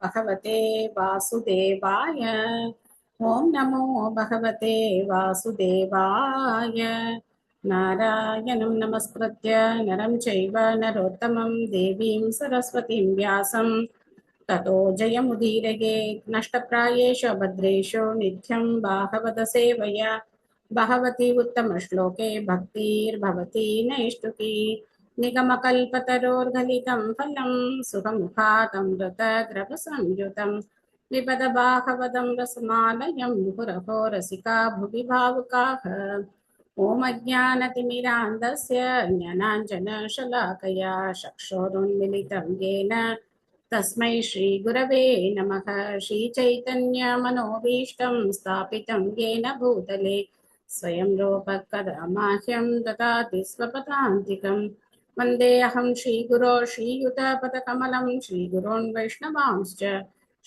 भगवते वासुदेवाय। ओम नमो भगवते वासुदेवाय। नारायणं नमस्कृत्य नरं चैव नरोत्तमं देवीं सरस्वतीं व्यासं ततो जयमुदीरये। नष्टप्रायेषु भद्रेषु नित्यं बाहवद सेवया भगवती उत्तमश्लोके भक्तिर्भवति नैष्टुकी। निगमकल्पतरोर्गलितं फलं सुखमुखातमृतद्रवसंयुतं विपदबाहवदं रसमालयं मुहुरहो रसिका भुवि भावुकाः। ॐ अज्ञानतिमिरान्धस्य ज्ञानाञ्जनशलाकया चक्षुरुन्मिलितं येन तस्मै श्रीगुरवे नमः। श्रीचैतन्यमनोभीष्टं स्थापितं येन भूतले स्वयं रूपः कदा माह्यं ददाति स्वपदान्तिकम्। वन्देऽहं श्रीगुरो श्रीयुतपदकमलं श्रीगुरोन् वैष्णवांश्च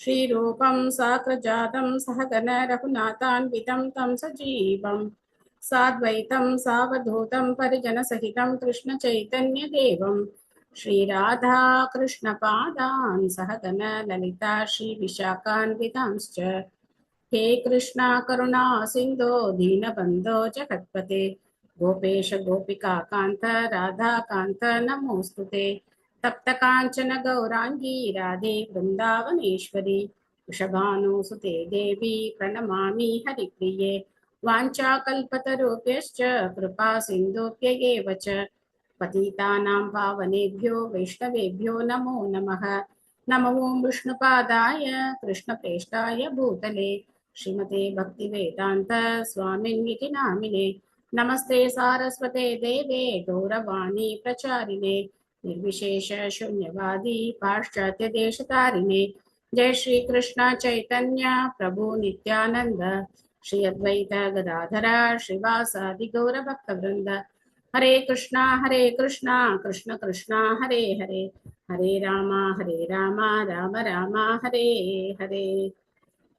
श्रीरूपं साग्रजातं सहगण रघुनाथान्वितं तं सजीवं साद्वैतं सावधूतं परिजनसहितं कृष्णचैतन्यदेवं श्रीराधा कृष्णपादान् सहगण ललिता श्रीविशाखान्वितांश्च। हे कृष्णा करुणा सिन्धो दीनबन्धो जगत्पते गोपेश गोपिका कान्त राधा कान्त नमोऽस्तुते। तप्त काञ्चन गौराङ्गी राधे वृन्दावनेश्वरी वृषभानुसुते देवी प्रणमामि हरिप्रिये। वाञ्छाकल्पतरुभ्यश्च कृपा सिन्धुभ्यैव च पतितानां पावनेभ्यो वैष्णवेभ्यो नमो नमः। नमो विष्णुपादाय कृष्णप्रेष्ठाय भूतले श्रीमते भक्तिवेदान्त स्वामिन्निति नामिने। नमस्ते सारस्वते देवे गौरवाणी प्रचारिणे निर्विशेष शून्यवादी पाश्चात्य देशतारिणे। जय श्री कृष्ण चैतन्य प्रभु नित्यानंद श्री अद्वैत गदाधर श्रीवासादि गौर भक्तवृंद। हरे कृष्णा कृष्ण कृष्णा हरे हरे हरे राम राम राम हरे हरे।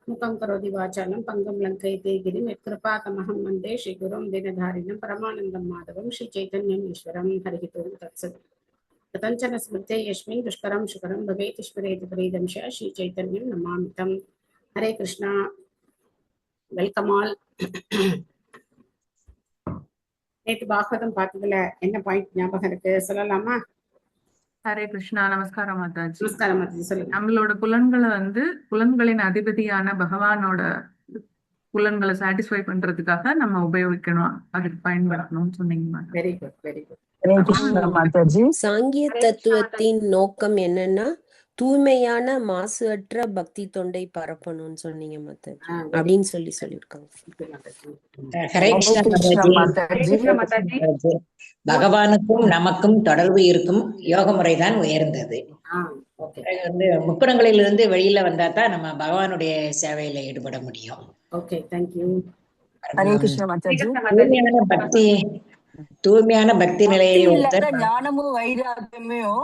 मुखं करोति वाचालं पङ्गुं लङ्कयते गिरिं यत्कृपातमहं वन्दे श्रीगुरुं दीनधारिणं परमानन्दं माधवं श्रीचैतन्यम् ईश्वरं। हरिः ओं तत्सत्। कथञ्चन स्मृते यस्मिन् दुष्करं सुकरं भवेत् स्मरेति प्रीदंश श्रीचैतन्यं नमामि तं। हरे कृष्णा, வெல்கம் ஆல். நேற்று பாகவதம் பார்த்ததுல என்ன பாயிண்ட் ஞாபகம் இருக்கு சொல்லலாமா? ஹரே கிருஷ்ணா. நமஸ்காரம் மாதாஜி. நமஸ்காரம் மாதாஜி, சொல்லுங்க. நம்மளோட புலன்களை புலன்களின் அதிபதியான பகவானோட புலன்களை சாட்டிஸ்ஃபை பண்றதுக்காக நம்ம உபயோகிக்கணும், அதுக்கு பயன்படுத்தணும்னு சொன்னீங்க. Very good, very good. சாங்கிய தத்துவத்தின் நோக்கம் என்னன்னா தூய்மையான மாசு அற்ற பக்தி தொண்டை பரப்பணும்னு சொன்னீங்க மாதாஜி, அப்படின்னு சொல்லியிருக்காங்க. பகவானுக்கும் நமக்கும் தொடர்பு இருக்கும் யோக முறைதான் உயர்ந்தது. முப்புறங்களிலிருந்து வெளியில வந்தா தான் நம்ம பகவானுடைய சேவையில ஈடுபட முடியும். தூய்மையான பக்தி நிலையை ஞானமும் வைராகியமும்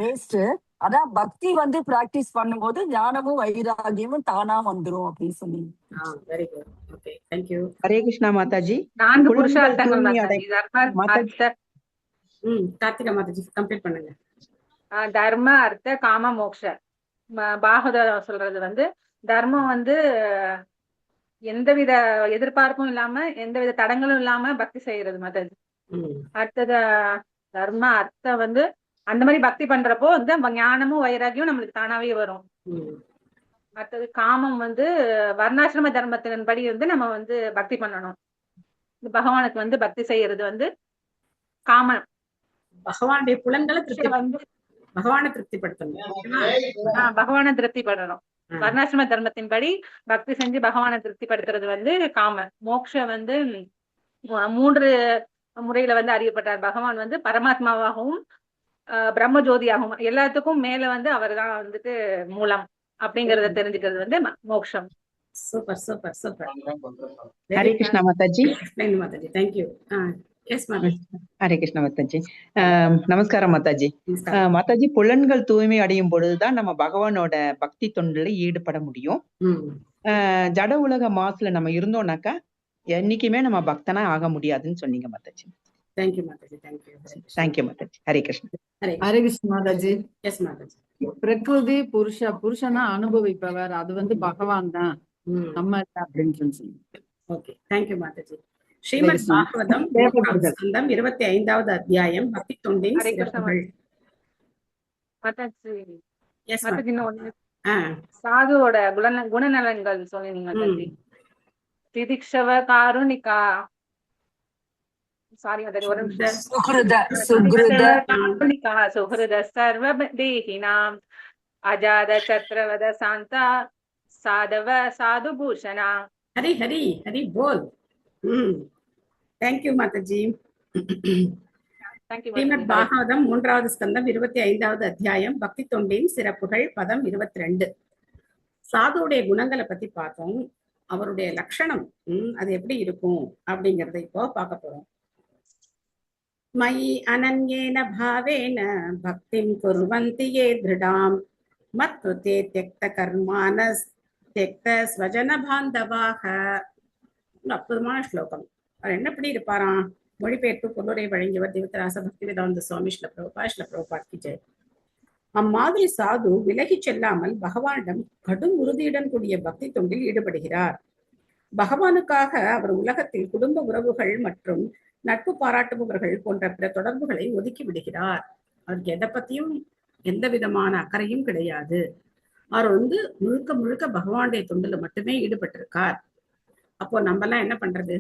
வேஸ்ட். அதான் பக்தி பிராக்டிஸ் பண்ணும்போது ஞானமும் வைராகியமும் தானா வந்துரும் அப்படின்னு சொன்னீங்க. ஹரே கிருஷ்ணா மாதாஜி. 4 புருஷார்த்தங்கள் தர்ம அர்த்த காம மோக்ஷ. பாகவத சொல்றது தர்மம் எந்தவித எதிர்பார்ப்பும் இல்லாம எந்தவித தடங்களும் இல்லாம பக்தி செய்யறது மாதாஜி. அடுத்தது தர்ம அர்த்தம் அந்த மாதிரி பக்தி பண்றப்போ ஞானமும் வைராகியம் நம்மளுக்கு தானாவே வரும். அடுத்தது காமம் வர்ணாசிரம தர்மத்தின்படி நம்ம பக்தி பண்ணணும். பகவானுக்கு பக்தி செய்யறது காமம். பகவானுடைய புலன்களை பகவானை திருப்திப்படுத்தணும். பகவானை திருப்திப்படணும். வர்ணாசிரம தர்மத்தின்படி பக்தி செஞ்சு பகவானை திருப்திப்படுத்துறது காம. மோக்ஷ 3 முறையில அறியப்பட்டார். பகவான் பரமாத்மாவாகவும் பிரம்ம ஜோதியாகவும் எல்லாத்துக்கும் மேல அவர் தான் மூலம் அப்படிங்கறத தெரிஞ்சுக்கிறது மோக்ஷம். Super super super. Hare Krishna Mataji. Thank you. Hare Krishna Mataji. நமஸ்காரம் மாதாஜி. மாதாஜி, புலன்கள் தூய்மை அடையும் பொழுதுதான் நம்ம பகவானோட பக்தி தொண்டில ஈடுபட முடியும். ஜட உலக மாசுல நம்ம இருந்தோம்னாக்கா என்னைக்குமே நம்ம பக்தனா ஆக முடியாதுன்னு சொன்னீங்க Mataji. Thank you Mataji. Thank you Mataji. Hare Krishna. Hare Krishna Mataji. Yes Mataji. பிரகிருதி புருஷனா அனுபவிப்பவர், அது வந்து பகவான் தான், நம்ம அப்படின்னு சொல்லி. Okay, thank you Mataji. ஸ்ரீமத் பாகவதம் 3வது ஸ்கந்தம் 25வது அத்தியாயம் பக்தி தொண்டின் சிறப்புகள். சாதுவோட குணநலன்கள் சொன்னீங்க மாதாஜி. திதிக்ஷவ காருணிகா, சாரி மாதாஜி, ஒரு நிமிஷம். காருணிகா சுஹ்ருத சர்வ தேஹினாம் அஜாத சத்ரவத சாந்தா சாதவ சாது பூஷணா. ஹரி ஹரி ஹரி போல். தேங்க்யூ மாதாஜி. ஸ்ரீமத் பாகவதம் 3வது ஸ்கந்தம் 25வது அத்தியாயம் பக்தி தொண்டின் சிறப்புகள், பதம் 22. சாதுவுடைய குணங்களை பத்தி பார்த்தோம். அவருடைய லட்சணம் அது எப்படி இருக்கும் அப்படிங்கறத இப்போ பார்க்க போறோம். மயி அனன்யேன பாவேன பக்திம் குர்வந்தி யே திருடாம் மத்ருதே த்யக்த கர்மான த்யக்த ஸ்வஜன பாந்தவாக. அற்புதமான ஸ்லோகம். அவர் என்ன எப்படி இருப்பாராம்? மொழிபெயர்ப்பு பொருளுரை வழங்கியவர் திவிதராச பக்தி வேதாந்த சுவாமி ஸ்ரீல பிரபுபாத் கி ஜெய். அம்மாதிரி சாது விலகி செல்லாமல் பகவானிடம் கடும் உறுதியுடன் கூடிய பக்தி தொண்டில் ஈடுபடுகிறார். பகவானுக்காக அவர் உலகத்தில் குடும்ப உறவுகள் மற்றும் நட்பு பாராட்டுபவர்கள் போன்ற பிற தொடர்புகளை ஒதுக்கி விடுகிறார். அவருக்கு எதை பத்தியும் எந்த விதமான அக்கறையும் கிடையாது. அவர் முழுக்க முழுக்க பகவானுடைய தொண்டுல மட்டுமே ஈடுபட்டிருக்கார். அப்போ நம்ம எல்லாம் என்ன பண்றது?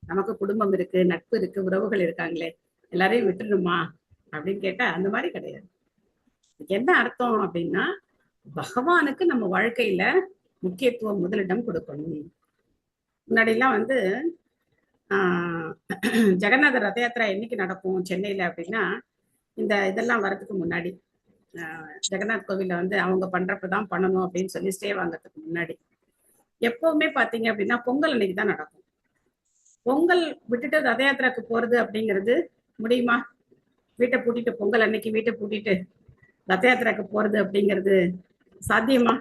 நமக்கு குடும்பம் இருக்கு, நட்பு இருக்கு, உறவுகள் இருக்காங்களே, எல்லாரையும் விட்டுருமா அப்படின்னு கேட்டா அந்த மாதிரி கிடையாது. என்ன அர்த்தம் அப்படின்னா, பகவானுக்கு நம்ம வாழ்க்கையில முக்கியத்துவம் முதலிடம் கொடுக்கணும். முன்னாடி எல்லாம் ஜெகநாத ரத யாத்திரா என்னைக்கு நடக்கும் சென்னையில அப்படின்னா, இதெல்லாம் வர்றதுக்கு முன்னாடி ஜெகநாத் கோவில்ல அவங்க பண்றப்பதான் பண்ணணும் அப்படின்னு சொல்லி ஸ்டே வாங்கறதுக்கு முன்னாடி எப்பவுமே பாத்தீங்க அப்படின்னா பொங்கல் அன்னைக்கு தான் நடக்கும். பொங்கல் விட்டுட்டு ரத யாத்திராக்கு போறது அப்படிங்கிறது முடியுமா? வீட்டை பூட்டிட்டு பொங்கல் அன்னைக்கு வீட்டை பூட்டிட்டு ரத யாத்திராக்கு போறது அப்படிங்கிறது சாத்தியமா?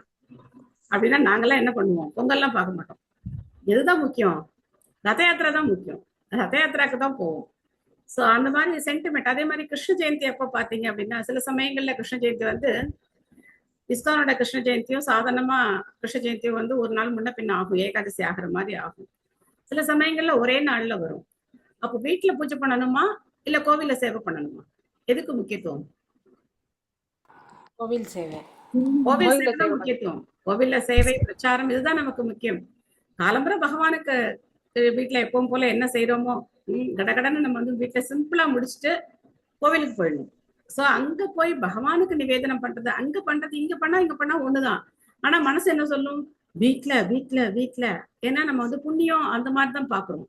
அப்படின்னா நாங்கெல்லாம் என்ன பண்ணுவோம்? பொங்கல்லாம் பார்க்க மாட்டோம். எதுதான் முக்கியம்? ரத யாத்திரா தான் முக்கியம். ரத யாத்திராக்கு தான் போவோம். சோ அந்த மாதிரி சென்டிமெண்ட். அதே மாதிரி கிருஷ்ண ஜெயந்தி எப்ப பாத்தீங்க அப்படின்னா, சில சமயங்கள்ல கிருஷ்ண ஜெயந்தி இஸ்கானோட கிருஷ்ண ஜெயந்தியும் சாதாரணமா கிருஷ்ண ஜெயந்தியும் ஒரு நாள் முன்ன பின்ன ஆகும், ஏகாதசி ஆகிற மாதிரி ஆகும். சில சமயங்கள்ல ஒரே நாள்ல வரும். அப்போ வீட்டுல பூஜை பண்ணணுமா இல்ல கோவில்ல சேவை பண்ணணுமா? எதுக்கு முக்கியத்துவம்? கோவில் சேவை. கோவில் சேவை தான் முக்கியத்துவம். கோவில்ல சேவை பிரச்சாரம் இதுதான் நமக்கு முக்கியம். காலம்புற பகவானுக்கு வீட்டுல எப்பவும் போல என்ன செய்யறோமோ கடகடன்னு நம்ம வீட்டுல சிம்பிளா முடிச்சுட்டு கோவிலுக்கு போயிடணும். சோ அங்க போய் பகவானுக்கு நிவேதனம் பண்றது, அங்க பண்றது, இங்க பண்ணா ஒண்ணுதான். ஆனா மனசு என்ன சொல்லும்? வீட்டுல வீட்டுல வீட்டுல. ஏன்னா நம்ம புண்ணியம் அந்த மாதிரிதான் பாக்குறோம்.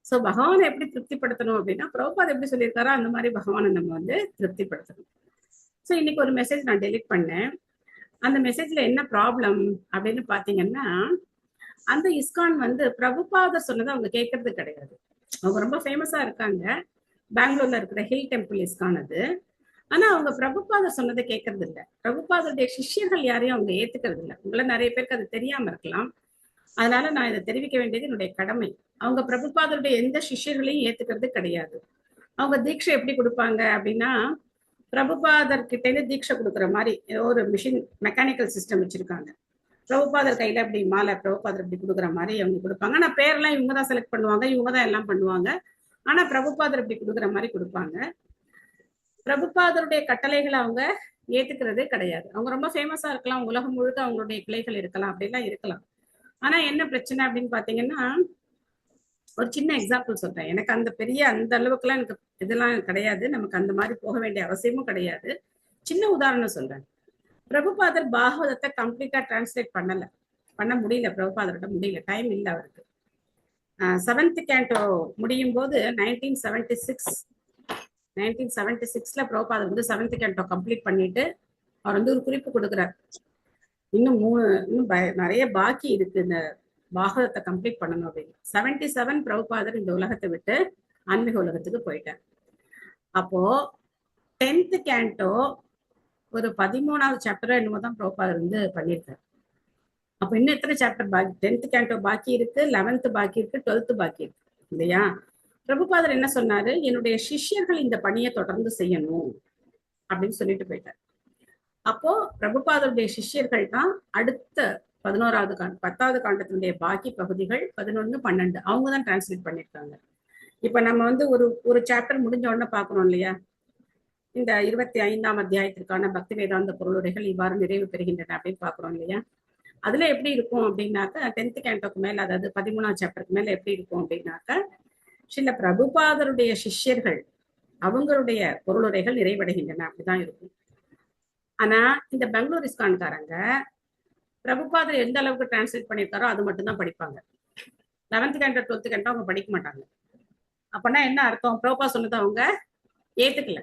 சோ பகவானை எப்படி திருப்திப்படுத்தணும் அப்படின்னா, பிரபுபாத் எப்படி சொல்லியிருக்காரோ அந்த மாதிரி பகவானை நம்ம திருப்திப்படுத்தணும். சோ இன்னைக்கு ஒரு மெசேஜ் நான் டெலிட் பண்ணேன். அந்த மெசேஜ்ல என்ன ப்ராப்ளம் அப்படின்னு பாத்தீங்கன்னா, அந்த இஸ்கான் பிரபுபாதர் சொன்னதை அவங்க கேட்கறது கிடையாது. அவங்க ரொம்ப ஃபேமஸா இருக்காங்க, பெங்களூர்ல இருக்கிற ஹில் டெம்பிள் இஸ்கான் அது. ஆனா அவங்க பிரபுபாதர் சொன்னதை கேட்கறது இல்லை. பிரபுபாதருடைய சிஷ்யர்கள் யாரையும் அவங்க ஏத்துக்கிறது இல்லை. உங்களை நிறைய பேருக்கு அது தெரியாம இருக்கலாம், அதனால நான் இதை தெரிவிக்க வேண்டியது என்னுடைய கடமை. அவங்க பிரபுபாதருடைய எந்த சிஷ்யர்களையும் ஏத்துக்கிறது கிடையாது. அவங்க தீட்சை எப்படி கொடுப்பாங்க அப்படின்னா, பிரபுபாதர் கிட்ட இருந்து தீட்சை கொடுக்குற மாதிரி ஏதோ ஒரு மிஷின் மெக்கானிக்கல் சிஸ்டம் வச்சிருக்காங்க. பிரபுபாதர் கையில அப்படி மாலை பிரபுபாதர் அப்படி கொடுக்குற மாதிரி அவங்க கொடுப்பாங்க. ஆனா பேரெல்லாம் இவங்க தான் செலக்ட் பண்ணுவாங்க, இவங்க தான் எல்லாம் பண்ணுவாங்க. ஆனா பிரபுபாதர் அப்படி கொடுக்குற மாதிரி கொடுப்பாங்க. பிரபுபாதருடைய கட்டளைகளை அவங்க ஏத்துக்கிறதே கிடையாது. அவங்க ரொம்ப ஃபேமஸா இருக்கலாம், உலகம் முழுக்க அவங்களுடைய கிளைகள் இருக்கலாம், அப்படிலாம் இருக்கலாம். ஆனா என்ன பிரச்சனை அப்படின்னு பாத்தீங்கன்னா, ஒரு சின்ன எக்ஸாம்பிள் சொல்றேன். எனக்கு அந்த அளவுக்குலாம் எனக்கு இதெல்லாம் கிடையாது, நமக்கு அந்த மாதிரி போக வேண்டிய அவசியமும் கிடையாது. சின்ன உதாரணம் சொல்றேன். பிரபுபாதர் பாகவதத்தை கம்ப்ளீட்டா டிரான்ஸ்லேட் பண்ண முடியல. பிரபுபாதர்கிட்ட முடியல, டைம் இல்லை அவருக்கு. 7th கேண்டோ முடியும் போது 1976ல பிரபுபாதர் 7th கேண்டோ கம்ப்ளீட் பண்ணிட்டு அவர் ஒரு குறிப்பு கொடுக்குறார். இன்னும் நிறைய பாக்கி இருக்கு இந்த பாகவதத்தை கம்ப்ளீட் பண்ணணும் அப்படின்னு. 77 பிரபுபாதர் இந்த உலகத்தை விட்டு ஆன்மீக உலகத்துக்கு போயிட்டார். அப்போ 10th கேண்டோ ஒரு 13வது சாப்டர் என்னமோ தான் பிரபுபாதர் பண்ணியிருக்காரு. அப்ப இன்னும் எத்தனை சாப்டர் பாக்கி? 10th கேண்டோ பாக்கி இருக்கு, 11th பாக்கி இருக்கு, 12th பாக்கி இருக்கு இல்லையா? பிரபுபாதர் என்ன சொன்னாரு? என்னுடைய சிஷ்யர்கள் இந்த பணியை தொடர்ந்து செய்யணும் அப்படின்னு சொல்லிட்டு போயிட்டார். அப்போ பிரபுபாதருடைய சிஷ்யர்கள் தான் அடுத்த 10வது காண்டத்தினுடைய பாக்கி பகுதிகள் 11, 12 அவங்க தான் டிரான்ஸ்லேட் பண்ணியிருக்காங்க. இப்ப நம்ம வந்து ஒரு சாப்டர் முடிஞ்ச உடனே பாக்குறோம் இல்லையா, இந்த 25ஆம் அத்தியாயத்திற்கான பக்தி வேதாந்த பொருளுரைகள் இவ்வாறு நிறைவு பெறுகின்றன அப்படின்னு பாக்குறோம் இல்லையா. அதுல எப்படி இருக்கும் அப்படின்னாக்க 10th கேண்டோக்கு மேல, அதாவது 13ஆம் சாப்டருக்கு மேல எப்படி இருக்கும் அப்படின்னாக்க, சில பிரபுபாதருடைய சிஷ்யர்கள் அவங்களுடைய பொருளுரைகள் நிறைவடைகின்றன அப்படிதான் இருக்கும். ஆனா இந்த பெங்களூர் இஸ்கான்காரங்க பிரபுபாதர் எந்த அளவுக்கு டிரான்ஸ்லேட் பண்ணியிருக்காரோ அது மட்டும்தான் படிப்பாங்க. 11th கேண்டோ 12th கேண்டோ அவங்க படிக்க மாட்டாங்க. அப்படின்னா என்ன அர்த்தம்? பிரபுபா சொன்னதை அவங்க ஏத்துக்கல.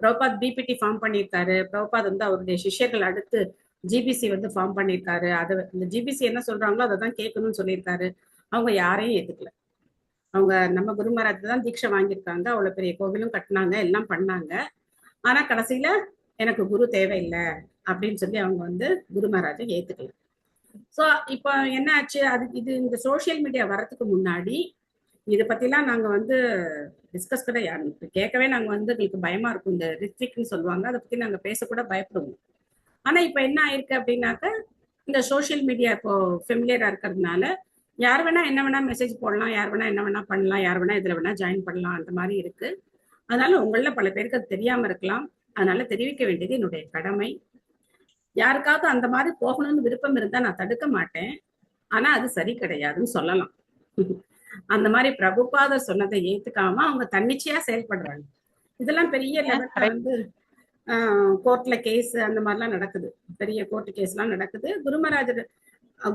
பிரபுபாத் பிபிடி ஃபார்ம் பண்ணியிருக்காரு. பிரபுபாத் வந்து அவருடைய சிஷ்யர்கள் அடுத்து ஜிபிசி வந்து ஃபார்ம் பண்ணியிருக்காரு. அதை இந்த ஜிபிசி என்ன சொல்றாங்களோ அதை தான் கேட்கணும்னு சொல்லியிருக்காரு. அவங்க யாரையும் ஏத்துக்கல. அவங்க நம்ம குரு மகாராஜ் தான் தீட்சை வாங்கியிருக்காங்க, அவ்வளவு பெரிய கோவிலும் கட்டினாங்க, எல்லாம் பண்ணாங்க. ஆனா கடைசியில எனக்கு குரு தேவையில்லை அப்படின்னு சொல்லி அவங்க வந்து குரு மகாராஜை ஏத்துக்கல. சோ இப்போ என்ன ஆச்சு, இது இந்த சோசியல் மீடியா வர்றதுக்கு முன்னாடி இதை பத்திலாம் நாங்க வந்து டிஸ்கஸ் கூட கேட்கவே நாங்க வந்து எங்களுக்கு பயமா இருக்கும். இந்த ரித்விக்னு சொல்லுவாங்க, அதை பத்தி நாங்க பேசக்கூட பயப்படுவோம். ஆனா இப்ப என்ன ஆயிருக்கு அப்படின்னாக்க, இந்த சோசியல் மீடியா இப்போ ஃபெமிலியரா இருக்கிறதுனால யார் வேணா என்ன வேணா மெசேஜ் போடலாம், யார் வேணா என்ன வேணா பண்ணலாம், யார் வேணா இதுல வேணா ஜாயின் பண்ணலாம், அந்த மாதிரி இருக்கு. அதனால உங்கள பல பேருக்கு அது தெரியாம இருக்கலாம். அதனால தெரிவிக்க வேண்டியது என்னுடைய கடமை. யாருக்காவது அந்த மாதிரி போகணும்னு விருப்பம் இருந்தா நான் தடுக்க மாட்டேன். ஆனா அது சரி கிடையாதுன்னு சொல்லலாம். அந்த மாதிரி பிரபுபாதர் சொன்னதை ஏத்துக்காம அவங்க தன்னிச்சையா செயல்படுறாங்க. இதெல்லாம் பெரிய லெவல்ல வந்து கோர்ட்ல கேஸ் அந்த மாதிரிலாம் நடக்குது. பெரிய கோர்ட் கேஸ் எல்லாம் நடக்குது.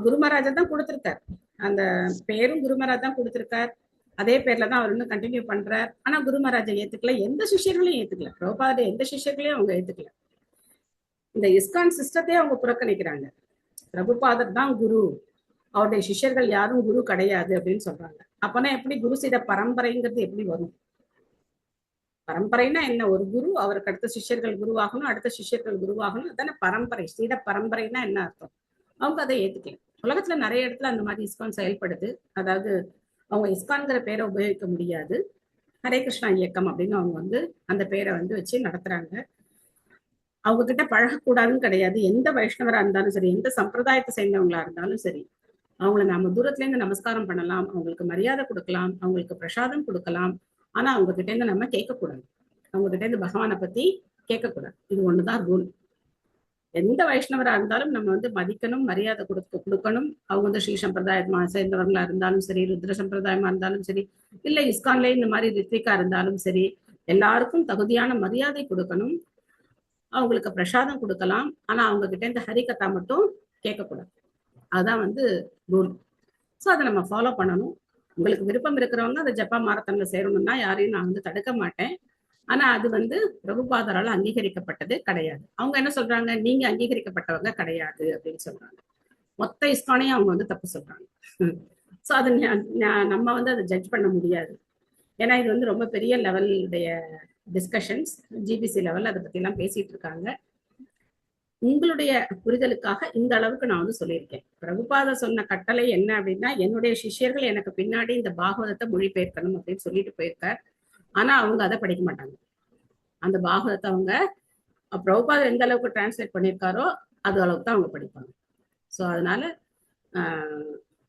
குருமராஜர் தான் கொடுத்திருக்காரு, அந்த பேரும் குருமராஜ் தான் கொடுத்திருக்கார். அதே பேர்ல தான் அவர் இன்னும் கண்டினியூ பண்றார். ஆனா குருமராஜை ஏத்துக்கல, எந்த சிஷ்யர்களையும் ஏத்துக்கல, பிரபுபாதர் எந்த சிஷ்யர்களையும் அவங்க ஏத்துக்கல. இந்த இஸ்கான் சிஸ்டத்தையே அவங்க புறக்கணிக்கிறாங்க. பிரபுபாதர் தான் குரு, அவருடைய சிஷ்யர்கள் யாரும் குரு கிடையாது அப்படின்னு சொல்றாங்க. அப்பனா எப்படி குரு சீட பரம்பரைங்கிறது எப்படி வரும்? பரம்பரைனா என்ன? ஒரு குரு, அவருக்கு அடுத்த சிஷ்யர்கள் குருவாகணும், அடுத்த சிஷ்யர்கள் குருவாகணும், அதான பரம்பரை. சீட பரம்பரைனா என்ன அர்த்தம்? அவங்க அதை ஏத்துக்கல. உலகத்துல நிறைய இடத்துல அந்த மாதிரி இஸ்கான் செயல்படுது. அதாவது அவங்க இஸ்கான்கிற பேரை உபயோகிக்க முடியாது, ஹரே கிருஷ்ணா இயக்கம் அப்படின்னு அவங்க வந்து அந்த பேரை வந்து வச்சு நடத்துறாங்க. அவங்க கிட்ட பழகக்கூடாதுன்னு கிடையாது. எந்த வைஷ்ணவரா இருந்தாலும் சரி, எந்த சம்பிரதாயத்தை சேர்ந்தவங்களா இருந்தாலும் சரி, அவங்கள நாம தூரத்துல இருந்து நமஸ்காரம் பண்ணலாம், அவங்களுக்கு மரியாதை கொடுக்கலாம், அவங்களுக்கு பிரசாதம் கொடுக்கலாம். ஆனா அவங்க கிட்ட இருந்து நம்ம கேட்கக்கூடாது, அவங்க கிட்ட இருந்து பகவானை பத்தி கேட்கக்கூடாது. இது ஒண்ணுதான் ரூல். எந்த வைஷ்ணவரா இருந்தாலும் நம்ம வந்து மதிக்கணும், மரியாதை கொடுக்கணும். அவங்க வந்து ஸ்ரீ சம்பிரதாயமா சேர்ந்தவங்களா இருந்தாலும் சரி, ருத்ர சம்பிரதாயமா இருந்தாலும் சரி, இல்ல இஸ்கான்ல இந்த மாதிரி ரித்விகா இருந்தாலும் சரி, எல்லாருக்கும் தகுதியான மரியாதை கொடுக்கணும். அவங்களுக்கு பிரசாதம் கொடுக்கலாம். ஆனா அவங்க கிட்ட இருந்து ஹரிகதா மட்டும் கேட்கக்கூடாது. அதுதான் வந்து ரூல். ஸோ அதை நம்ம ஃபாலோ பண்ணணும். உங்களுக்கு விருப்பம் இருக்கிறவங்க அதை ஜப்பா மாரத்தன்ல சேரணும்னா யாரையும் நான் வந்து தடுக்க மாட்டேன். ஆனா அது வந்து பிரபுபாதரால் அங்கீகரிக்கப்பட்டது கிடையாது. அவங்க என்ன சொல்றாங்க, நீங்க அங்கீகரிக்கப்பட்டவங்க கிடையாது அப்படின்னு சொல்றாங்க. மொத்த இஸ்கானையும் அவங்க வந்து தப்பு சொல்றாங்க. ஸோ அது நம்ம வந்து அதை ஜட்ஜ் பண்ண முடியாது. ஏன்னா இது வந்து ரொம்ப பெரிய லெவலுடைய டிஸ்கஷன்ஸ், ஜிபிசி லெவல் அதை பத்தி எல்லாம் பேசிட்டு இருக்காங்க. உங்களுடைய புரிதலுக்காக இந்த அளவுக்கு நான் வந்து சொல்லியிருக்கேன். பிரபுபாதர் சொன்ன கட்டளை என்ன அப்படின்னா, என்னுடைய சிஷ்யர்கள் எனக்கு பின்னாடி இந்த பாகவதத்தை மொழிபெயர்க்கணும் அப்படின்னு சொல்லிட்டு போயிருக்கார். ஆனா அவங்க அதை படிக்க மாட்டாங்க. அந்த பாகவதத்தை அவங்க பிரபுபாதர் எந்த அளவுக்கு டிரான்ஸ்லேட் பண்ணியிருக்காரோ அது அளவுக்கு தான் அவங்க படிப்பாங்க. ஸோ அதனால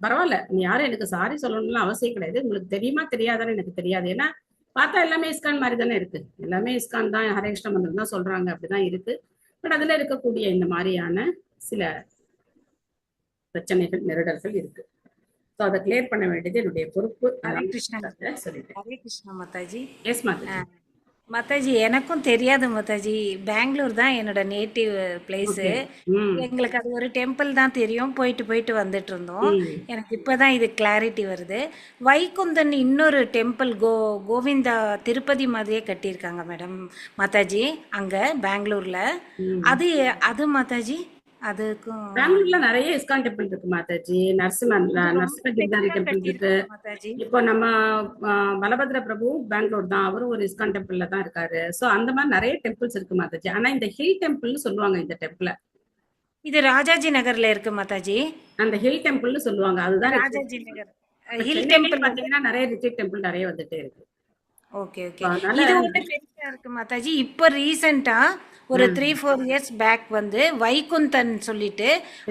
பரவாயில்ல, நீ யாரும் எனக்கு சாரி சொல்லணும்னு அவசியம் கிடையாது. உங்களுக்கு தெரியுமா தெரியாதான்னு எனக்கு தெரியாது. ஏன்னா பார்த்தா எல்லாமே இஸ்கான் மாதிரி தானே இருக்கு. எல்லாமே இஸ்கான் தான், ஹரே கிருஷ்ண மந்திரம் தான் சொல்றாங்க, அப்படிதான் இருக்கு. பட் அதுல இருக்கக்கூடிய இந்த மாதிரியான சில பிரச்சனைகள், நெருடல்கள் இருக்கு. ஸோ அதை கிளியர் பண்ண வேண்டியது என்னுடைய பொறுப்பு. ஹரே கிருஷ்ணா சொல்லிட்டேன். ஹரே கிருஷ்ணா மாதாஜி. எஸ் மாதாஜி. மாதாஜி எனக்கும் தெரியாது மாதாஜி. பெங்களூர் தான் என்னோட நேட்டிவ் பிளேஸு. எங்களுக்கு அது ஒரு டெம்பிள் தான் தெரியும், போயிட்டு போயிட்டு வந்துட்டு இருந்தோம். எனக்கு இப்போதான் இது கிளாரிட்டி வருது. வைகுந்தன் இன்னொரு டெம்பிள் கோவிந்தா திருப்பதி மாதிரியே கட்டியிருக்காங்க மேடம் மாதாஜி அங்கே பெங்களூர்ல. அது மாதாஜி அதுக்கும் பெங்களூர்ல நிறைய இஸ்கான் டெம்பிள் இருக்கு மாதாஜி. நரசிம்மகிரிதாரி டெம்பிள் இருக்கு. இப்போ நம்ம பலபத்ர பிரபு பெங்களூர் தான், அவரும் ஒரு இஸ்கான் டெம்பிள்ல தான் இருக்காரு. சோ அந்த மாதிரி நிறைய டெம்பிள்ஸ் இருக்கு மாதாஜி. ஆனா இந்த ஹில் டெம்பிள்னு சொல்லுவாங்க இந்த டெம்பிள. இது ராஜாஜி நகர்ல இருக்கு மாதாஜி. அந்த ஹில் டெம்பிள்னு சொல்லுவாங்க, அதுதான் ராஜாஜி நகர் ஹில் டெம்பிள். பாத்தீங்கன்னா நிறைய ரிட்ரீட் டெம்பிள் நிறைய வந்துட்டே இருக்கு. Okay okay. அதனால இது ஒண்ணு பெருசா இருக்கு மாதாஜி. இப்போ ரீசெண்டா ஒரு 3-4 இயர்ஸ் பேக் வந்து வைகுந்தன் சொல்லிட்டு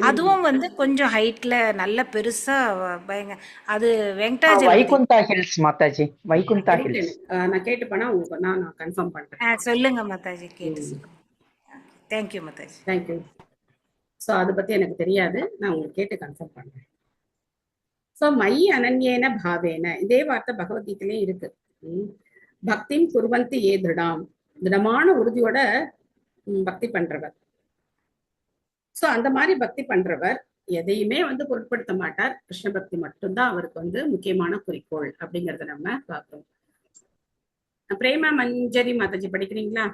அதுவும் வந்து கொஞ்சம் ஹைட்ல நல்ல பெருசா பயங்க அது வெங்கடாஜலபதி. வைகுந்தா ஹில்ஸ் மாதாஜி, வைகுந்தா தெரியல ஹில்ஸ். எனக்கு. நான் கேட்டு பண்ணா உங்களுக்கு நான் கன்ஃபார்ம் பண்றேன். சொல்லுங்க மாதாஜி, கேட்டு சொல்லுங்க. தேங்க்யூ மாதாஜி. தேங்க்யூ. ஸோ அதை பத்தி எனக்கு தெரியாது, நான் உங்களுக்கு கேட்டு கன்ஃபார்ம் பண்றேன். ஸோ மயி அனன்யேன பாவேன, இதே வார்த்தை பகவத்கீதையிலையும் இருக்கு. பக்திம் குர்வந்தி ஏ திருடாம், திடமான உறுதியோட பக்தி பண்றவர். ஸோ அந்த மாதிரி பக்தி பண்றவர் எதையுமே வந்து பொருட்படுத்த மாட்டார். கிருஷ்ண பக்தி மட்டும்தான் அவருக்கு வந்து முக்கியமான குறிக்கோள் அப்படிங்கறத நம்ம பார்க்கிறோம். பிரேமா மஞ்சரி மாதாஜி படிக்கிறீங்களா?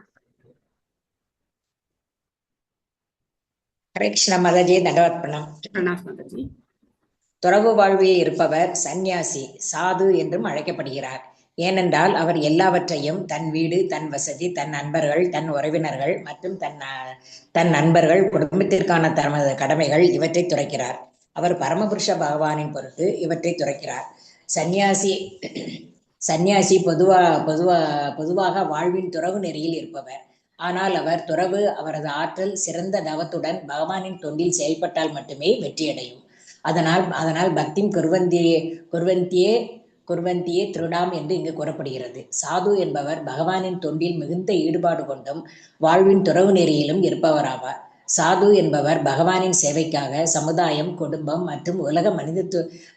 ஹரே கிருஷ்ண மாதாஜி, தண்டவத் பிரணாம். பிரணாஸ் மாதாஜி. துறவு வாழ்வில் இருப்பவர் சந்நியாசி, சாது என்றும் அழைக்கப்படுகிறார். ஏனென்றால் அவர் எல்லாவற்றையும், தன் வீடு, தன் வசதி, தன் நண்பர்கள், தன் உறவினர்கள் மற்றும் தன் நண்பர்கள், குடும்பத்திற்கான தமது கடமைகள் இவற்றை துறக்கிறார். அவர் பரமபுருஷ பகவானின் பொருட்டு இவற்றை துறக்கிறார். சந்நியாசி பொதுவாக வாழ்வின் துறவு நெறியில் இருப்பவர். ஆனால் அவர் துறவு அவரது ஆற்றல் சிறந்த தவத்துடன் பகவானின் தொண்டில் செயல்பட்டால் மட்டுமே வெற்றியடையும். அதனால் பக்திம் குர்வந்தியே திருடாம் என்று இங்கு கூறப்படுகிறது. சாது என்பவர் பகவானின் தொண்டில் மிகுந்த ஈடுபாடு கொண்டும் வாழ்வின் துறவு நெறியிலும் இருப்பவராவார். சாது என்பவர் பகவானின் சேவைக்காக சமுதாயம், குடும்பம் மற்றும் உலக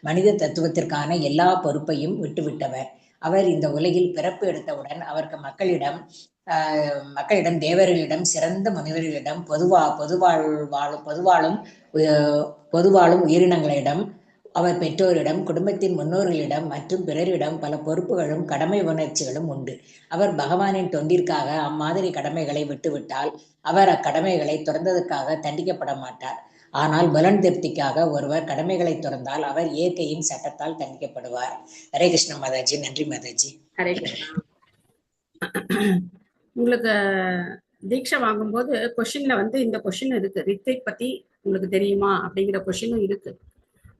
மனித தத்துவத்திற்கான எல்லா பொறுப்பையும் விட்டுவிட்டவர். அவர் இந்த உலகில் பிறப்பு எடுத்தவுடன் அவருக்கு மக்களிடம், தேவர்களிடம், சிறந்த முனிவர்களிடம், பொதுவாழும் உயிரினங்களிடம், அவர் பெற்றோரிடம், குடும்பத்தின் முன்னோர்களிடம் மற்றும் பிறரிடம் பல பொறுப்புகளும் கடமை உணர்ச்சிகளும் உண்டு. அவர் பகவானின் தொண்டிற்காக அம்மாதிரி கடமைகளை விட்டுவிட்டால் அவர் அக்கடமைகளை துறந்ததற்காக தண்டிக்கப்பட மாட்டார். ஆனால் புலன் திருப்திக்காக ஒருவர் கடமைகளை துறந்தால் அவர் இயற்கையின் சட்டத்தால் தண்டிக்கப்படுவார். ஹரே கிருஷ்ண மாதாஜி. நன்றி மாதாஜி. ஹரே கிருஷ்ணா. உங்களுக்கு தீட்சை வாங்கும்போது கொஸ்டின்ல வந்து இந்த கொஸ்டின் இருக்கு, ரித்விக் பத்தி உங்களுக்கு தெரியுமா அப்படிங்கிற கொஸ்டினும் இருக்கு.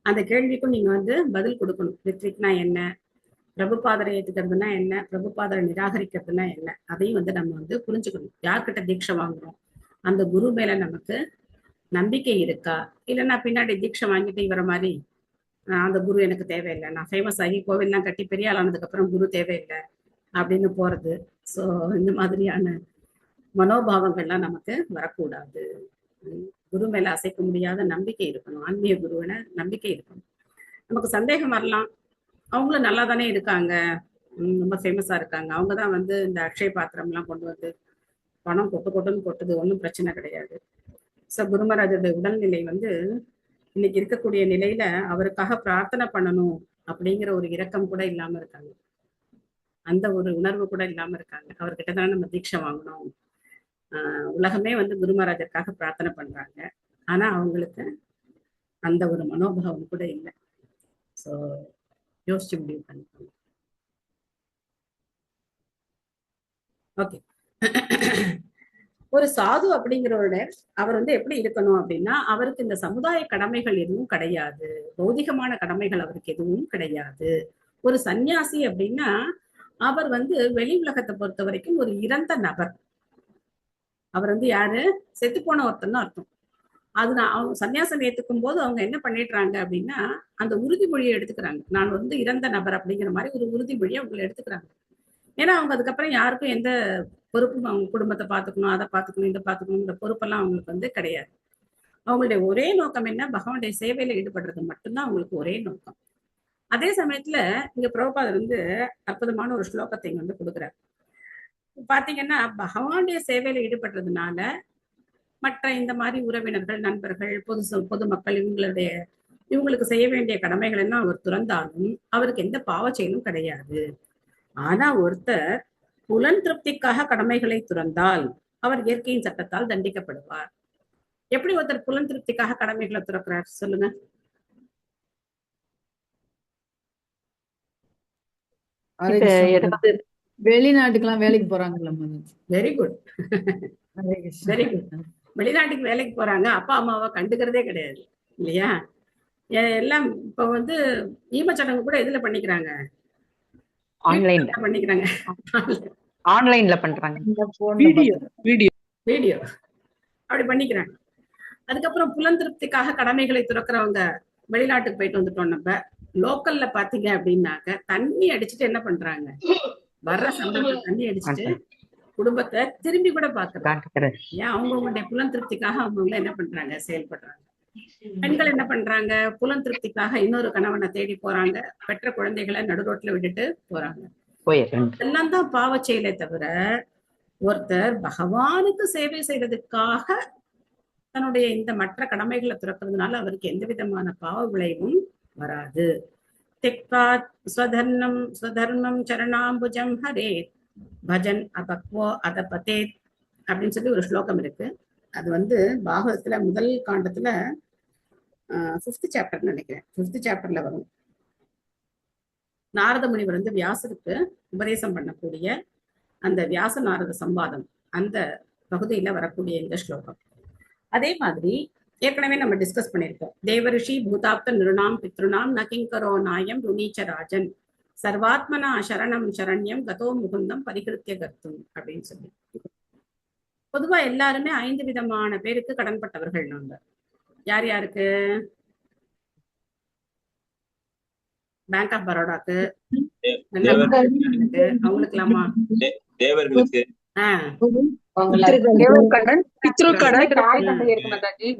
அந்த கேள்விக்கும் நீங்க வந்து பதில் கொடுக்கணும். ரித்விக்னா என்ன, பிரபுபாதரை ஏத்துக்கிறதுனா என்ன, பிரபுபாதரை நிராகரிக்கிறதுனா என்ன, அதையும் வந்து நம்ம வந்து புரிஞ்சுக்கணும். யார்கிட்ட தீட்சை வாங்குறோம், அந்த குரு மேல நமக்கு நம்பிக்கை இருக்கா, இல்லைன்னா பின்னாடி தீட்சை வாங்கிட்டு இவர மாதிரி அந்த குரு எனக்கு தேவையில்லை, நான் ஃபேமஸ் ஆகி கோவில்லாம் கட்டி பெரிய ஆளானதுக்கு அப்புறம் குரு தேவையில்லை அப்படின்னு போறது. ஸோ இந்த மாதிரியான மனோபாவங்கள்லாம் நமக்கு வரக்கூடாது. குரு மேல அசைக்க முடியாத நம்பிக்கை இருக்கணும். ஆன்மீக குருவின நம்பிக்கை இருக்கணும். நமக்கு சந்தேகம் வரலாம், அவங்களும் நல்லா தானே இருக்காங்க, ரொம்ப ஃபேமஸா இருக்காங்க, அவங்கதான் வந்து இந்த அக்ஷய பாத்திரம் எல்லாம் கொண்டு வந்து பணம் கொட்டுன்னு கொட்டுது, ஒன்றும் பிரச்சனை கிடையாது. ஸோ குருமராஜருடைய உடல்நிலை வந்து இன்னைக்கு இருக்கக்கூடிய நிலையில அவருக்காக பிரார்த்தனை பண்ணணும் அப்படிங்கிற ஒரு இரக்கம் கூட இல்லாம இருக்காங்க, அந்த ஒரு உணர்வு கூட இல்லாம இருக்காங்க. அவர்கிட்ட தானே நம்ம தீட்சை வாங்கணும். உலகமே வந்து குருமராஜருக்காக பிரார்த்தனை பண்றாங்க, ஆனா அவங்களுக்கு அந்த ஒரு மனோபாவம் கூட இல்லை. ஸோ யோசிச்சு முடிவு பண்ணிக்கணும். ஓகே. ஒரு சாது அப்படிங்கிறவரோட அவர் வந்து எப்படி இருக்கணும் அப்படின்னா, அவருக்கு இந்த சமுதாய கடமைகள் எதுவும் கிடையாது, பௌதிகமான கடமைகள் அவருக்கு எதுவும் கிடையாது. ஒரு சன்னியாசி அப்படின்னா அவர் வந்து வெளி உலகத்தை பொறுத்த வரைக்கும் ஒரு இறந்த நபர். அவர் வந்து யாரு, செத்து போன ஒருத்தன்னு அர்த்தம். அது அவங்க சன்னியாசம் ஏத்துக்கும் போது அவங்க என்ன பண்ணிடுறாங்க அப்படின்னா, அந்த உறுதிமொழியை எடுத்துக்கிறாங்க. நான் வந்து இறந்த நபர் அப்படிங்கிற மாதிரி ஒரு உறுதிமொழியை அவங்களை எடுத்துக்கிறாங்க. ஏன்னா அவங்க அதுக்கப்புறம் யாருக்கும் எந்த பொறுப்பும், அவங்க குடும்பத்தை பார்த்துக்கணும், அதை பார்த்துக்கணும், இதை பார்த்துக்கணுங்கிற பொறுப்பெல்லாம் அவங்களுக்கு வந்து கிடையாது. அவங்களுடைய ஒரே நோக்கம் என்ன, பகவானுடைய சேவையில ஈடுபடுறது மட்டும்தான் அவங்களுக்கு ஒரே நோக்கம். அதே சமயத்துல இங்க பிரபுபாதர் வந்து அற்புதமான ஒரு ஸ்லோகத்தை இங்க வந்து கொடுக்குறாரு. பாத்தீங்கன்னா பகவானுடைய சேவையில ஈடுபடுறதுனால மற்ற இந்த மாதிரி உறவினர்கள், நண்பர்கள், பொதுமக்கள் இவங்களுக்கு செய்ய வேண்டிய கடமைகள் எல்லாம் அவர் துறந்தாலும் அவருக்கு எந்த பாவ செயலும் கிடையாது. ஆனா ஒருத்தர் புலன் திருப்திக்காக கடமைகளை துறந்தால் அவர் இயற்கையின் சட்டத்தால் தண்டிக்கப்படுவார். எப்படி ஒருத்தர் புலன் திருப்திக்காக கடமைகளை துறக்கிறார் சொல்லுங்க? வெளிநாட்டுக்கெல்லாம் வேலைக்கு போறாங்கல்ல. Very good, very good. வெளிநாட்டுக்கு வேலைக்கு போறாங்க, அப்பா அம்மாவை கண்டுக்கிறதே கிடையாது இல்லையா? எல்லாம் இப்ப வந்து ஈமச்சடங்கு கூட எதுல பண்ணிக்கிறாங்க, ஆன்லைன்ல பண்ணிக்கிறாங்க. ஆன்லைன்ல பண்றாங்க. வீடியோ அப்படி பண்ணிக்கிறாங்க. அதுக்கப்புறம் புலன் திருப்திக்காக கடமைகளை துறக்கிறவங்க வெளிநாட்டுக்கு போயிட்டு வந்துட்டோம். நம்ம லோக்கல்ல பாத்தீங்க அப்படின்னாக்க தண்ணி அடிச்சுட்டு என்ன பண்றாங்க, வர்ற சம்பளத்தை தண்ணி அடிச்சுட்டு குடும்பத்தை திரும்பி கூட பாக்குறாங்க. ஏன் அவங்களுடைய புலன் திருப்திக்காக அவங்க என்ன பண்றாங்க, செயல்படுறாங்க. பெண்கள் என்ன பண்றாங்க, புலன் திருப்திக்காக இன்னொரு கணவனை தேடி போறாங்க, பெற்ற குழந்தைகளை நடுரோட்ல விட்டுட்டு போறாங்க. எல்லாம் தான் பாவ செயலை தவிர ஒருத்தர் பகவானுக்கு சேவை செய்யறதுக்காக தன்னுடைய இந்த மற்ற கடமைகளை துறக்கிறதுனால அவருக்கு எந்த விதமான பாவ விளைவும் வராது. ஸ்வதர்மம் சரணாம்புஜம் ஹரே பஜன் அபக்வோ அதபதே அப்படின்னு சொல்லி ஒரு ஸ்லோகம் இருக்கு. அது பாகவதத்துல முதல் காண்டத்துல 5th சாப்டர் நினைக்கிறேன், 5th சாப்டர்ல வரும். நாரத முனிவர் வியாசருக்கு உபதேசம் பண்ணக்கூடிய அந்த வியாச நாரத சம்பாதம் அந்த பகுதியில வரக்கூடிய இந்த ஸ்லோகம். அதே மாதிரி ஏற்கனவே நம்ம டிஸ்கஸ் பண்ணியிருக்கோம். தேவரிஷி பூதாப்த நிருணாம் பித்ருணாம் நகிங்கரோ நாயம் ருணீச்ச ராஜன் சர்வாத்மனா சரணம் சரண்யம் கதோ முகுந்தம் பரிகிருத்திய கர்த்தும் அப்படின்னு சொல்லி. பொதுவா எல்லாருமே 5 விதமான பேருக்கு கடன்பட்டவர்கள். நாங்க யார் யாருக்கு? பேங்க் ஆஃப் பரோடாக்கு, அவங்களுக்கு இல்லாமா, தேவர்களுக்கு,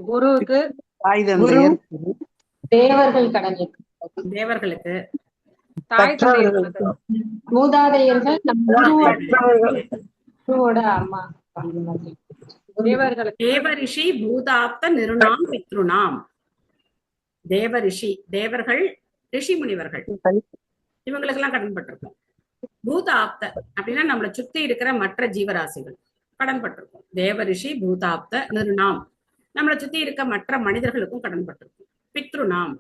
குருவுக்கு, தேவர்களுக்கு, மூதாதையர்கள், தேவரிஷி பூதாப்த நிருணாம் பித்ருணாம். தேவரிஷி தேவர்கள், ரிஷி முனிவர்கள், இவங்களுக்கு எல்லாம் கடன்பட்டிருக்கோம். பூதாப்த அப்படின்னா நம்மளை சுத்தி இருக்கிற மற்ற ஜீவராசிகள் கடன்பட்டிருக்கோம். தேவரிஷி பூதாப்த நிருணாம் நம்மளை சுத்தி இருக்க மற்ற மனிதர்களுக்கும் கடன்பட்டிருக்கும். பித்ருணாம்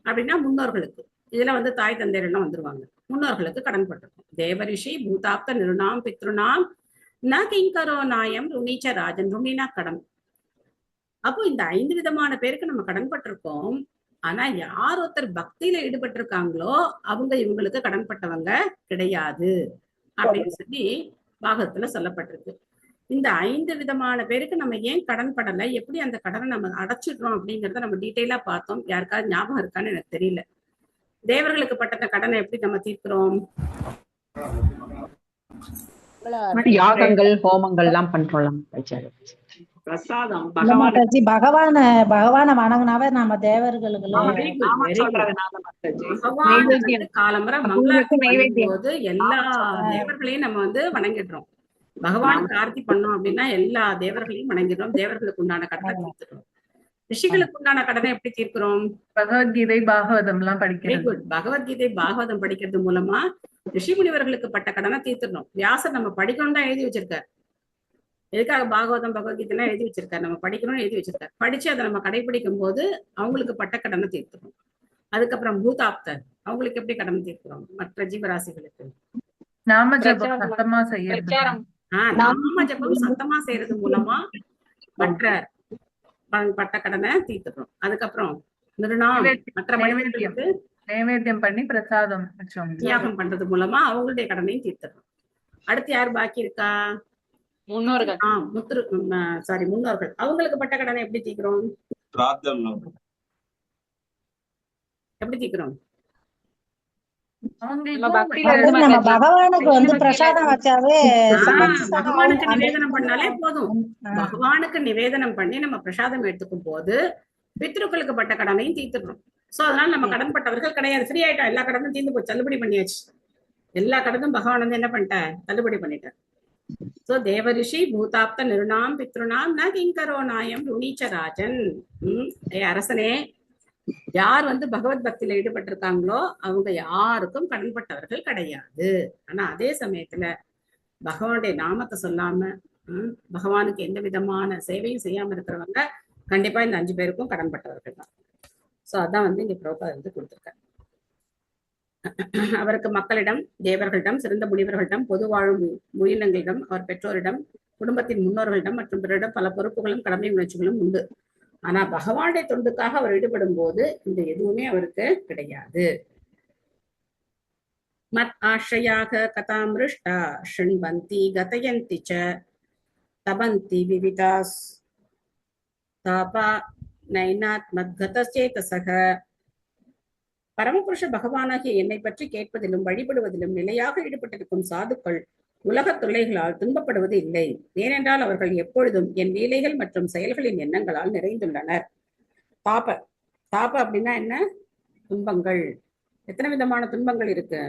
அப்படின்னா முன்னோர்களுக்கு, இதுல தாய் தந்தையர் வந்துருவாங்க, முன்னோர்களுக்கு கடன்பட்டிருக்கும். தேவரிஷி பூதாப்த நிருணாம் பித்ருணாம் ந கிங்கரோ நாயம் ருணீச்ச ராஜன். ருணினா கடன். அப்போ இந்த 5 விதமான பேருக்கு நம்ம கடன்பட்டிருக்கோம். ஆனா யார் ஒருத்தர் பக்தியில ஈடுபட்டு இருக்காங்களோ அவங்க இவங்களுக்கு கடன்பட்டவங்க கிடையாது அப்படின்னு சொல்லி பாகவத்துல சொல்லப்பட்டிருக்கு. இந்த 5 விதமான பேருக்கு நம்ம ஏன் கடன்படலை, எப்படி அந்த கடனை நம்ம அடைச்சிடுறோம் அப்படிங்கறத நம்ம டீட்டெயிலா பார்த்தோம். யாருக்காவது ஞாபகம் இருக்கான்னு எனக்கு தெரியல. தேவர்களுக்கு பட்ட கடனை எப்படி நம்ம தீர்க்கிறோம்? யாகங்கள் ஹோமங்கள் எல்லாம் பண்றோம். பிரசாதம் பகவான வணங்கினாவே நம்ம தேவர்களுக்கு காலம்பரை மங்களம் போது எல்லா தேவர்களையும் நம்ம வணங்கிடுறோம். பகவான் கார்த்தி பண்ணோம் அப்படின்னா எல்லா தேவர்களையும் வணங்கிடுறோம். தேவர்களுக்கு உண்டான கடனை தீர்த்துறோம். ரிஷிகளுக்கு உண்டான கடனை எப்படி தீர்க்கிறோம்? பகவத்கீதை பாகவதம் எல்லாம் படிக்கிறோம். பகவத்கீதை பாகவதம் படிக்கிறது மூலமா ரிஷி முனிவர்களுக்கு பட்ட கடனை தீர்த்துடணும். வியாசர் நம்ம படிக்கணும் தான் எழுதி வச்சிருக்காரு. எதுக்காக பாகவதம் பகவத்கீதை எழுதி வச்சிருக்காரு? நம்ம படிக்கணும்னு எழுதி வச்சிருக்காரு. படிச்சு அதை நம்ம கடைபிடிக்கும் போது அவங்களுக்கு பட்ட கடனை தீர்த்துக்கணும். அதுக்கப்புறம் பூதாப்தர் அவங்களுக்கு எப்படி கடனை தீர்க்கிறோம்? மற்ற ஜீவராசிகளுக்கு நாம ஜபம் சத்தமா செய்யறது மூலமா மற்ற பட்ட கடனை தீர்த்துக்கிறோம். அதுக்கப்புறம் மற்ற மனிதர்களுக்கு நைவேத்தியம் பண்ணி பிரசாதம் தியாகம் பண்றது மூலமா அவங்களுடைய கடனையும் தீர்த்துக்கிறோம். அடுத்து யார் பாக்கி இருக்கா? முன்னோர்கள். முன்னோர்கள். அவங்களுக்கு பட்ட கடனை எப்படி தீர்க்கிறோம்? எப்படி தீர்க்கிறோம்? பகவானுக்கு பிரசாதம் வச்சாவே, பகவானுக்கு நிவேதனம் பண்ணாலே போதும். பகவானுக்கு நிவேதனம் பண்ணி நம்ம பிரசாதம் எடுத்துக்கும் போது பித்ருக்களுக்கு பட்ட கடனையும் தீர்த்துக்கிறோம். சோ அதனால நம்ம கடன் பட்டவர்கள் கிடையாது. ஃப்ரீ ஆயிட்டோம். எல்லா கடனும் தீர்ந்து போச்சு, தள்ளுபடி பண்ணியாச்சு. எல்லா கடனும் பகவான் என்ன பண்ணிட்டார்? தள்ளுபடி பண்ணிட்டார். சோ தேவரிஷி பூதாப்த நிருணாம் பித்ருணாம் ந கிங்கரோ நாயம் ருணீச்ச ராஜன். அரசனே, யார் பகவத் பக்தியில ஈடுபட்டு இருக்காங்களோ அவங்க யாருக்கும் கடன்பட்டவர்கள் கிடையாது. ஆனா அதே சமயத்துல பகவானுடைய நாமத்தை சொல்லாம பகவானுக்கு எந்த விதமான சேவையும் செய்யாம இருக்கிறவங்க கண்டிப்பா இந்த 5 பேருக்கும் கடன்பட்டவர்கள் தான். சோ அதான் இங்க பிரபுபாதர் கொடுத்திருக்காரு. அவருக்கு மக்களிடம், தேவர்களிடம், சிறந்த முனிவர்களிடம், பொது வாழும் உயிரினங்களிடம், அவர் பெற்றோரிடம், குடும்பத்தின் முன்னோர்களிடம் மற்றும் பிறரிடம் பல பொறுப்புகளும் கடமை உணர்ச்சிகளும் உண்டு. ஆனா பகவானுடைய தொண்டுக்காக அவர் ஈடுபடும் போது இந்த எதுவுமே அவருக்கு கிடையாது. மத் ஆශ්‍රயாக கதாமிருஷ்டா ஷண்வந்தி கதயந்தி ச தபந்தி விவிதாஸ் தாபா நைனாத் மத்கதசேதசக. பரமபுருஷ பகவானாகிய என்னை பற்றி கேட்பதிலும் வழிபடுவதிலும் நிலையாக ஈடுபட்டிருக்கும் சாதுக்கள் உலகத் தொல்லைகளால் துன்பப்படுவது இல்லை. ஏனென்றால் அவர்கள் எப்பொழுதும் என் லீலைகள் மற்றும் செயல்களின் எண்ணங்களால் நிறைந்துள்ளனர். தாப தாப அப்படின்னா என்ன? துன்பங்கள். எத்தனை விதமான துன்பங்கள் இருக்கு?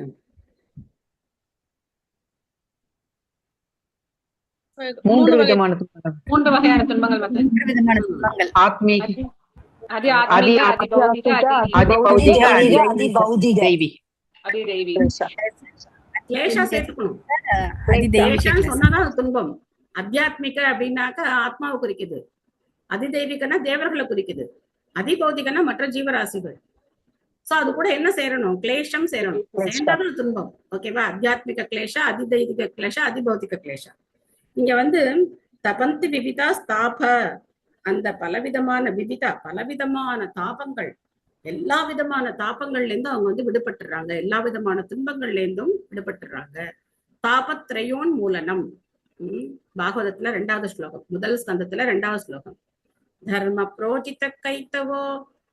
மூன்று விதமான துன்பங்கள். 3 வகையான துன்பங்கள் வந்து 3 விதமான துன்பங்கள். ஆத்மீக, அதி ஆத்மீக, அதி பௌதிக, அதி பௌதிக, தெய்வீக. அதி தெய்வீக. கிளேஷா சேர்த்துக்கணும். கிளேஷான்னு சொன்னாதான் அது துன்பம். அத்தியாத்மிக அப்படின்னாக்க ஆத்மாவை குறிக்குது. அதிதெய்வீகன்னா தேவர்களை குறிக்குது. அதிபௌதிகன்னா மற்ற ஜீவராசிகள். சோ அது கூட என்ன சேரணும்? கிளேஷம் சேரணும். சேர்ந்தாலும் துன்பம். ஓகேவா? அத்தியாத்மிக கிளேஷா, அதிதெய்வீக கிளேஷா, அதிபௌதிக கிளேஷா. இங்க வந்து தபந்தி விவிதா ஸ்தாப, அந்த பலவிதமான விவிதா, பலவிதமான தாபங்கள், எல்லா விதமான தாபங்கள்ல இருந்தும் அவங்க வந்து விடுபட்டுறாங்க. எல்லா விதமான துன்பங்கள்ல இருந்தும் விடுபட்டுறாங்க. தாபத்ரயோன் மூலனம். பாகவதத்துல 2வது ஸ்லோகம், முதல் ஸ்கந்தத்துல 2வது ஸ்லோகம். தர்ம புரோஜித கைத்தவோ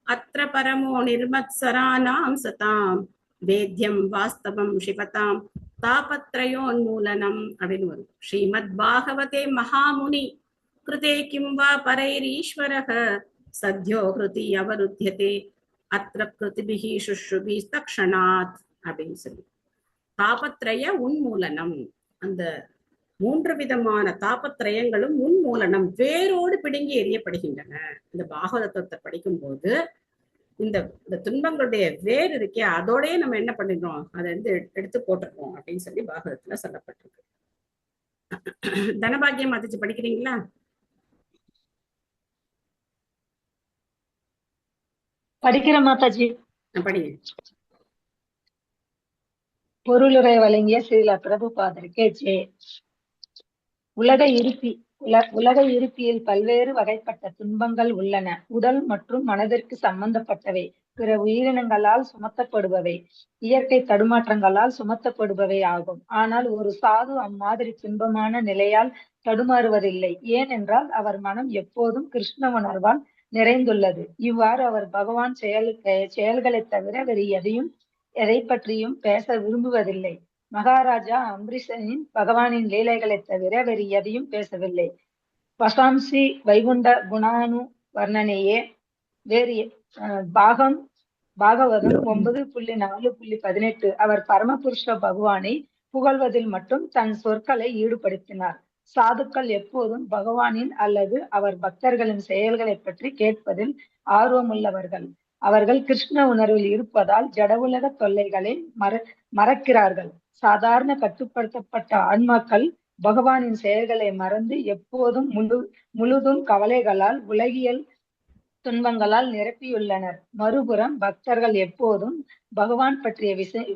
அத்ர பரமோ நிர்மத்சரானாம் சதாம் வேத்யம் வாஸ்தவம் சிவதாம் தாபத்ரயோன்மூலனம் அப்படின்னு வரும். ஸ்ரீமத் பாகவதே மகாமுனி கிருதே கிம் வா பரைரீஸ்வரஹ சத்யோ கிருதி அவருத்தியதே அத்ர கிருதிபிஹி சுஷ்ருபி தக்ஷணாத் அப்படின்னு சொல்லி தாபத்ரய உன்மூலனம். அந்த 3 விதமான தாபத்ரயங்களும் உன்மூலனம், வேரோடு பிடுங்கி எறியப்படுகின்றன. இந்த பாகவதத்தை படிக்கும் போது இந்த துன்பங்களுடைய வேர் இருக்கே, அதோடய நம்ம என்ன பண்ணிடுறோம், அதை வந்து எடுத்து போட்டுருக்கோம் அப்படின்னு சொல்லி பாகவதத்துல சொல்லப்பட்டிருக்கு. தனபாகியம் அதிச்சு படிக்கிறீங்களா? படிக்கிற மாதாஜி. படிங்க. பொருளுரை வழங்கிய ஸ்ரீல பிரபுபாதருக்கு ஜெய. உலக இருப்பியில் பல்வேறு வகைப்பட்ட துன்பங்கள் உள்ளன. உடல் மற்றும் மனதிற்கு சம்பந்தப்பட்டவை, பிற உயிரினங்களால் சுமத்தப்படுபவை, இயற்கை தடுமாற்றங்களால் சுமத்தப்படுபவை ஆகும். ஆனால் ஒரு சாது அம்மாதிரி துன்பமான நிலையால் தடுமாறுவதில்லை. ஏனென்றால் அவர் மனம் எப்போதும் கிருஷ்ண உணர்வால் நிறைந்துள்ளது. இவ்வாறு அவர் பகவான் செயல்களை தவிர வேறு எதை பற்றியும் பேச விரும்புவதில்லை. மகாராஜா அம்பரீஷனின் பகவானின் லீலைகளை தவிர வேறு எதையும் பேசவில்லை. வசாம்சி வைகுண்ட குணானு வர்ணனையே வேறு பாகவதம் 9.4.18. அவர் பரமபுருஷ பகவானை புகழ்வதில் மட்டும் தன் சொற்களை ஈடுபடுத்தினார். சாதுக்கள் எப்போதும் பகவானின் அல்லது அவர் பக்தர்களின் செயல்களை பற்றி கேட்பதில் ஆர்வமுள்ளவர்கள். அவர்கள் கிருஷ்ண உணர்வில் இருப்பதால் ஜட உலக தொல்லைகளை மறக்கிறார்கள். சாதாரண கட்டுப்படுத்தப்பட்ட ஆன்மாக்கள் பகவானின் செயல்களை மறந்து எப்போதும் முழுதும் கவலைகளால் உலகியல் துன்பங்களால் நிரப்பியுள்ளனர். மறுபுறம் பக்தர்கள் எப்போதும் பகவான் பற்றிய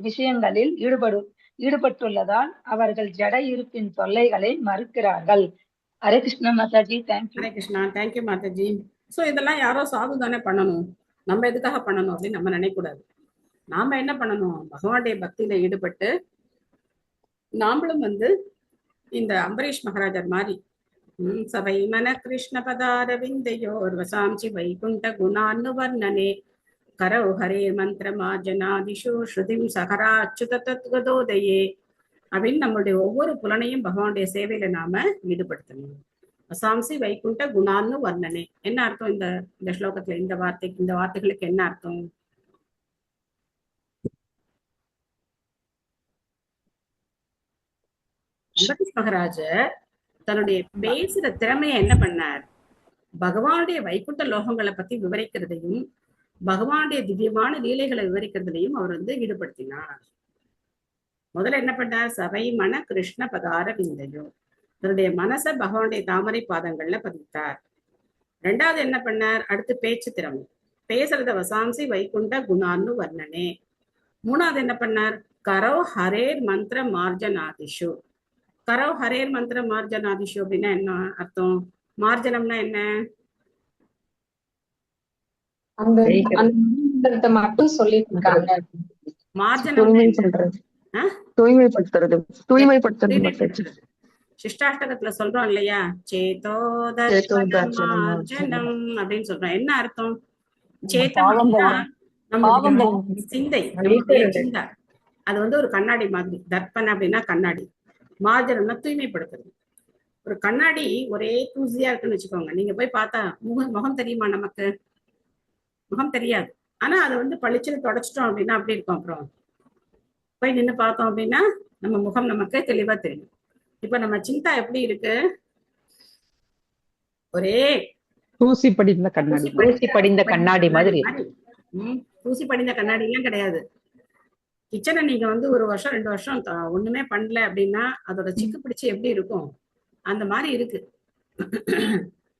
விஷயங்களில் ஈடுபட்டுள்ளதால் அவர்கள் ஜட இருப்பின் தொல்லைகளை மறுக்கிறார்கள். Hare Krishna Mataji. Thank you. Hare Krishna. Thank you Mataji. So இதெல்லாம் யாரோ சாது தானே பண்ணணும், நம்ம எதுக்காக பண்ணணும் அப்படின்னு நம்ம நினைக்கூடாது. நாம என்ன பண்ணணும்? பகவானுடைய பக்தியில ஈடுபட்டு நாமளும் வந்து இந்த அம்பரீஷ் மகாராஜர் மாதிரி சபை மன கிருஷ்ண பதாரவிந்தையோர் வசாம்சி வைகுண்ட குணான்னு வர்ணனே கரோ ஹரே மந்திரமா ஜனாதிஷு ஸ்ருதிம் சகரா அச்சுத தத்வதோதயே அப்படின்னு நம்மளுடைய ஒவ்வொரு புலனையும் பகவானுடைய சேவையில நாம ஈடுபடுத்தணும். வசாம்சி வைகுண்ட குணான்னு வர்ணனே என்ன அர்த்தம்? இந்த ஸ்லோகத்துல இந்த வார்த்தைகளுக்கு என்ன அர்த்தம்? அம்பரீஷ் மகாராஜர் தன்னுடைய பேசுற திறமைய என்ன பண்ணார்? பகவானுடைய வைகுண்ட லோகங்களை பத்தி விவரிக்கிறதையும் பகவானுடைய திவ்யமான லீலைகளை விவரிக்கிறதுலையும் அவர் வந்து ஈடுபடுத்தினார். முதல்ல என்ன பண்ணார்? சபை மன கிருஷ்ண பதார விந்தையோ, தன்னுடைய மனச பகவானுடைய தாமரை பாதங்கள்ல பதித்தார். 2வது என்ன பண்ணார்? அடுத்து பேச்சு திறமை, பேசுறத வசாம்சி வைகுண்ட குணான்னு வர்ணனே. 3வது என்ன பண்ணார்? கரோ ஹரேர் மந்திர மார்ஜனாதிஷு. கரோ ஹரேர் மந்திர மார்ஜனாதிஷு அப்படின்னா என்ன அர்த்தம்? மார்ஜனம்னா என்ன? மட்டும் சொல்லிட்டு இருக்காங்க. மார்ஜனம் தூய்மைப்படுத்துறது மாதாஜி. சிஷ்டாஷ்டகத்துல சொல்றோம் இல்லையா, சேதோ தர்ப்பணமார்ஜனம் அப்படின்னு சொல்றோம். என்ன அர்த்தம்? சேத்தம் அப்படின்னா நம்மளுடைய சிந்தை, நம்மளுடைய சிந்தா. அது வந்து ஒரு கண்ணாடி மாதிரி. தர்ப்பணம் அப்படின்னா கண்ணாடி, மார்ஜனம்னா தூய்மைப்படுத்துறது. ஒரு கண்ணாடி ஒரே தூசியா இருக்குன்னு வச்சுக்கோங்க, நீங்க போய் பார்த்தா முகம் தெரியுமா? நமக்கு முகம் தெரியாது. ஆனா அதை வந்து பளிச்சுன்னு தொடச்சிட்டோம் அப்படின்னா அப்படி இருக்கும். அப்புறம் போய் நின்று பார்த்தோம் அப்படின்னா நம்ம முகம் நமக்கு தெளிவா தெரியும். இப்ப நம்ம சிந்தா எப்படி இருக்கு? ஒரே தூசி படிந்த கண்ணாடி மாதிரி. தூசி படிந்த கண்ணாடி எல்லாம் கிடையாது. கிச்சனை நீங்க வந்து 1 வருஷம் 2 வருஷம் ஒண்ணுமே பண்ணல அப்படின்னா அதோட சிக்கு பிடிச்சு எப்படி இருக்கும், அந்த மாதிரி இருக்கு.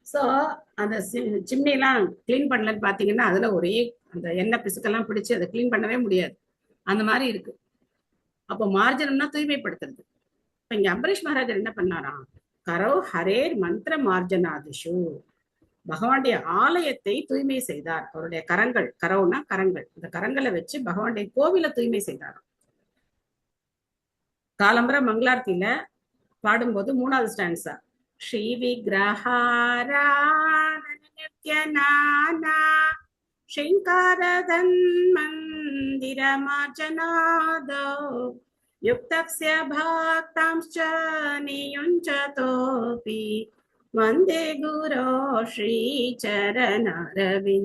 சோ அந்த சிம்னி எல்லாம் கிளீன் பண்ணலன்னு பாத்தீங்கன்னா அதுல ஒரே அந்த எண்ணெய் பிசுக்கெல்லாம் பிடிச்சு அதை கிளீன் பண்ணவே முடியாது, அந்த மாதிரி இருக்கு. அப்போ மார்ஜனம்னா தூய்மைப்படுத்துறது. இப்ப இங்க அம்பரீஷ் மகாராஜர் என்ன பண்ணாராம்? கரோ ஹரேர் மந்திர மார்ஜனாதிஷு, பகவானுடைய ஆலயத்தை தூய்மை செய்தார். அவருடைய கரங்கள், கரவுனா கரங்கள், இந்த கரங்களை வச்சு பகவானுடைய கோவில தூய்மை செய்தாராம். காலம்பர மங்களார்த்தியில பாடும்போது 3வது ஸ்டான்ஸா, ஸ்ரீ விக்கிரஹாராதன ஷிங்காரதன்மந்திர மார்ஜனாதோ யுக்தஸ்ய பக்தாம்ச்ச நியுஞ்சதோபி வந்தே குரோ ஸ்ரீ சரணாரவிந்தம்.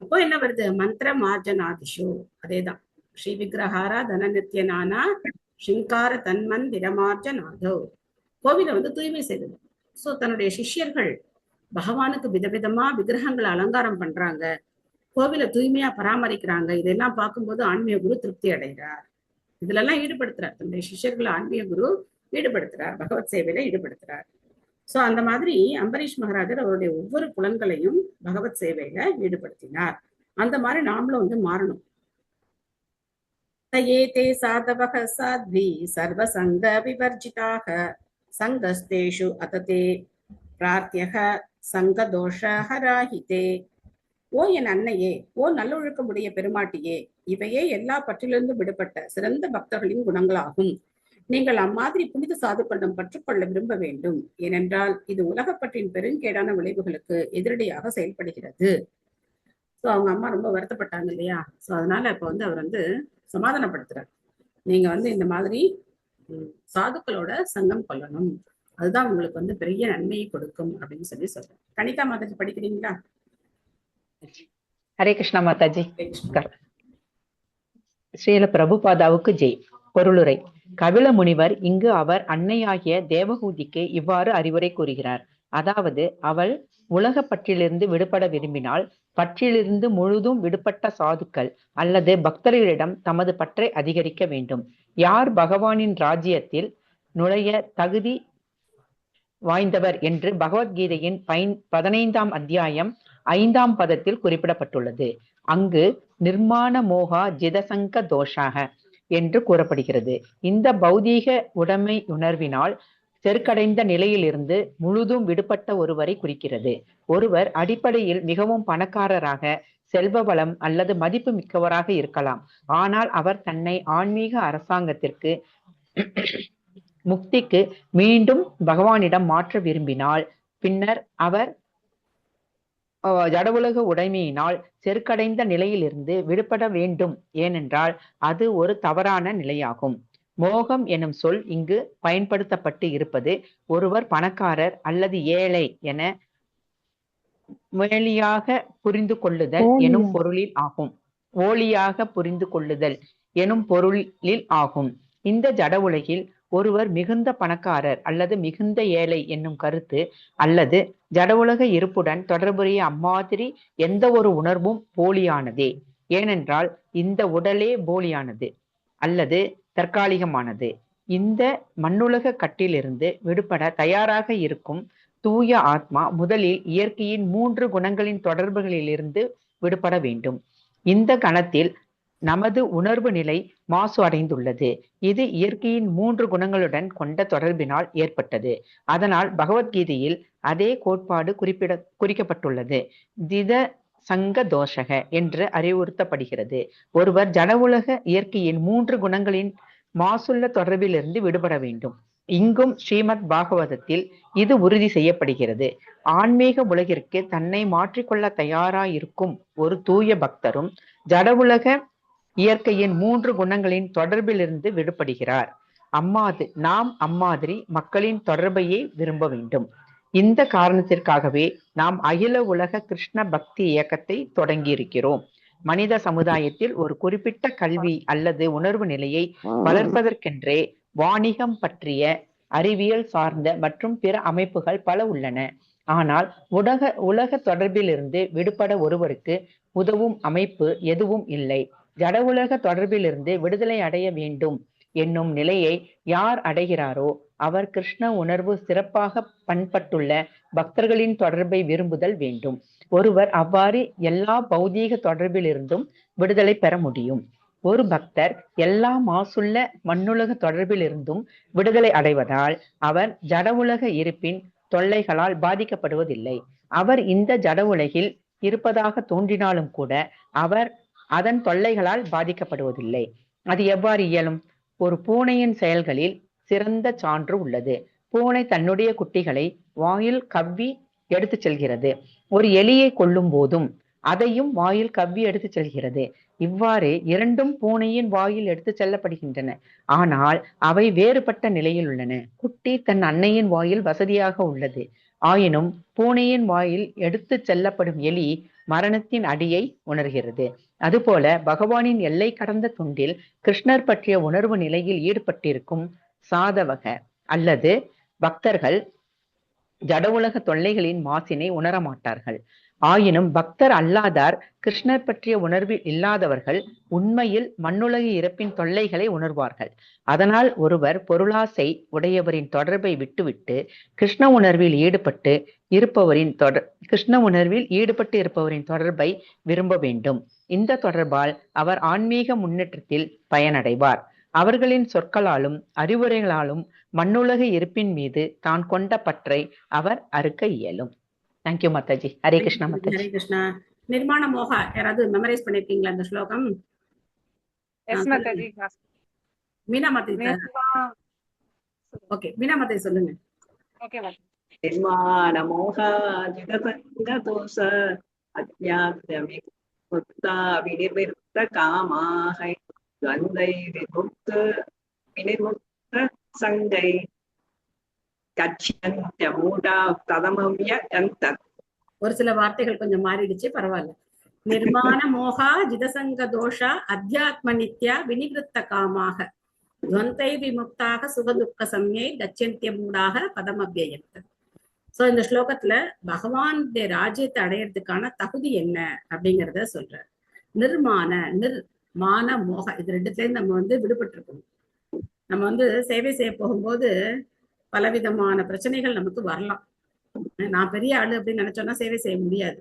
அப்போ என்ன வருது? மந்திர மார்ஜனாதிஷு. அதேதான், ஸ்ரீ விக்கிரஹாரா தனநித்யனானா ஷிங்கார தன்மந்திர மார்ஜனாதோ, கோவிலை வந்து தூய்மை செய்தது. சோ தன்னுடைய சிஷ்யர்கள் பகவானுக்கு விதவிதமா விக்கிரகங்களை அலங்காரம் பண்றாங்க, கோவிலை தூய்மையா பராமரிக்கிறாங்க. இதெல்லாம் பார்க்கும்போது ஆன்மீக குரு திருப்தி அடைகிறார். இதுல எல்லாம் ஈடுபடுத்துறார், தன்னுடைய சிஷ்யர்களை ஆன்மீக குரு ஈடுபடுத்துறார், பகவத் சேவையில ஈடுபடுத்துறார். சோ அந்த மாதிரி அம்பரீஷ் மகாராஜர் அவருடைய ஒவ்வொரு புலன்களையும் பகவத் சேவையில ஈடுபடுத்தினார். அந்த மாதிரி நாமளும் வந்து மாறணும். தயேதே சாதவக சாத்வி சர்வசங்க விவர்ஜிதாக சங்கஸ்தேஷு அததே பிரார்த்தியக சங்கதோஷ ஹராஹிதே. ஓ என் அன்னையே, ஓ நல்லொழுக்கமுடைய பெருமாட்டியே, இவையே எல்லா பற்றிலிருந்து விடுபட்ட சிறந்த பக்தர்களின் குணங்களாகும். நீங்கள் அம்மாதிரி புனித சாதுக்களிடம் பற்றுக்கொள்ள விரும்ப வேண்டும். ஏனென்றால் இது உலகப்பற்றின் பெருங்கேடான விளைவுகளுக்கு எதிரடியாக செயல்படுகிறது. சோ அவங்க அம்மா ரொம்ப வருத்தப்பட்டாங்க இல்லையா? சோ அதனால இப்ப வந்து அவர் வந்து சமாதானப்படுத்துறார். நீங்க வந்து இந்த மாதிரி சாதுக்களோட சங்கம் கொள்ளணும், அதுதான் உங்களுக்கு வந்து பெரிய நன்மையை கொடுக்கும் அப்படின்னு சொல்லி சொல்றேன். கணிதா மாதாஜி படிக்கிறீங்களா? ஹரே கிருஷ்ணா மாதாஜி. ஸ்ரீல பிரபுபாதாவுக்கு ஜெய். பொருளுரை. கபில முனிவர் இங்கு அவர் அன்னையாகிய தேவகூதிக்கு இவ்வாறு அறிவுரை கூறுகிறார். அதாவது, அவள் உலக பற்றிலிருந்து விடுபட விரும்பினால் பற்றிலிருந்து முழுதும் விடுபட்ட சாதுக்கள் அல்லது பக்தர்களிடம் தமது பற்றை அதிகரிக்க வேண்டும். யார் பகவானின் ராஜ்யத்தில் நுழைய தகுதி வாய்ந்தவர் என்று பகவத்கீதையின் 15ஆம் அத்தியாயம் 5ஆம் பதத்தில் குறிப்பிடப்பட்டுள்ளது. அங்கு நிர்மாண மோகா ஜிதசங்க தோஷாக என்று கூறப்படுகிறது. இந்த பௌதீக உடைமை உணர்வினால் செருக்கடைந்த நிலையிலிருந்து முழுதும் விடுபட்ட ஒருவரை குறிக்கிறது. ஒருவர் அடிப்படையில் மிகவும் பணக்காரராக, செல்வ வளம் அல்லது மதிப்பு மிக்கவராக இருக்கலாம். ஆனால் அவர் தன்னை ஆன்மீக அரசாங்கத்திற்கு முக்திக்கு மீண்டும் பகவானிடம் மாற்ற விரும்பினால் பின்னர் அவர் ஜடவுலக உடைமையினால் செருக்கடைந்த நிலையிலிருந்து விடுபட வேண்டும். ஏனென்றால் அது ஒரு தவறான நிலையாகும். மோகம் எனும் சொல் இங்கு பயன்படுத்தப்பட்டு இருப்பது ஒருவர் பணக்காரர் அல்லது ஏழை என மேலியாக புரிந்து கொள்ளுதல் எனும் பொருளில் ஆகும். ஓலியாக புரிந்து கொள்ளுதல் எனும் பொருளில் ஆகும். இந்த ஜட உலகில் ஒருவர் மிகுந்த பணக்காரர் அல்லது மிகுந்த ஏழை என்னும் கருத்து அல்லது ஜட உலக இருப்புடன் தொடர்புடைய அம்மாதிரி எந்த ஒரு உணர்வும் போலியானதே. ஏனென்றால் இந்த உடலே போலியானது அல்லது தற்காலிகமானது. இந்த மண்ணுலக கட்டிலிருந்து விடுபட தயாராக இருக்கும் தூய ஆத்மா முதலில் இயற்கையின் 3 குணங்களின் தொடர்புகளிலிருந்து விடுபட வேண்டும். இந்த கணத்தில் நமது உணர்வு நிலை மாசு அடைந்துள்ளது. இது இயற்கையின் 3 குணங்களுடன் கொண்ட தொடர்பினால் ஏற்பட்டது. அதனால் பகவத்கீதையில் அதே கோட்பாடு குறிக்கப்பட்டுள்ளது. தித சங்க தோஷக என்று அறிவுறுத்தப்படுகிறது. ஒருவர் ஜட உலக இயற்கையின் 3 குணங்களின் மாசுள்ள தொடர்பிலிருந்து விடுபட வேண்டும். இங்கும் ஸ்ரீமத் பாகவதத்தில் இது உறுதி செய்யப்படுகிறது. ஆன்மீக உலகிற்கு தன்னை மாற்றிக்கொள்ள தயாராயிருக்கும் ஒரு தூய பக்தரும் ஜட உலக இயற்கையின் 3 குணங்களின் தொடர்பிலிருந்து விடுபடுகிறார். நாம் அம்மாதிரி மக்களின் தொடர்பையே விரும்ப வேண்டும். இந்த காரணத்திற்காகவே நாம் அகில உலக கிருஷ்ண பக்தி இயக்கத்தை தொடங்கியிருக்கிறோம். மனித சமுதாயத்தில் ஒரு குறிப்பிட்ட கல்வி அல்லது உணர்வு நிலையை வளர்ப்பதற்கென்றே வாணிகம் பற்றிய அறிவியல் சார்ந்த மற்றும் பிற அமைப்புகள் பல உள்ளன. ஆனால் உலக தொடர்பிலிருந்து விடுபட ஒருவருக்கு உதவும் அமைப்பு எதுவும் இல்லை. ஜட உலக தொடர்பிலிருந்து விடுதலை அடைய வேண்டும் என்னும் நிலையை யார் அடைகிறாரோ அவர் கிருஷ்ண உணர்வு சிறப்பாக பண்பட்டுள்ள பக்தர்களின் தொடர்பை விரும்புதல் வேண்டும். ஒருவர் அவ்வாறு எல்லா பௌதீக தொடர்பிலிருந்தும் விடுதலை பெற முடியும். ஒரு பக்தர் எல்லா மாசுள்ள மண்ணுலக தொடர்பிலிருந்தும் விடுதலை அடைவதால் அவர் ஜட உலக இருப்பின் தொல்லைகளால் பாதிக்கப்படுவதில்லை. அவர் இந்த ஜட உலகில் இருப்பதாக தோன்றினாலும் கூட அவர் அதன் தொல்லைகளால் பாதிக்கப்படுவதில்லை. அது எவ்வாறு இயலும்? ஒரு பூனையின் செயல்களில் சிறந்த சான்று உள்ளது. பூனை தன்னுடைய குட்டிகளை வாயில் கவ்வி எடுத்து செல்கிறது. ஒரு எலியை கொல்லும் போதும் அதையும் வாயில் கவ்வி எடுத்து செல்கிறது. இவ்வாறு இரண்டும் பூனையின் வாயில் எடுத்து செல்லப்படுகின்றன. ஆனால் அவை வேறுபட்ட நிலையில் உள்ளன. குட்டி தன் அன்னையின் வாயில் வசதியாக உள்ளது. ஆயினும் பூனையின் வாயில் எடுத்து செல்லப்படும் எலி மரணத்தின் அடியை உணர்கிறது. அதுபோல பகவானின் எல்லை கடந்த தொண்டில் கிருஷ்ணர் பற்றிய உணர்வு நிலையில் ஈடுபட்டிருக்கும் சாதவக அல்லது பக்தர்கள் ஜட உலக தொல்லைகளின் மாசினை உணரமாட்டார்கள். ஆயினும் பக்தர் அல்லாதார் கிருஷ்ணர் பற்றிய உணர்வில் இல்லாதவர்கள் உண்மையில் மண்ணுலக இறப்பின் தொல்லைகளை உணர்வார்கள். அதனால் ஒருவர் பொருளாசை உடையவரின் தொடர்பை விட்டுவிட்டு கிருஷ்ண உணர்வில் ஈடுபட்டு இருப்பவரின் தொடர்பை விரும்ப வேண்டும். இந்த தொடர்பால் அவர் ஆன்மீக முன்னேற்றத்தில் பயனடைவார். அவர்களின் சொற்களாலும் அறிவுரைகளாலும் மண்ணுலக இருப்பின் மீது தான் கொண்ட பற்றை அவர் அறுக்க இயலும். தேங்க்யூ மாதாஜி. ஹரே கிருஷ்ணா மாதாஜி. ஹரே கிருஷ்ணா. நிர்மாண மோகா யாராவது மெமரைஸ் பண்ணிருக்கீங்களா இந்த ஸ்லோகம்? மீனா மாதாஜி. ஓகே, மீனா மாதாஜி சொல்லுங்க. நிர்மாண மோகா ஜிதசங்க தோஷ அஜ்ஞாத்யமி முக்தா விநிர்விருத்த காமாக துவந்தை விநிர்முக்த சங்கை கச்யந்த்ய மூடா ததமவ்யயந்தத். ஒரு சில வார்த்தைகள் கொஞ்சம் மாறிடுச்சு, பரவாயில்ல. நிர்மாண மோகா ஜிதசங்க தோஷா அத்தியாத்ம நித்யா விநிவிருத்த காமாக துவந்தை விமுக்தாக சுகதுக்க சம்யை கச்சந்திய மூடாக பதமவ்யயந்தத். சோ இந்த ஸ்லோகத்துல பகவானுடைய ராஜ்யத்தை அடையிறதுக்கான தகுதி என்ன அப்படிங்கிறத சொல்றார். நிர்மான மோக இது ரெண்டுத்துல இருந்து நம்ம விடுபட்டு இருக்கணும். நம்ம சேவை செய்ய போகும்போது பலவிதமான பிரச்சனைகள் நமக்கு வரலாம். நான் பெரிய ஆளு அப்படின்னு நினைச்சோம்னா சேவை செய்ய முடியாது.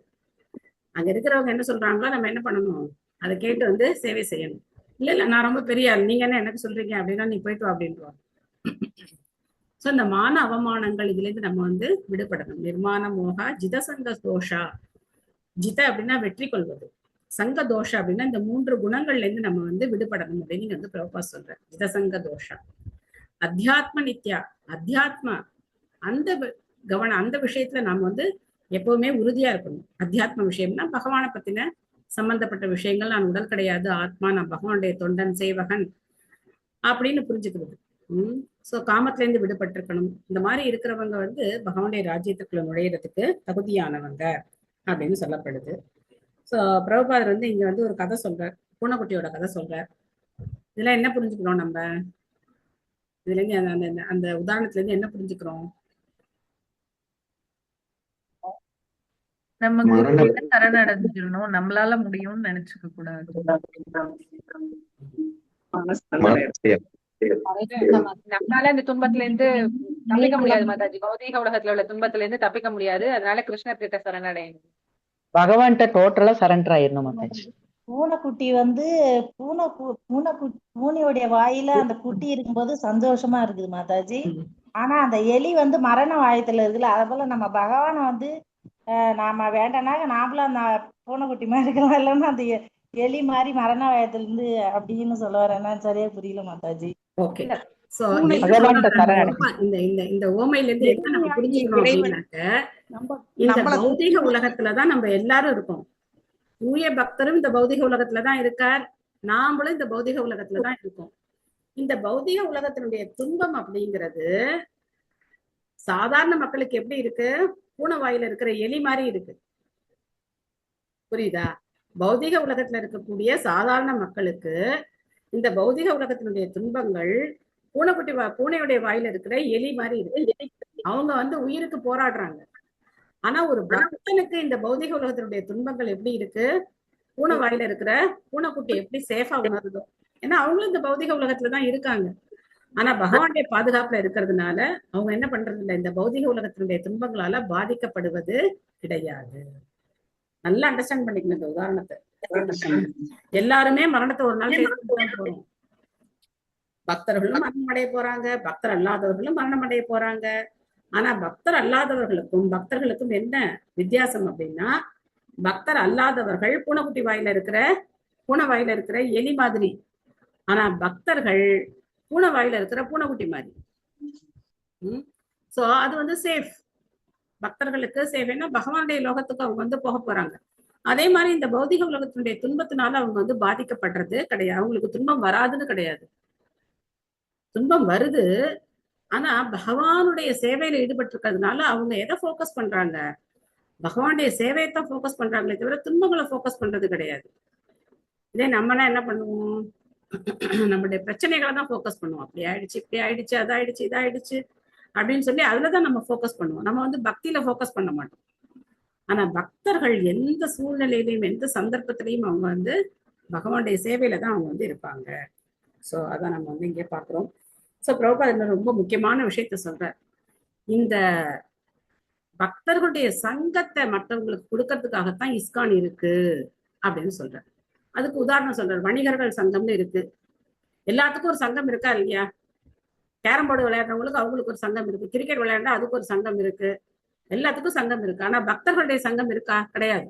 அங்க இருக்கிறவங்க என்ன சொல்றாங்களோ நம்ம என்ன பண்ணணும், அதை கேட்டு சேவை செய்யணும். இல்ல நான் ரொம்ப பெரிய ஆள், நீங்க என்ன எனக்கு சொல்றீங்க அப்படின்னா நீ போயிட்டு வா அப்படின்ட்டு. சோ இந்த மான அவமானங்கள் இதுல இருந்து நம்ம விடுபடணும். நிர்மாண மோகா ஜிதசங்க தோஷா. ஜித அப்படின்னா வெற்றி கொள்வது, சங்க தோஷா அப்படின்னா இந்த 3 குணங்கள்ல இருந்து நம்ம விடுபடணும் அப்படின்னு நீங்க பிரபுபா சொல்ற. ஜிதசங்க தோஷா. அத்தியாத்ம நித்யா, அத்தியாத்மா அந்த அந்த விஷயத்துல நாம எப்பவுமே உறுதியா இருக்கணும். அத்தியாத்ம விஷயம்னா பகவானை பத்தின சம்பந்தப்பட்ட விஷயங்கள். நான் உடல் கிடையாது, ஆத்மா, நான் பகவானுடைய தொண்டன் சேவகன் அப்படின்னு புரிஞ்சுக்கிறது. சோ காமத்துல இருந்து விடுபட்டிருக்கணும். இந்த மாதிரி இருக்கிறவங்க பகவானுடைய ராஜ்யத்துக்குள்ள நுழையிறதுக்கு தகுதியானவங்க அப்படின்னு சொல்லப்படுது. சோ பிரபுபாதர் இங்க ஒரு கதை சொல்றார், பூனைக்குட்டியோட கதை சொல்றார். இதெல்லாம் என்ன புரிஞ்சுக்கிறோம் நம்ம இதுல இருந்து? அந்த உதாரணத்துல இருந்து என்ன புரிஞ்சுக்கிறோம்? நம்ம குருவிட சரணடைஞ்சிடணும், நம்மளால முடியும்னு நினைச்சுக்க கூடாது. நம்மளால இந்த துன்பத்துல இருந்து தப்பிக்க முடியாது மாதாஜி. பௌதீக உலகத்துல உள்ள துன்பத்துல இருந்து தப்பிக்க முடியாது. அதனால கிருஷ்ணர் கிட்ட சரணடையணும், பகவான்கிட்ட டோட்டலா சரண்டர் ஆயிடணும் மாதாஜி. பூனைக்குட்டி பூனையோடைய வாயில அந்த குட்டி இருக்கும்போது சந்தோஷமா இருக்குது மாதாஜி. ஆனா அந்த எலி மரண வாயத்துல இருக்குல்ல, அத போல நம்ம பகவானை நாம வேண்டானாக்க நாமளும் அந்த பூனைக்குட்டி மாதிரி இருக்கலாம், இல்லைன்னா அந்த எலி மாதிரி மரண வயத்துல இருந்து அப்படின்னு சொல்ல வரேன்னா சரியா புரியல மாதாஜி. ஓகே. சோ இந்த ஓமையில இருந்து என்ன நம்ம புரிஞ்சுக்கணும் அப்படின்னாக்க, இந்த பௌதிக உலகத்துலதான் நம்ம எல்லாரும் இருக்கோம். தூய பக்தரும் இந்த பௌதிக உலகத்துலதான் இருக்கார், நாமளும் இந்த பௌதிக உலகத்துலதான் இருக்கோம். இந்த பௌதிக உலகத்தினுடைய துன்பம் அப்படிங்கிறது சாதாரண மக்களுக்கு எப்படி இருக்கு? பூனை வாயில இருக்கிற எலி மாதிரி இருக்கு. புரியுதா? பௌதிக உலகத்துல இருக்கக்கூடிய சாதாரண மக்களுக்கு இந்த பௌதிக உலகத்தினுடைய துன்பங்கள் பூனையுடைய வாயில இருக்கிற எலி மாதிரி இருக்கு. அவங்க உயிருக்கு போராடுறாங்க. ஆனா ஒரு பக்தனுக்கு இந்த பௌதிக உலகத்தினுடைய துன்பங்கள் எப்படி இருக்கு? பூனை வாயில இருக்கிற பூனைக்குட்டி எப்படி சேஃபா உணருதோ. ஏன்னா அவங்களும் இந்த பௌதிக உலகத்துலதான் இருக்காங்க. ஆனா பகவானுடைய பாதுகாப்புல இருக்கிறதுனால அவங்க என்ன பண்றது இல்லை, இந்த பௌதிக உலகத்தினுடைய துன்பங்களால பாதிக்கப்படுவது கிடையாது. நல்லா அண்டர்ஸ்டாண்ட் பண்ணிக்கணும் இந்த உதாரணத்தை. எல்லாருமே மரணத்தை ஒரு நாள் போறோம். பக்தர்களும் மரணம் அடைய போறாங்க, பக்தர் அல்லாதவர்களும் மரணம் அடைய போறாங்க. ஆனா பக்தர் அல்லாதவர்களுக்கும் பக்தர்களுக்கும் என்ன வித்தியாசம் அப்படின்னா, பக்தர் அல்லாதவர்கள் பூனை வாயில இருக்கிற எலி மாதிரி. ஆனா பக்தர்கள் பூனை வாயில இருக்கிற பூனைக்குட்டி மாதிரி. சோ அது சேஃப், பக்தர்களுக்கு சேஃப். ஏன்னா பகவானுடைய லோகத்துக்கு அவங்க போக போறாங்க. அதே மாதிரி இந்த பௌதிக உலகத்தினுடைய துன்பத்தினால அவங்க பாதிக்கப்படுறது கிடையாது. அவங்களுக்கு துன்பம் வராதுன்னு கிடையாது, துன்பம் வருது. ஆனா பகவானுடைய சேவையில ஈடுபட்டு இருக்கிறதுனால அவங்க எதை போக்கஸ் பண்றாங்க? பகவானுடைய சேவையை தான் போக்கஸ் பண்றாங்களே தவிர துன்பங்களை போக்கஸ் பண்றது கிடையாது. இதே நம்மனா என்ன பண்ணுவோம்? நம்மளுடைய பிரச்சனைகளை தான் போக்கஸ் பண்ணுவோம். அப்படி ஆயிடுச்சு, இப்படி ஆயிடுச்சு, அதாயிடுச்சு, இதாயிடுச்சு அப்படின்னு சொல்லி அதுலதான் நம்ம போக்கஸ் பண்ணுவோம். நம்ம பக்தியில போக்கஸ் பண்ண மாட்டோம். ஆனா பக்தர்கள் எந்த சூழ்நிலையிலையும் எந்த சந்தர்ப்பத்திலையும் அவங்க பகவானுடைய சேவையில தான் அவங்க இருப்பாங்க. சோ அதான் நம்ம இங்கே பாக்குறோம். சோ பிரபுபாதர் ரொம்ப முக்கியமான விஷயத்த சொல்றார். இந்த பக்தர்களுடைய சங்கத்தை மற்றவங்களுக்கு கொடுக்கறதுக்காகத்தான் இஸ்கான் இருக்கு அப்படின்னு சொல்றார். அதுக்கு உதாரணம் சொல்றார். வணிகர்கள் சங்கம்னு இருக்கு. எல்லாத்துக்கும் ஒரு சங்கம் இருக்கா இல்லையா? கேரம் போர்டு விளையாடுறவங்களுக்கு அவங்களுக்கு ஒரு சங்கம் இருக்கு, கிரிக்கெட் விளையாண்டா அதுக்கு ஒரு சங்கம் இருக்கு, எல்லாத்துக்கும் சங்கம் இருக்கு. ஆனா பக்தர்களுடைய சங்கம் இருக்கா? கிடையாது.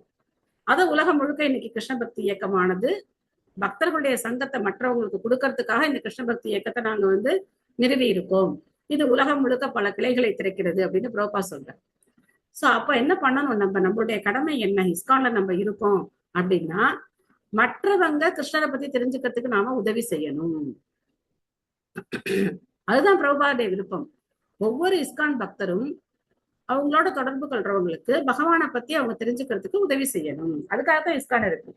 அது உலகம் முழுக்க இன்னைக்கு கிருஷ்ண பக்தி இயக்கமானது பக்தர்களுடைய சங்கத்தை மற்றவங்களுக்கு கொடுக்கறதுக்காக இந்த கிருஷ்ண பக்தி இயக்கத்தை நாங்க நிறுவி இருக்கோம். இது உலகம் முழுக்க பல கிளைகளை திறக்கிறது அப்படின்னு பிரபுபா சொல்றார். சோ அப்ப என்ன பண்ணணும்? நம்மளுடைய கடமை என்ன? இஸ்கான்ல நம்ம இருக்கோம் அப்படின்னா மற்றவங்க கிருஷ்ணரை பத்தி தெரிஞ்சுக்கிறதுக்கு நாம உதவி செய்யணும். அதுதான் பிரபுபாவுடைய விருப்பம். ஒவ்வொரு இஸ்கான் பக்தரும் அவங்களோட தொடர்பு கொள்றவங்களுக்கு பகவானை பத்தி அவங்க தெரிஞ்சுக்கிறதுக்கு உதவி செய்யணும். அதுக்காகத்தான் இஸ்கான் இருக்கு,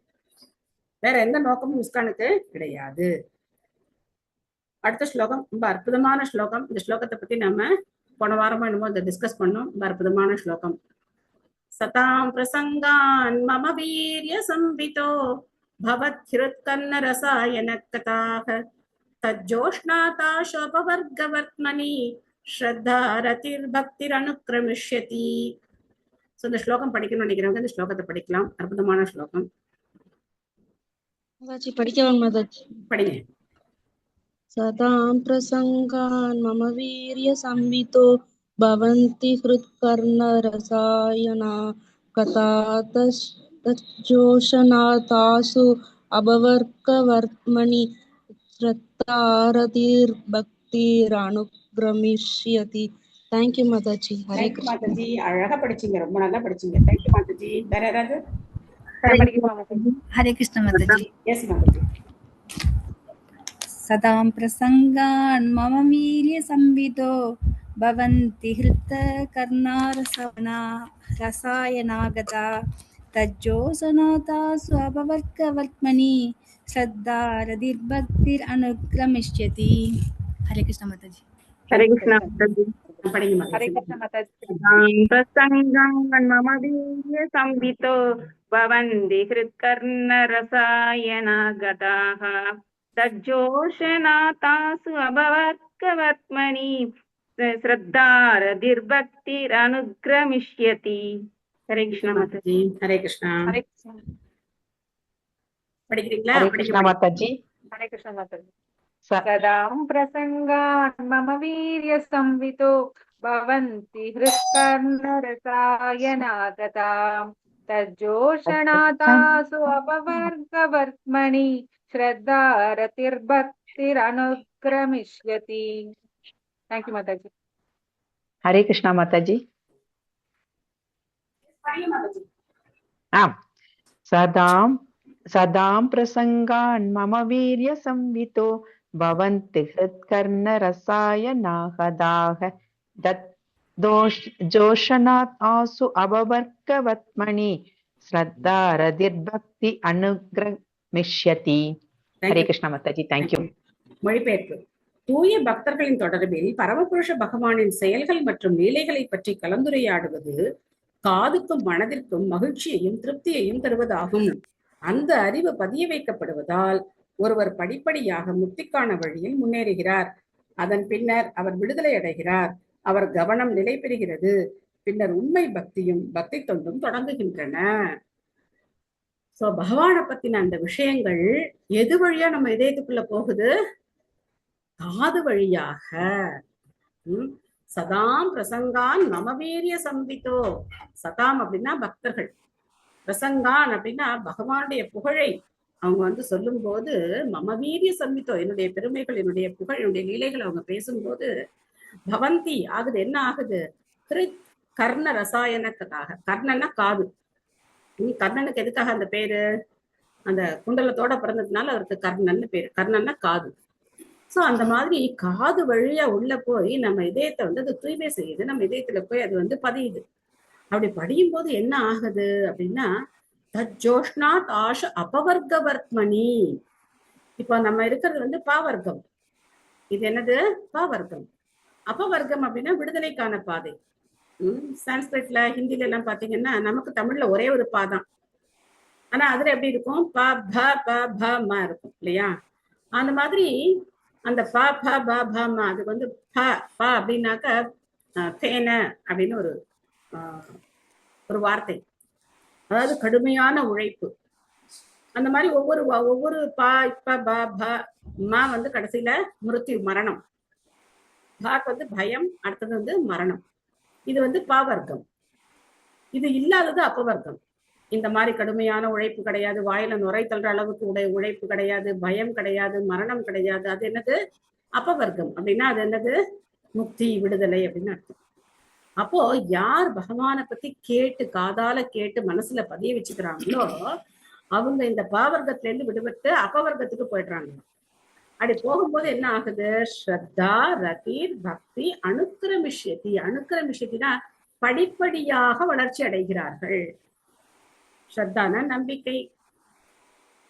வேற எந்த நோக்கமும் இஸ்கானுக்கு கிடையாது. அடுத்த ஸ்லோகம் ரொம்ப அற்புதமான ஸ்லோகம். இந்த ஸ்லோகத்தை பத்தி நம்ம போன வாரமா என்னமோ இதை டிஸ்கஸ் பண்ணோம். ரொம்ப அற்புதமான ஸ்லோகம். சதாம் பிரசங்கான் மம வீரிய சம்பிதோ பவத் ஹிருத்கன்ன ரசாயன கதாக தஜ்ஜோஷ்ணாதாஷோபவர்கவர்த்மனி ஸ்ரத்தா ரதிர் பக்திர் அனுக்ரமிஷ்யதி. சோ இந்த ஸ்லோகம் படிக்கணும்னு நினைக்கிறவங்க இந்த ஸ்லோகத்தை படிக்கலாம். அற்புதமான ஸ்லோகம். படிங்க. சதாம் பிரசங்கான் மம வீரிய சம்பிதோ பவந்தி ஹிருத்கர்ண ரசாயனா கதா தஜ்ஜோஷநாதாசு அபவர்கவர்த்மனி ஸ்ரத்தாரதிர் பக்திர் அனுக்ரமிஷ்யதி. தேங்க்யூ மாதாஜி. ஹரே கிருஷ்ணா மாதாஜி. அழகா படிச்சீங்க, ரொம்ப நல்லா படிச்சீங்க. தேங்க்யூ மாதாஜி. வேற யாராவது? ஹரே கிருஷ்ண மாதாஜி. எஸ் மாதாஜி. சதாம் பிரசங்கான் மம வீரிய சம்பிதோ பவந்தி ஹிருத்த கர்ணாரசவனா ரசாயனாகதா தஜ்ஜோசநாதாசு அபவர்கவர்த்மனி ஸ்ரத்தா ரதிர் பக்திர் அனுக்ரமிஷ்யதி. ஹரே கிருஷ்ண மாதாஜி. ஹரே கிருஷ்ணா மாதாஜி. படிங்க மாதாஜி. ஹரே கிருஷ்ண மாதாஜி. பிரசங்கான் மம வீரிய சம்பிதோ பவந்தி ஹிருத்கர்ண ரசாயனாகதாஹ தஜ்ஜோஷநாதாசு அபவர்கவர்த்மனி ஸ்ரத்தா ரதிர் பக்திர் அனுக்ரமிஷ்யதி. ஹரே கிருஷ்ணா மாதாஜி. ஹரே கிருஷ்ணா. ஹரே கிருஷ்ணா. படிக்கிறீங்களா? ஹரே கிருஷ்ணா மாதாஜி. ஹரே கிருஷ்ண மாதாஜி. சதாம் பிரசங்கான் மம வீரிய சம்பிதோ भवन्ति हृत्कर्णरसायनागताम् तज्जोषणातासु अपवर्गवर्त्मनि श्रद्धा रतिर्भक्तिरनुक्रमिष्यति. Thank you, Mataji. Hare Krishna, Mataji. सदां प्रसंगान् मम वीर्य संवितो भवन्ति हृत्कर्णरसायनाहदाः जोषणात् आसु अववर्गवत्मनि श्रद्धा रतिर्भक्ति अनुग्रमिष्यति. हरे कृष्णा माताजी. தேங்க்யூ. மொழிபெயர்ப்பு. தூய பக்தர்களின் தொடர்பில் பரமபுருஷ பகவானின் செயல்கள் மற்றும் லீலைகளை பற்றி கலந்துரையாடுவது காதுக்கும் மனதிற்கும் மகிழ்ச்சியையும் திருப்தியையும் தருவதாகும். அந்த அறிவு பதிய வைக்கப்படுவதால் ஒருவர் படிப்படியாக முக்திக்கான வழியில் முன்னேறுகிறார். அதன் பின்னர் அவர் விடுதலை அடைகிறார். அவர் கவனம் நிலை பெறுகிறது. பின்னர் உண்மை பக்தியும் பக்தி தொண்டும் தொடங்குகின்றன. சோ பகவானை பத்தின அந்த விஷயங்கள் எது வழியா நம்ம இதயத்துக்குள்ள போகுது? காது வழியாக. சதாம் பிரசங்கான் மமவீரிய சம்பித்தோ. சதாம் அப்படின்னா பக்தர்கள், பிரசங்கான் அப்படின்னா பகவானுடைய புகழை அவங்க சொல்லும் போது, மமவீரிய சம்பித்தோ என்னுடைய பெருமைகள், என்னுடைய புகழ், என்னுடைய லீலைகள் அவங்க பேசும்போது பவந்தி ஆகுது. என்ன ஆகுது? கிருத் கர்ண ரசாயனக்காக. கர்ணன்னா காது. கர்ணனுக்கு எதுக்காக அந்த பேரு? அந்த குண்டலத்தோட பிறந்ததுனால அவருக்கு கர்ணன்னு பேரு. கர்ணன்னா காது. சோ அந்த மாதிரி காது வழியா உள்ள போய் நம்ம இதயத்தை அது தூய்மை செய்யுது. நம்ம இதயத்துல போய் அது பதியுது. அப்படி படியும் போது என்ன ஆகுது அப்படின்னா, தஜ்ஜோஷ்ணாத் ஆஷ அபவர்கவர்த்மனி. இப்போ நம்ம இருக்கிறது பாவர்க்கம். இது என்னது? பாவர்க்கம். அபவர்க்கம் அப்படின்னா விடுதலைக்கான பாதை. சான்ஸ்கிரிட்ல, ஹிந்தில எல்லாம் பாத்தீங்கன்னா நமக்கு தமிழ்ல ஒரே ஒரு பாதான். ஆனா அதுல எப்படி இருக்கும்? ப ப ப ப ம இருக்கும் இல்லையா? அந்த மாதிரி அந்த ப ப ப ப ம அது ப ப அப்படின்னாக்க பேன அப்படின்னு ஒரு வார்த்தை. அதாவது கடுமையான உழைப்பு. அந்த மாதிரி ஒவ்வொரு ப இப்ப ப ப ம கடைசியில மிருத்யு, மரணம். பாக்கு பயம், அடுத்தது மரணம். இது பாவர்க்கம். இது இல்லாதது அப்பவர்க்கம். இந்த மாதிரி கடுமையான உழைப்பு கிடையாது, வாயில நுரை தள்ளுற அளவுக்கு உழைப்பு கிடையாது, பயம் கிடையாது, மரணம் கிடையாது. அது என்னது? அப்பவர்க்கம். அப்படின்னா அது என்னது? முக்தி, விடுதலை அப்படின்னு அர்த்தம். அப்போ யார் பகவானை பத்தி கேட்டு, காதால கேட்டு மனசுல பதிய வச்சுக்கிறாங்களோ அவங்க இந்த பாவர்க்கத்துல இருந்து விடுபட்டு அப்பவர்க்கத்துக்கு போயிடுறாங்க. அப்படி போகும்போது என்ன ஆகுது? ஸ்ரத்தா ரதீர் பக்தி அனுக்கிரமிஷ்யதி. அனுக்கிரமிஷ்யத்தினா படிப்படியாக வளர்ச்சி அடைகிறார்கள். ஸ்ரத்தான நம்பிக்கை.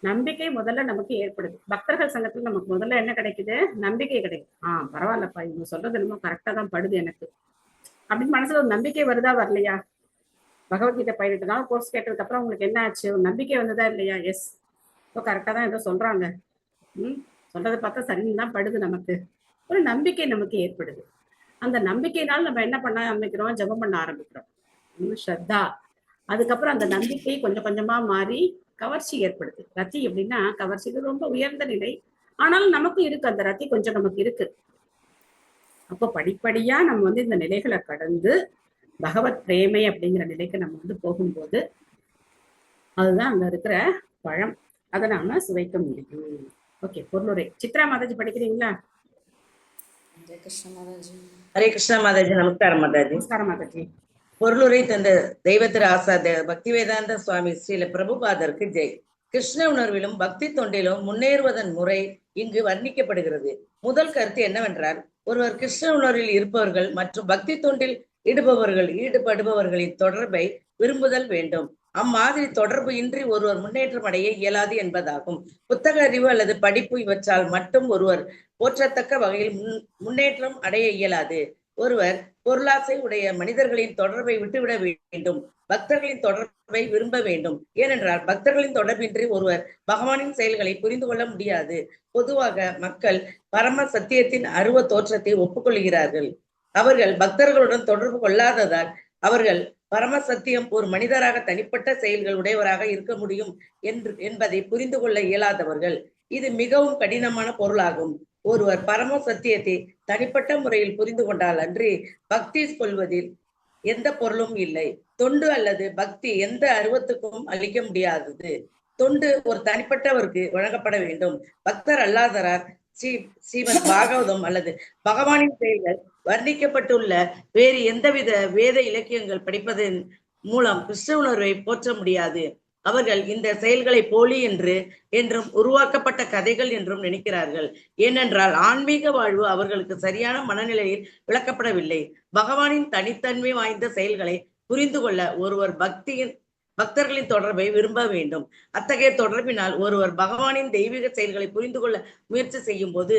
நம்பிக்கை முதல்ல நமக்கு ஏற்படுது. பக்தர்கள் சங்கத்துல நமக்கு முதல்ல என்ன கிடைக்குது? நம்பிக்கை கிடைக்குது. பரவாயில்லப்பா, இவங்க சொல்றது என்னமோ கரெக்டா தான் படுது எனக்கு அப்படின்னு மனசுல ஒரு நம்பிக்கை வருதா வரலையா? பகவத்கீதை 18 நாள் கோர்ஸ் கேட்டதுக்கு அப்புறம் உங்களுக்கு என்ன ஆச்சு? ஒரு நம்பிக்கை வந்ததா இல்லையா? எஸ், இப்போ கரெக்டா தான் ஏதோ சொல்றாங்க, சொல்றதை பார்த்தா சரின்னு தான் படுது. நமக்கு ஒரு நம்பிக்கை நமக்கு ஏற்படுது. அந்த நம்பிக்கையினால நம்ம என்ன பண்ண ஆரம்பிக்கிறோம்? ஜபம் பண்ண ஆரம்பிக்கிறோம். ஸ்ரத்தா. அதுக்கப்புறம் அந்த நம்பிக்கை கொஞ்சம் கொஞ்சமா மாறி கவர்ச்சி ஏற்படுது. ரத்தி அப்படின்னா கவர்ச்சி. இது ரொம்ப உயர்ந்த நிலை. ஆனாலும் நமக்கும் இருக்கு அந்த ரத்தி, கொஞ்சம் நமக்கு இருக்கு. அப்போ படிப்படியா நம்ம இந்த நிலைகளை கடந்து பகவத் பிரேமை அப்படிங்கிற நிலைக்கு நம்ம போகும்போது அதுதான் அங்க இருக்கிற பழம். அதை நாம சுவைக்க முடியும். ஓகே, பொருளுரை. சித்ரா மாதாஜி படிக்கிறீங்களா? ஹரே கிருஷ்ணா மாதாஜி. நமஸ்காரம் மாதாஜி. நமஸ்காரம் மாதாஜி. பொருளுரை தந்த தெய்வத்திரு ஆசாத பக்தி வேதாந்த சுவாமி ஸ்ரீல பிரபுபாதருக்கு ஜெய். கிருஷ்ண உணர்விலும் பக்தி தொண்டிலும் முன்னேறுவதன் முறை இங்கு வர்ணிக்கப்படுகிறது. முதல் கருத்து என்னவென்றால், ஒருவர் கிருஷ்ண உணர்வில் இருப்பவர்கள் மற்றும் பக்தி தொண்டில் ஈடுபடுபவர்களின் தொடர்பை விரும்புதல் வேண்டும். அம்மாதிரி தொடர்பு இன்றி ஒருவர் முன்னேற்றம் அடைய இயலாது என்பதாகும். புத்தக அறிவு அல்லது படிப்பு இவற்றால் மட்டும் ஒருவர் போற்றத்தக்க வகையில் முன்னேற்றம் அடைய இயலாது. ஒருவர் பொருளாசை உடைய மனிதர்களின் தொடர்பை விட்டுவிட வேண்டும். பக்தர்களின் தொடர்பை விரும்ப வேண்டும். ஏனென்றால் பக்தர்களின் தொடர்பின்றி ஒருவர் பகவானின் செயல்களை புரிந்து கொள்ள முடியாது. பொதுவாக மக்கள் பரம சத்தியத்தின் அருவ தோற்றத்தை ஒப்புக்கொள்கிறார்கள். அவர்கள் பக்தர்களுடன் தொடர்பு கொள்ளாததால் அவர்கள் பரம சத்தியம் ஒரு மனிதராக தனிப்பட்ட செயல்கள் உடையவராக இருக்க முடியும் என்பதை புரிந்து கொள்ள இயலாதவர்கள். இது மிகவும் கடினமான பொருளாகும். ஒருவர் பரம சத்தியத்தை தனிப்பட்ட முறையில் புரிந்து கொண்டால் அன்றி பக்தி கொள்வதில் எந்த பொருளும் இல்லை. தொண்டு அல்லது பக்தி எந்த அருவத்துக்கும் அளிக்க முடியாதது. தொண்டு ஒரு தனிப்பட்டவருக்கு வழங்கப்பட வேண்டும். பக்தர் அல்லாதரார் ஸ்ரீமத் பாகவதம் அல்லது பகவானின் செயல்கள் வர்ணிக்கப்பட்டுள்ள வேறு எந்தவித வேத இலக்கியங்கள் படிப்பதன் மூலம் கிருஷ்ண உணர்வை போற்ற முடியாது. அவர்கள் இந்த செயல்களை போலி என்றும் உருவாக்கப்பட்ட கதைகள் என்றும் நினைக்கிறார்கள். ஏனென்றால் ஆன்மீக வாழ்வு அவர்களுக்கு சரியான மனநிலையில் விளக்கப்படவில்லை. பகவானின் தனித்தன்மை வாய்ந்த செயல்களை புரிந்து கொள்ள ஒருவர் பக்தர்களின் தொடர்பை விரும்ப வேண்டும். அத்தகைய தொடர்பினால் ஒருவர் பகவானின் தெய்வீக செயல்களை புரிந்து கொள்ள முயற்சி செய்யும் போது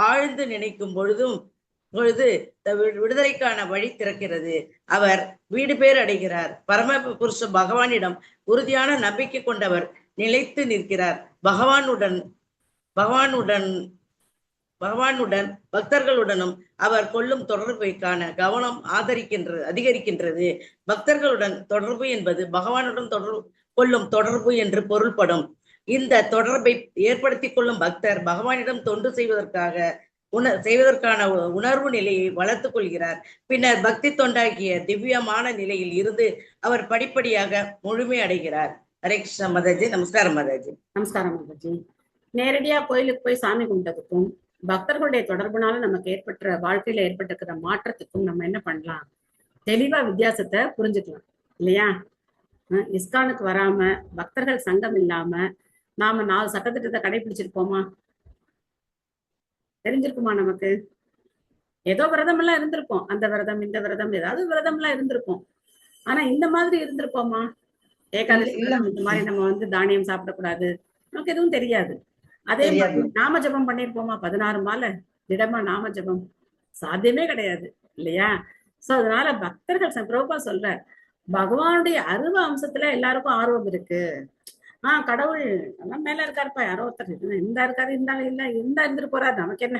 ஆழ்ந்து நினைக்கும் பொழுது விடுதலைக்கான வழி திறக்கிறது. அவர் வீடு பேர் அடைகிறார். பரம புருஷ பகவானிடம் உறுதியான நம்பிக்கை கொண்டவர் நிலைத்து நிற்கிறார். பகவானுடன் பக்தர்களுடனும் அவர் கொள்ளும் தொடர்பைக்கான கவனம் அதிகரிக்கின்றது. பக்தர்களுடன் தொடர்பு என்பது பகவானுடன் கொள்ளும் தொடர்பு என்று பொருள்படும். இந்த தொடர்பை ஏற்படுத்தி கொள்ளும் பக்தர் பகவானிடம் தொண்டு செய்வதற்கான உணர்வு நிலையை வளர்த்துக் கொள்கிறார். பின்னர் பக்தி தொண்டாகிய திவ்யமான நிலையில் இருந்து அவர் படிப்படியாக முழுமை அடைகிறார். ஹரே கிருஷ்ண மாதாஜி. நமஸ்காரம் மாதாஜி. நமஸ்காரம் மாதாஜி. நேரடியா கோயிலுக்கு போய் சாமி கும்பிட்டதுக்கும் பக்தர்களுடைய தொடர்புனால நமக்கு ஏற்பட்ட வாழ்க்கையில ஏற்பட்டிருக்கிற மாற்றத்துக்கும் நம்ம என்ன பண்ணலாம், தெளிவா வித்தியாசத்தை புரிஞ்சுக்கலாம் இல்லையா? இஸ்கானுக்கு வராம பக்தர்கள் சங்கம் இல்லாம நாம 4 சட்டத்திட்டத்தை கடைபிடிச்சிருப்போமா? தெரிஞ்சிருக்குமா? நமக்கு ஏதோ விரதம் எல்லாம் இருந்திருப்போம். அந்த விரதம் இந்த விரதம் ஏதாவது விரதம் எல்லாம் இருந்திருப்போம். ஆனா இந்த மாதிரி இருந்திருப்போமா? ஏகாதசி இந்த மாதிரி நம்ம தானியம் சாப்பிடக்கூடாது, நமக்கு எதுவும் தெரியாது. அதே மாதிரி நாம ஜபம் பண்ணிருப்போமா? 16 மாலை திடமா நாம ஜபம் சாத்தியமே கிடையாது இல்லையா? சோ அதனால பக்தர்கள் பிரபுபா சொல்ற பகவானுடைய அருவ அம்சத்துல எல்லாருக்கும் ஆர்வம் இருக்கு. கடவுள் எல்லாம் மேல இருக்காருப்பா, யாரோ ஒருத்தர் இந்த இருக்காரு இந்த இருந்துட்டு போறாரு, நமக்கு என்ன,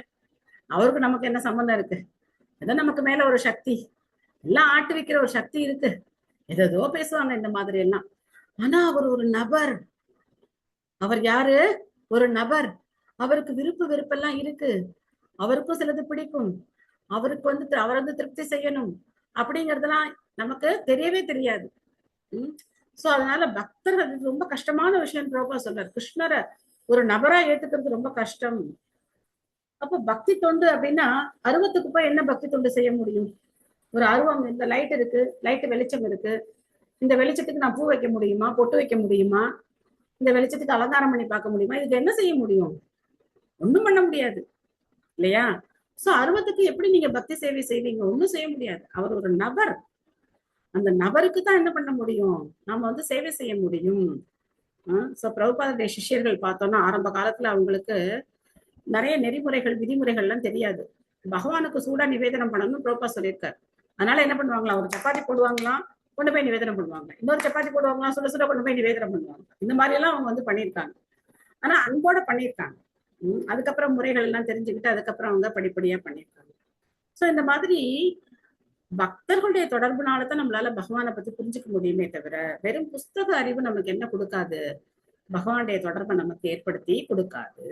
அவருக்கு நமக்கு என்ன சம்பந்தம் இருக்கு? ஏதோ நமக்கு மேல ஒரு சக்தி, எல்லாம் ஆட்டு வைக்கிற ஒரு சக்தி இருக்கு, ஏதோ பேசுவாங்க இந்த மாதிரி எல்லாம். ஆனா அவர் ஒரு நபர். அவர் யாரு? ஒரு நபர். அவருக்கு வெறுப்பெல்லாம் இருக்கு. அவருக்கும் சிலது பிடிக்கும். அவருக்கு அவர் திருப்தி செய்யணும் அப்படிங்கறதெல்லாம் நமக்கு தெரியவே தெரியாது. சோ அதனால பக்தர்கள் ரொம்ப கஷ்டமான விஷயம் பிரபுபா சொல்றார். கிருஷ்ணரை ஒரு நபரா ஏத்துக்கிறது ரொம்ப கஷ்டம். அப்ப பக்தி தொண்டு அப்படின்னா அருவத்துக்கு போய் என்ன பக்தி தொண்டு செய்ய முடியும்? ஒரு அருவம், இந்த லைட் இருக்கு, லைட் வெளிச்சம் இருக்கு, இந்த வெளிச்சத்துக்கு நான் பூ வைக்க முடியுமா, பொட்டு வைக்க முடியுமா, இந்த வெளிச்சத்துக்கு அலங்காரம் பண்ணி பார்க்க முடியுமா? இதுக்கு என்ன செய்ய முடியும்? ஒண்ணும் பண்ண முடியாது இல்லையா? சோ அருவத்துக்கு எப்படி நீங்க பக்தி சேவை செய்வீங்க? ஒண்ணும் செய்ய முடியாது. அவர் ஒரு நபர். அந்த நபருக்கு தான் என்ன பண்ண முடியும்? நாம சேவை செய்ய முடியும். சோ பிரபுபாதருடைய சிஷ்யர்கள் பார்த்தோம்னா ஆரம்ப காலத்துல அவங்களுக்கு நிறைய நெறிமுறைகள் விதிமுறைகள் எல்லாம் தெரியாது. பகவானுக்கு சூடா நிவேதனம் பண்ணணும்னு பிரபுபா சொல்லியிருக்காரு. அதனால என்ன பண்ணுவாங்களா, ஒரு சப்பாத்தி போடுவாங்களாம், கொண்டு போய் நிவேதனம் பண்ணுவாங்க. இன்னொரு சப்பாத்தி போடுவாங்களாம், சுட சுட கொண்டு போய் நிவேதனம் பண்ணுவாங்க. இந்த மாதிரி எல்லாம் அவங்க பண்ணியிருக்காங்க. ஆனா அன்போட பண்ணியிருக்காங்க. அதுக்கப்புறம் முறைகள் எல்லாம் தெரிஞ்சுக்கிட்டு அதுக்கப்புறம் அவங்க படிப்படியா பண்ணியிருக்காங்க. சோ இந்த மாதிரி பக்தர்களுடைய தொடர்புனாலதான் நம்மளால பகவானை பத்தி புரிஞ்சுக்க முடியுமே தவிர வெறும் புஸ்தக அறிவு நமக்கு என்ன கொடுக்காது, பகவானுடைய தொடர்பை நமக்கு ஏற்படுத்தி கொடுக்காது.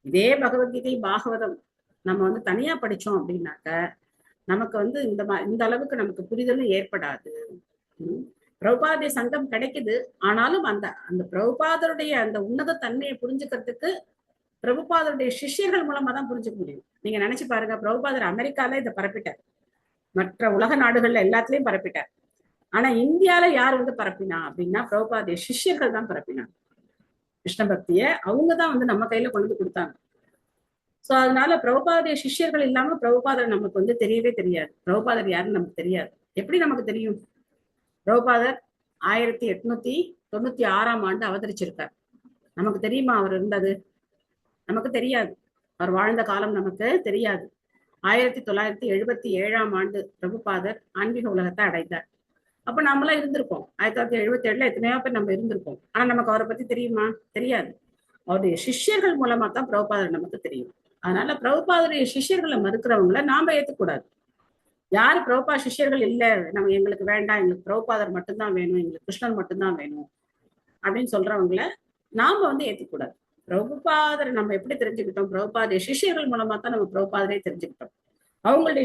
இதே பகவத்கீதை பாகவதம் நம்ம தனியா படிச்சோம் அப்படின்னாக்க நமக்கு இந்த அளவுக்கு நமக்கு புரிதலும் ஏற்படாது. பிரபுபாதருடைய சங்கம் கிடைக்குது. ஆனாலும் அந்த பிரபுபாதருடைய அந்த உன்னத தன்மையை புரிஞ்சுக்கிறதுக்கு பிரபுபாதருடைய சிஷ்யர்கள் மூலமா தான் புரிஞ்சுக்க முடியும். நீங்க நினைச்சு பாருங்க, பிரபுபாதர் அமெரிக்கால இதை பரப்பிட்டார், மற்ற உலக நாடுகள்ல எல்லாத்துலயும் பரப்பிட்டார். ஆனா இந்தியால யார் பரப்பினா அப்படின்னா பிரபுபாதருடைய சிஷ்யர்கள் தான் பரப்பினாங்க. கிருஷ்ண பக்திய அவங்கதான் நம்ம கையில கொண்டு கொடுத்தாங்க. சோ அதனால பிரபுபாதருடைய சிஷ்யர்கள் இல்லாம பிரபுபாதர் நமக்கு தெரியவே தெரியாது. பிரபுபாதர் யாருன்னு நமக்கு தெரியாது. எப்படி நமக்கு தெரியும்? பிரபுபாதர் 1896ஆம் ஆண்டு அவதரிச்சிருக்கார். நமக்கு தெரியுமா அவர் இருந்தது? நமக்கு தெரியாது. அவர் வாழ்ந்த காலம் நமக்கு தெரியாது. 1977ஆம் ஆண்டு பிரபுபாதர் ஆன்மீக உலகத்தை அடைந்தார். அப்ப நம்மளாம் இருந்திருப்போம். 1977ல எத்தனையோ பேர் நம்ம இருந்திருப்போம். ஆனா நமக்கு அவரை பத்தி தெரியுமா? தெரியாது. அவருடைய சிஷ்யர்கள் மூலமா தான் பிரபுபாதர் நமக்கு தெரியும். அதனால பிரபுபாதருடைய சிஷ்யர்களை மறுக்கிறவங்களை நாம ஏத்துக்கூடாது. யாரு பிரபுபா சிஷ்யர்கள் இல்ல, நம்ம எங்களுக்கு வேண்டாம், எங்களுக்கு பிரபுபாதர் மட்டும்தான் வேணும், எங்களுக்கு கிருஷ்ணன் மட்டும்தான் வேணும் அப்படின்னு சொல்றவங்களை நாம ஏத்துக்கூடாது. பிரபுபாதரை நம்ம எப்படி தெரிஞ்சுக்கிட்டோம்? பிரபுபாத சிஷ்யர்கள் மூலமா தான் நம்ம பிரபுபாதரை தெரிஞ்சுக்கிட்டோம். அவங்களுடைய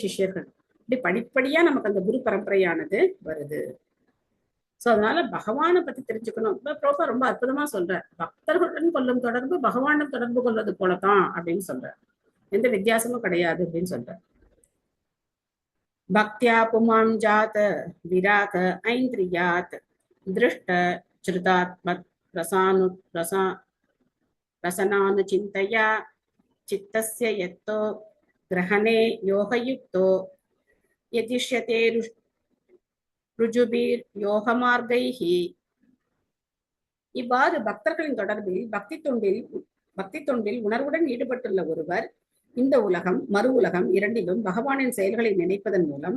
சிஷ்யர்கள் இப்படி படிப்படியா நமக்கு அந்த குரு பரம்பரையானது வருது. சோ அதனால பகவானை பத்தி தெரிஞ்சுக்கணும். பிரபா ரொம்ப அற்புதமா சொல்றார், பக்தர்களுடன் கொள்ளும் தொடர்பு பகவானுடன் தொடர்பு கொள்வது போலதான் அப்படின்னு சொல்றார். எந்த வித்தியாசமும் கிடையாது அப்படின்னு சொல்றார். பக்தியா புமாம் ஜாத விராக ஐந்திரியாத் திருஷ்ட ஸ்ருதாத்மத் ரசனானு சிந்தையா சித்தஸ்ய யத்தோ கிரஹணே யோகயுக்தோ யதிஷ்யதே ருஜுபீர் யோகமார்கைஹி. இவ்வாறு பக்தர்களின் தொடர்பில் பக்தி தொண்டில் உணர்வுடன் ஈடுபட்டுள்ள ஒருவர் இந்த உலகம் மறு உலகம் இரண்டிலும் பகவானின் செயல்களை நினைப்பதன் மூலம்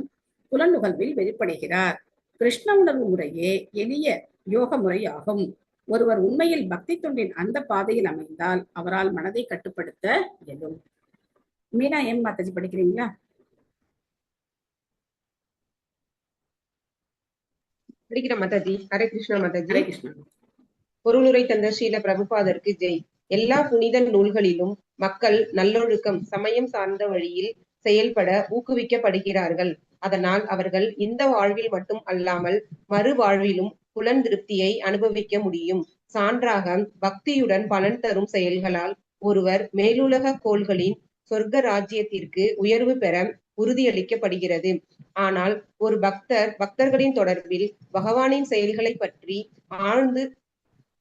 புலனுகழ்வில் வெளிப்படுகிறார். கிருஷ்ண உணர்வு முறையே எளிய யோக முறையாகும். ஒருவர் உண்மையில் பக்தி தொண்டின் அந்த பாதையில் அமைந்தால் அவரால் மனதை கட்டுப்படுத்த இயலும். மீனா எம் மாதாஜி படிக்கிறீங்களா? படிக்கிற மாதாஜி. ஹரே கிருஷ்ணா மாதாஜி. ஹரே கிருஷ்ணா. பொருளுரை தந்த ஸ்ரீல பிரபுபாதருக்கு ஜெய். எல்லா புனித நூல்களிலும் மக்கள் நல்லொழுக்கம் சமயம் சார்ந்த வழியில் செயல்பட ஊக்குவிக்கப்படுகிறார்கள். அதனால் அவர்கள் இந்த வாழ்வில் மட்டும் அல்லாமல் மறு வாழ்விலும் புலன் திருப்தியை அனுபவிக்க முடியும். சான்றாக பக்தியுடன் பலன் தரும் செயல்களால் ஒருவர் மேலுலக கோள்களின் சொர்க்க ராஜ்யத்திற்கு உயர்வு பெற உறுதியளிக்கப்படுகிறது. ஆனால் ஒரு பக்தர்களின் தொடர்பில் பகவானின் செயல்களை பற்றி ஆழ்ந்து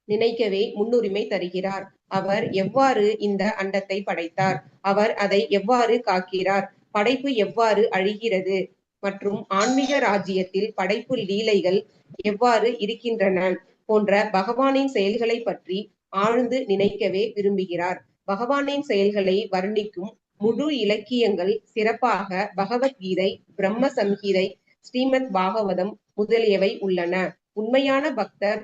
நினைக்கவே முன்னுரிமை தருகிறார். அவர் எவ்வாறு இந்த அண்டத்தை படைத்தார், அவர் அதை எவ்வாறு காக்கிறார், படைப்பு எவ்வாறு அழிகிறது மற்றும் ஆன்மீக ராஜ்யத்தில் படைப்பு லீலைகள் எவ்வாறு இருக்கின்றன போன்ற பகவானின் செயல்களை பற்றி ஆழ்ந்து நினைக்கவே விரும்புகிறார். பகவானின் செயல்களை வர்ணிக்கும் முழு இலக்கியங்கள் சிறப்பாக பகவத்கீதை, பிரம்ம சம்ஹிதை, ஸ்ரீமத் பாகவதம் முதலியவை உள்ளன. உண்மையான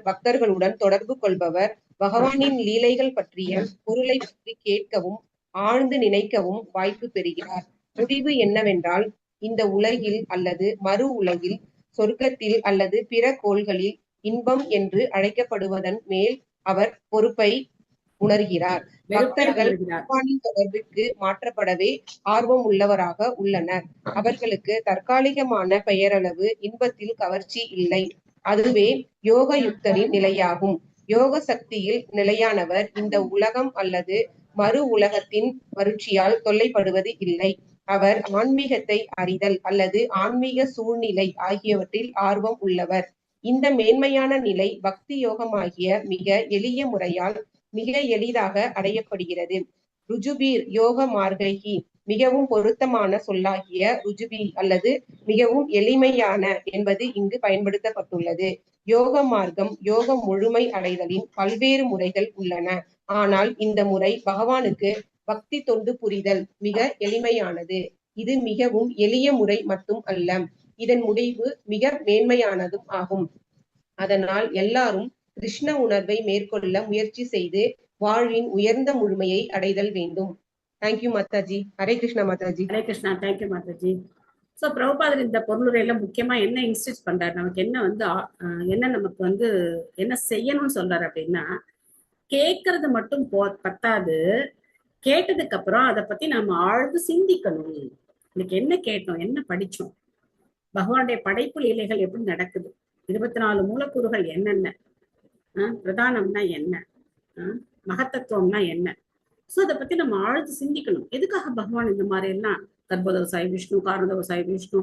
பக்தர்களுடன் தொடர்பு கொள்பவர் பகவானின் லீலைகள் பற்றிய பொருளை பற்றி கேட்கவும் ஆழ்ந்து நினைக்கவும் வாய்ப்பு பெறுகிறார். முடிவு என்னவென்றால், இந்த உலகில் அல்லது மறு உலகில், சொர்க்கத்தில் அல்லது பிற கோள்களில் இன்பம் என்று அழைக்கப்படுவதன் மேல் அவர் பொறுப்பை உணர்கிறார். பக்தர்கள் பகவானின் தொடர்புக்கு மாற்றப்படவே ஆர்வம் உள்ளவராக உள்ளனர். அவர்களுக்கு தற்காலிகமான பெயரளவு இன்பத்தில் கவர்ச்சி இல்லை. அதுவே யோக யுக்தரின் நிலையாகும். யோக சக்தியில் நிலையானவர் இந்த உலகம் அல்லது மறு உலகத்தின் வறட்சியால் தொல்லைப்படுவது இல்லை. அவர் ஆன்மீகத்தை அறிதல் அல்லது ஆன்மீக சூழ்நிலை ஆகியவற்றில் ஆர்வம் உள்ளவர். இந்த மேன்மையான நிலை பக்தி யோகமாகிய மிக எளிய முறையால் மிக எளிதாக அடையப்படுகிறது. ருஜுபீர் யோக மார்கைகி மிகவும் பொருத்தமான சொல்லாகிய ருஜுபீர் அல்லது மிகவும் எளிமையான என்பது இங்கு பயன்படுத்தப்பட்டுள்ளது. யோக மார்க்கம் யோக முழுமை அடைதலின் பல்வேறு முறைகள் உள்ளன. ஆனால் இந்த முறை பகவானுக்கு பக்தி தொண்டு புரிதல் மிக எளிமையானது. இது மிகவும் எளிய முறை மட்டும் அல்ல, இதன் முடிவு மிக மேன்மையானதும் ஆகும். அதனால் எல்லாரும் கிருஷ்ண உணர்வை மேற்கொள்ள முயற்சி செய்து வாழ்வின் உயர்ந்த முழுமையை அடைதல் வேண்டும். Thank you Mataji. Hare Krishna Mataji. Hare Krishna. Thank you Mataji. So பிரபுபாதர் இந்த பொருளுரையில முக்கியமா என்ன இன்ஸ்டிட் பண்றாரு, நமக்கு என்ன நமக்கு என்ன செய்யணும்னு சொல்றாரு அப்படின்னா, கேட்கறது மட்டும் பத்தாது, கேட்டதுக்கு அப்புறம் அதை பத்தி நாம ஆழ்ந்து சிந்திக்கணும். இன்னைக்கு என்ன கேட்டோம், என்ன படிச்சோம், பகவானுடைய படைப்பு லீலைகள் எப்படி நடக்குது, 24 மூலக்கூறுகள் என்னென்ன, பிரதானம்னா என்ன, மகத்தத்துவம்னா என்ன. சோ அதை பத்தி நம்ம ஆழ்ந்து சிந்திக்கணும். எதுக்காக பகவான் இந்த மாதிரி எல்லாம் கர்ப்போதவசாயி விஷ்ணு, காரணதவசாயி விஷ்ணு,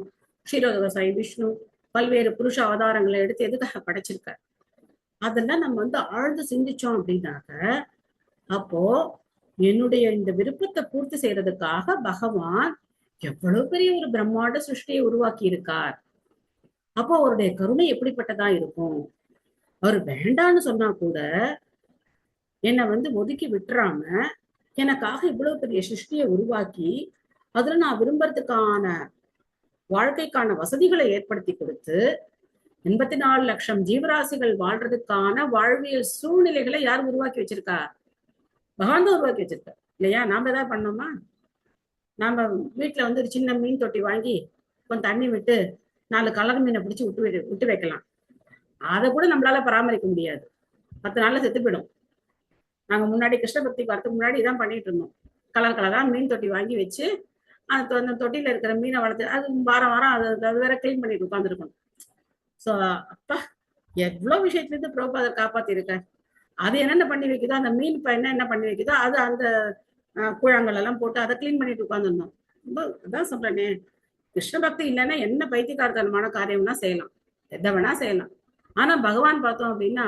க்ஷீரோதவசாயி விஷ்ணு, பல்வேறு புருஷ அவதாரங்களை எடுத்து எதுக்காக படைச்சிருக்காரு, அதெல்லாம் நம்ம ஆழ்ந்து சிந்திச்சோம் அப்படின்னாக்க, அப்போ என்னுடைய இந்த விருப்பத்தை பூர்த்தி செய்யறதுக்காக பகவான் எவ்வளவு பெரிய ஒரு பிரம்மாண்ட சிருஷ்டியை உருவாக்கி இருக்கார். அப்போ அவருடைய கருணை எப்படிப்பட்டதா இருக்கும். அவர் வேண்டான்னு சொன்னா கூட என்னை ஒதுக்கி விட்டுறாம எனக்காக இவ்வளவு பெரிய சிருஷ்டியை உருவாக்கி அதுல நான் விரும்புறதுக்கான வாழ்க்கைக்கான வசதிகளை ஏற்படுத்தி கொடுத்து 84 லட்சம் ஜீவராசிகள் வாழ்றதுக்கான வாழ்வியல் சூழ்நிலைகளை யார் உருவாக்கி வச்சிருக்கா? பகவான் தான் உருவாக்கி வச்சிருக்க இல்லையா? நாம ஏதாவது பண்ணோமா? நாம வீட்டுல ஒரு சின்ன மீன் தொட்டி வாங்கி கொஞ்சம் தண்ணி விட்டு 4 கலர் மீனை பிடிச்சி விட்டு வைக்கலாம். அதை கூட நம்மளால பராமரிக்க முடியாது, 10 நாள்ல செத்து போயிடும். நாங்க முன்னாடி கிருஷ்ண பக்தி வரதுக்கு முன்னாடி இதான் பண்ணிட்டு இருந்தோம். கலர் கலரா மீன் தொட்டி வாங்கி வச்சு அந்த தொட்டியில இருக்கிற மீனை வளர்த்து அது வாரம் வாரம் அது வேற கிளீன் பண்ணிட்டு உட்காந்துருக்கணும். சோ அப்பா எவ்வளவு விஷயத்துல இருந்து பிரபுபாதர் காப்பாத்தி இருக்க. அது என்னென்ன பண்ணி வைக்குதோ, அந்த மீன் என்ன பண்ணி வைக்குதோ அது அந்த கூழாங்கல் எல்லாம் போட்டு அதை கிளீன் பண்ணிட்டு உட்காந்துருந்தோம். ரொம்ப அதான் சொல்றேனே, கிருஷ்ண பக்தி இல்லைன்னா என்ன பைத்தியக்காரத்தனமான காரியம்னா செய்யலாம், எதை வேணா செய்யலாம். ஆனா பகவான் பார்த்தோம் அப்படின்னா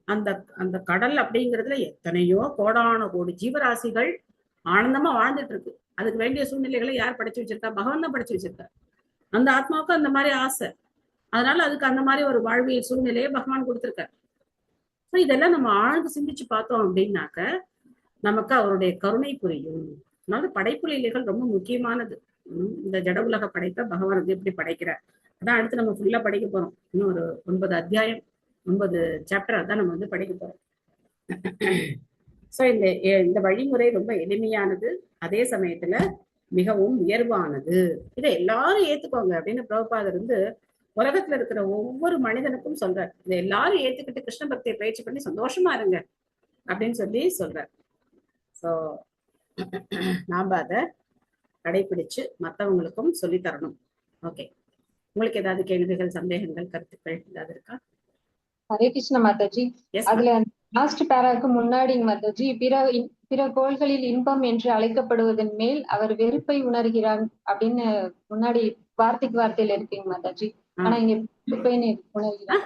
அந்த அந்த கடல் அப்படிங்கிறதுல எத்தனையோ கோடான கோடி ஜீவராசிகள் ஆனந்தமா வாழ்ந்துட்டு இருக்கு. அதுக்கு வேண்டிய சூழ்நிலைகளை யார் படைச்சு வச்சிருக்கா? பகவான் தான் படைச்சு வச்சிருக்கா. அந்த ஆத்மாவுக்கு அந்த மாதிரி ஆசை, அதனால அதுக்கு அந்த மாதிரி ஒரு வாழ்வியல் சூழ்நிலையை பகவான் கொடுத்திருக்காரு. இதெல்லாம் நம்ம ஆழ்ந்து சிந்திச்சு பார்த்தோம் அப்படின்னாக்க நமக்கு அவருடைய கருணை புரியும். அதனால படைப்பு லீலைகள் ரொம்ப முக்கியமானது. இந்த ஜட உலக படைப்ப பகவான் வந்து எப்படி படைக்கிறார் அதான் அடுத்து நம்ம ஃபுல்லா படிக்க போறோம். இன்னும் ஒரு 9 அத்தியாயம் 9 சாப்டர் அதான் நம்ம வந்து படிக்க போறோம். சோ இந்த வழிமுறை ரொம்ப எளிமையானது, அதே சமயத்துல மிகவும் உயர்வானது. இதை எல்லாரும் ஏத்துக்கோங்க அப்படின்னு பிரபுபாதர் வந்து உலகத்துல இருக்கிற ஒவ்வொரு மனிதனுக்கும் சொல்றார். இதை எல்லாரும் ஏத்துக்கிட்டு கிருஷ்ண பக்தியை பயிற்சி பண்ணி சந்தோஷமா இருங்க அப்படின்னு சொல்லி சொல்றார். சோ நாம அதை கடைபிடிச்சு மற்றவங்களுக்கும் சொல்லி தரணும். ஓகே, உங்களுக்கு ஏதாவது கேள்விகள், சந்தேகங்கள், கருத்துக்கள் ஏதாவது இருக்கா? ஹரே கிருஷ்ண மாதாஜி. அதுல லாஸ்ட் பேராக்கு முன்னாடி மாதாஜி, பிற கோள்களில் இன்பம் என்று அழைக்கப்படுவதன் மேல் அவர் வெறுப்பை உணர்கிறார் அப்படின்னு முன்னாடி வார்த்தைக்கு வார்த்தையில இருக்கீங்க மாதாஜி. ஆனா இங்க வெறுப்பைன்னு உணர்கிறார்,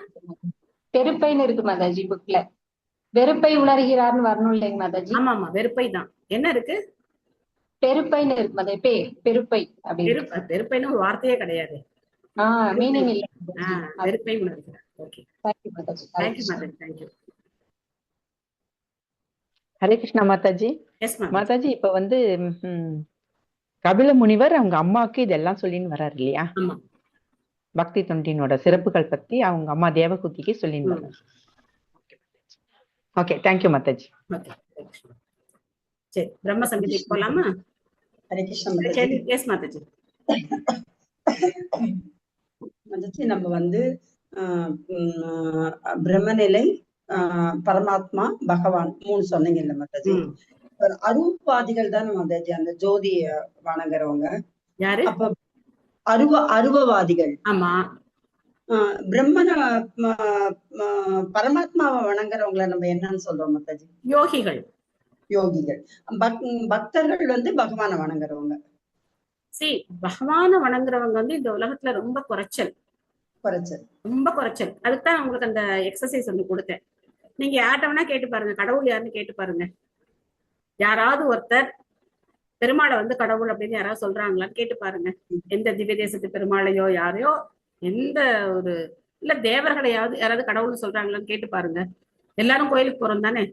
பெருப்பைன்னு இருக்கு மாதாஜி புக்ல. வெறுப்பை உணர்கிறார்னு வரணும் இல்லைங்க மாதாஜி? ஆமா ஆமா, வெறுப்பை தான். என்ன இருக்கு? பெருப்பைன்னு இருக்கு மாதாஜி. பெருப்பை அப்படின்னு பெருப்பைன்னு ஒரு வார்த்தையே கிடையாது. மீனிங் இல்ல. வெறுப்பை உணர்கிறார். Okay, thank you Mataji. Thank you Mataji, thank you. Hare Krishna Mataji. Mataji, இப்ப வந்து கபில முனிவர் அவங்க அம்மாவுக்கு இதெல்லாம் சொல்லின்னு வர்றாரு இல்லையா? பக்தி தொண்டினோட சிறப்புகள் பத்தி அவங்க அம்மா தேவகுதிக்கு சொல்லின்னு வர்றாரு. Okay, thank you Mataji. சரி, பிரம்ம சங்கீதத்துக்கு போலாமா? ஹரே கிருஷ்ணா மாதாஜி. மாதாஜி, நம்ம வந்து பிரம்மநிலை, பரமாத்மா, பகவான் 3 சொன்னீங்க இல்ல மாதாஜி? அருவவாதிகள் தானே மாதாஜி அந்த ஜோதிய வணங்குறவங்க? யாரு? அப்ப அருவவாதிகள். ஆமா. பிரம்மன பரமாத்மாவை வணங்குறவங்களை நம்ம என்னன்னு சொல்றோம் மாதாஜி? யோகிகள். யோகிகள். பக்தர்கள் வந்து பகவானை வணங்குறவங்க. பகவான வணங்குறவங்க வந்து இந்த உலகத்துல ரொம்ப குறைச்சல், ரொம்ப குறைச்சல். அதுக்குதான் உங்களுக்கு அந்த எக்ஸசைஸ் வந்து கொடுத்தேன். நீங்க யார்கிட்ட வேணா கேட்டு பாருங்க, கடவுள் யாருன்னு கேட்டு பாருங்க. யாராவது ஒருத்தர் பெருமாளை வந்து கடவுள் அப்படின்னு யாராவது சொல்றாங்களான்னு கேட்டு பாருங்க. எந்த திவ்ய தேசத்து பெருமாளையோ யாரையோ, எந்த ஒரு இல்ல தேவர்களையாவது யாராவது கடவுள்னு சொல்றாங்களான்னு கேட்டு பாருங்க. எல்லாரும் கோயிலுக்கு போறோம் தானே,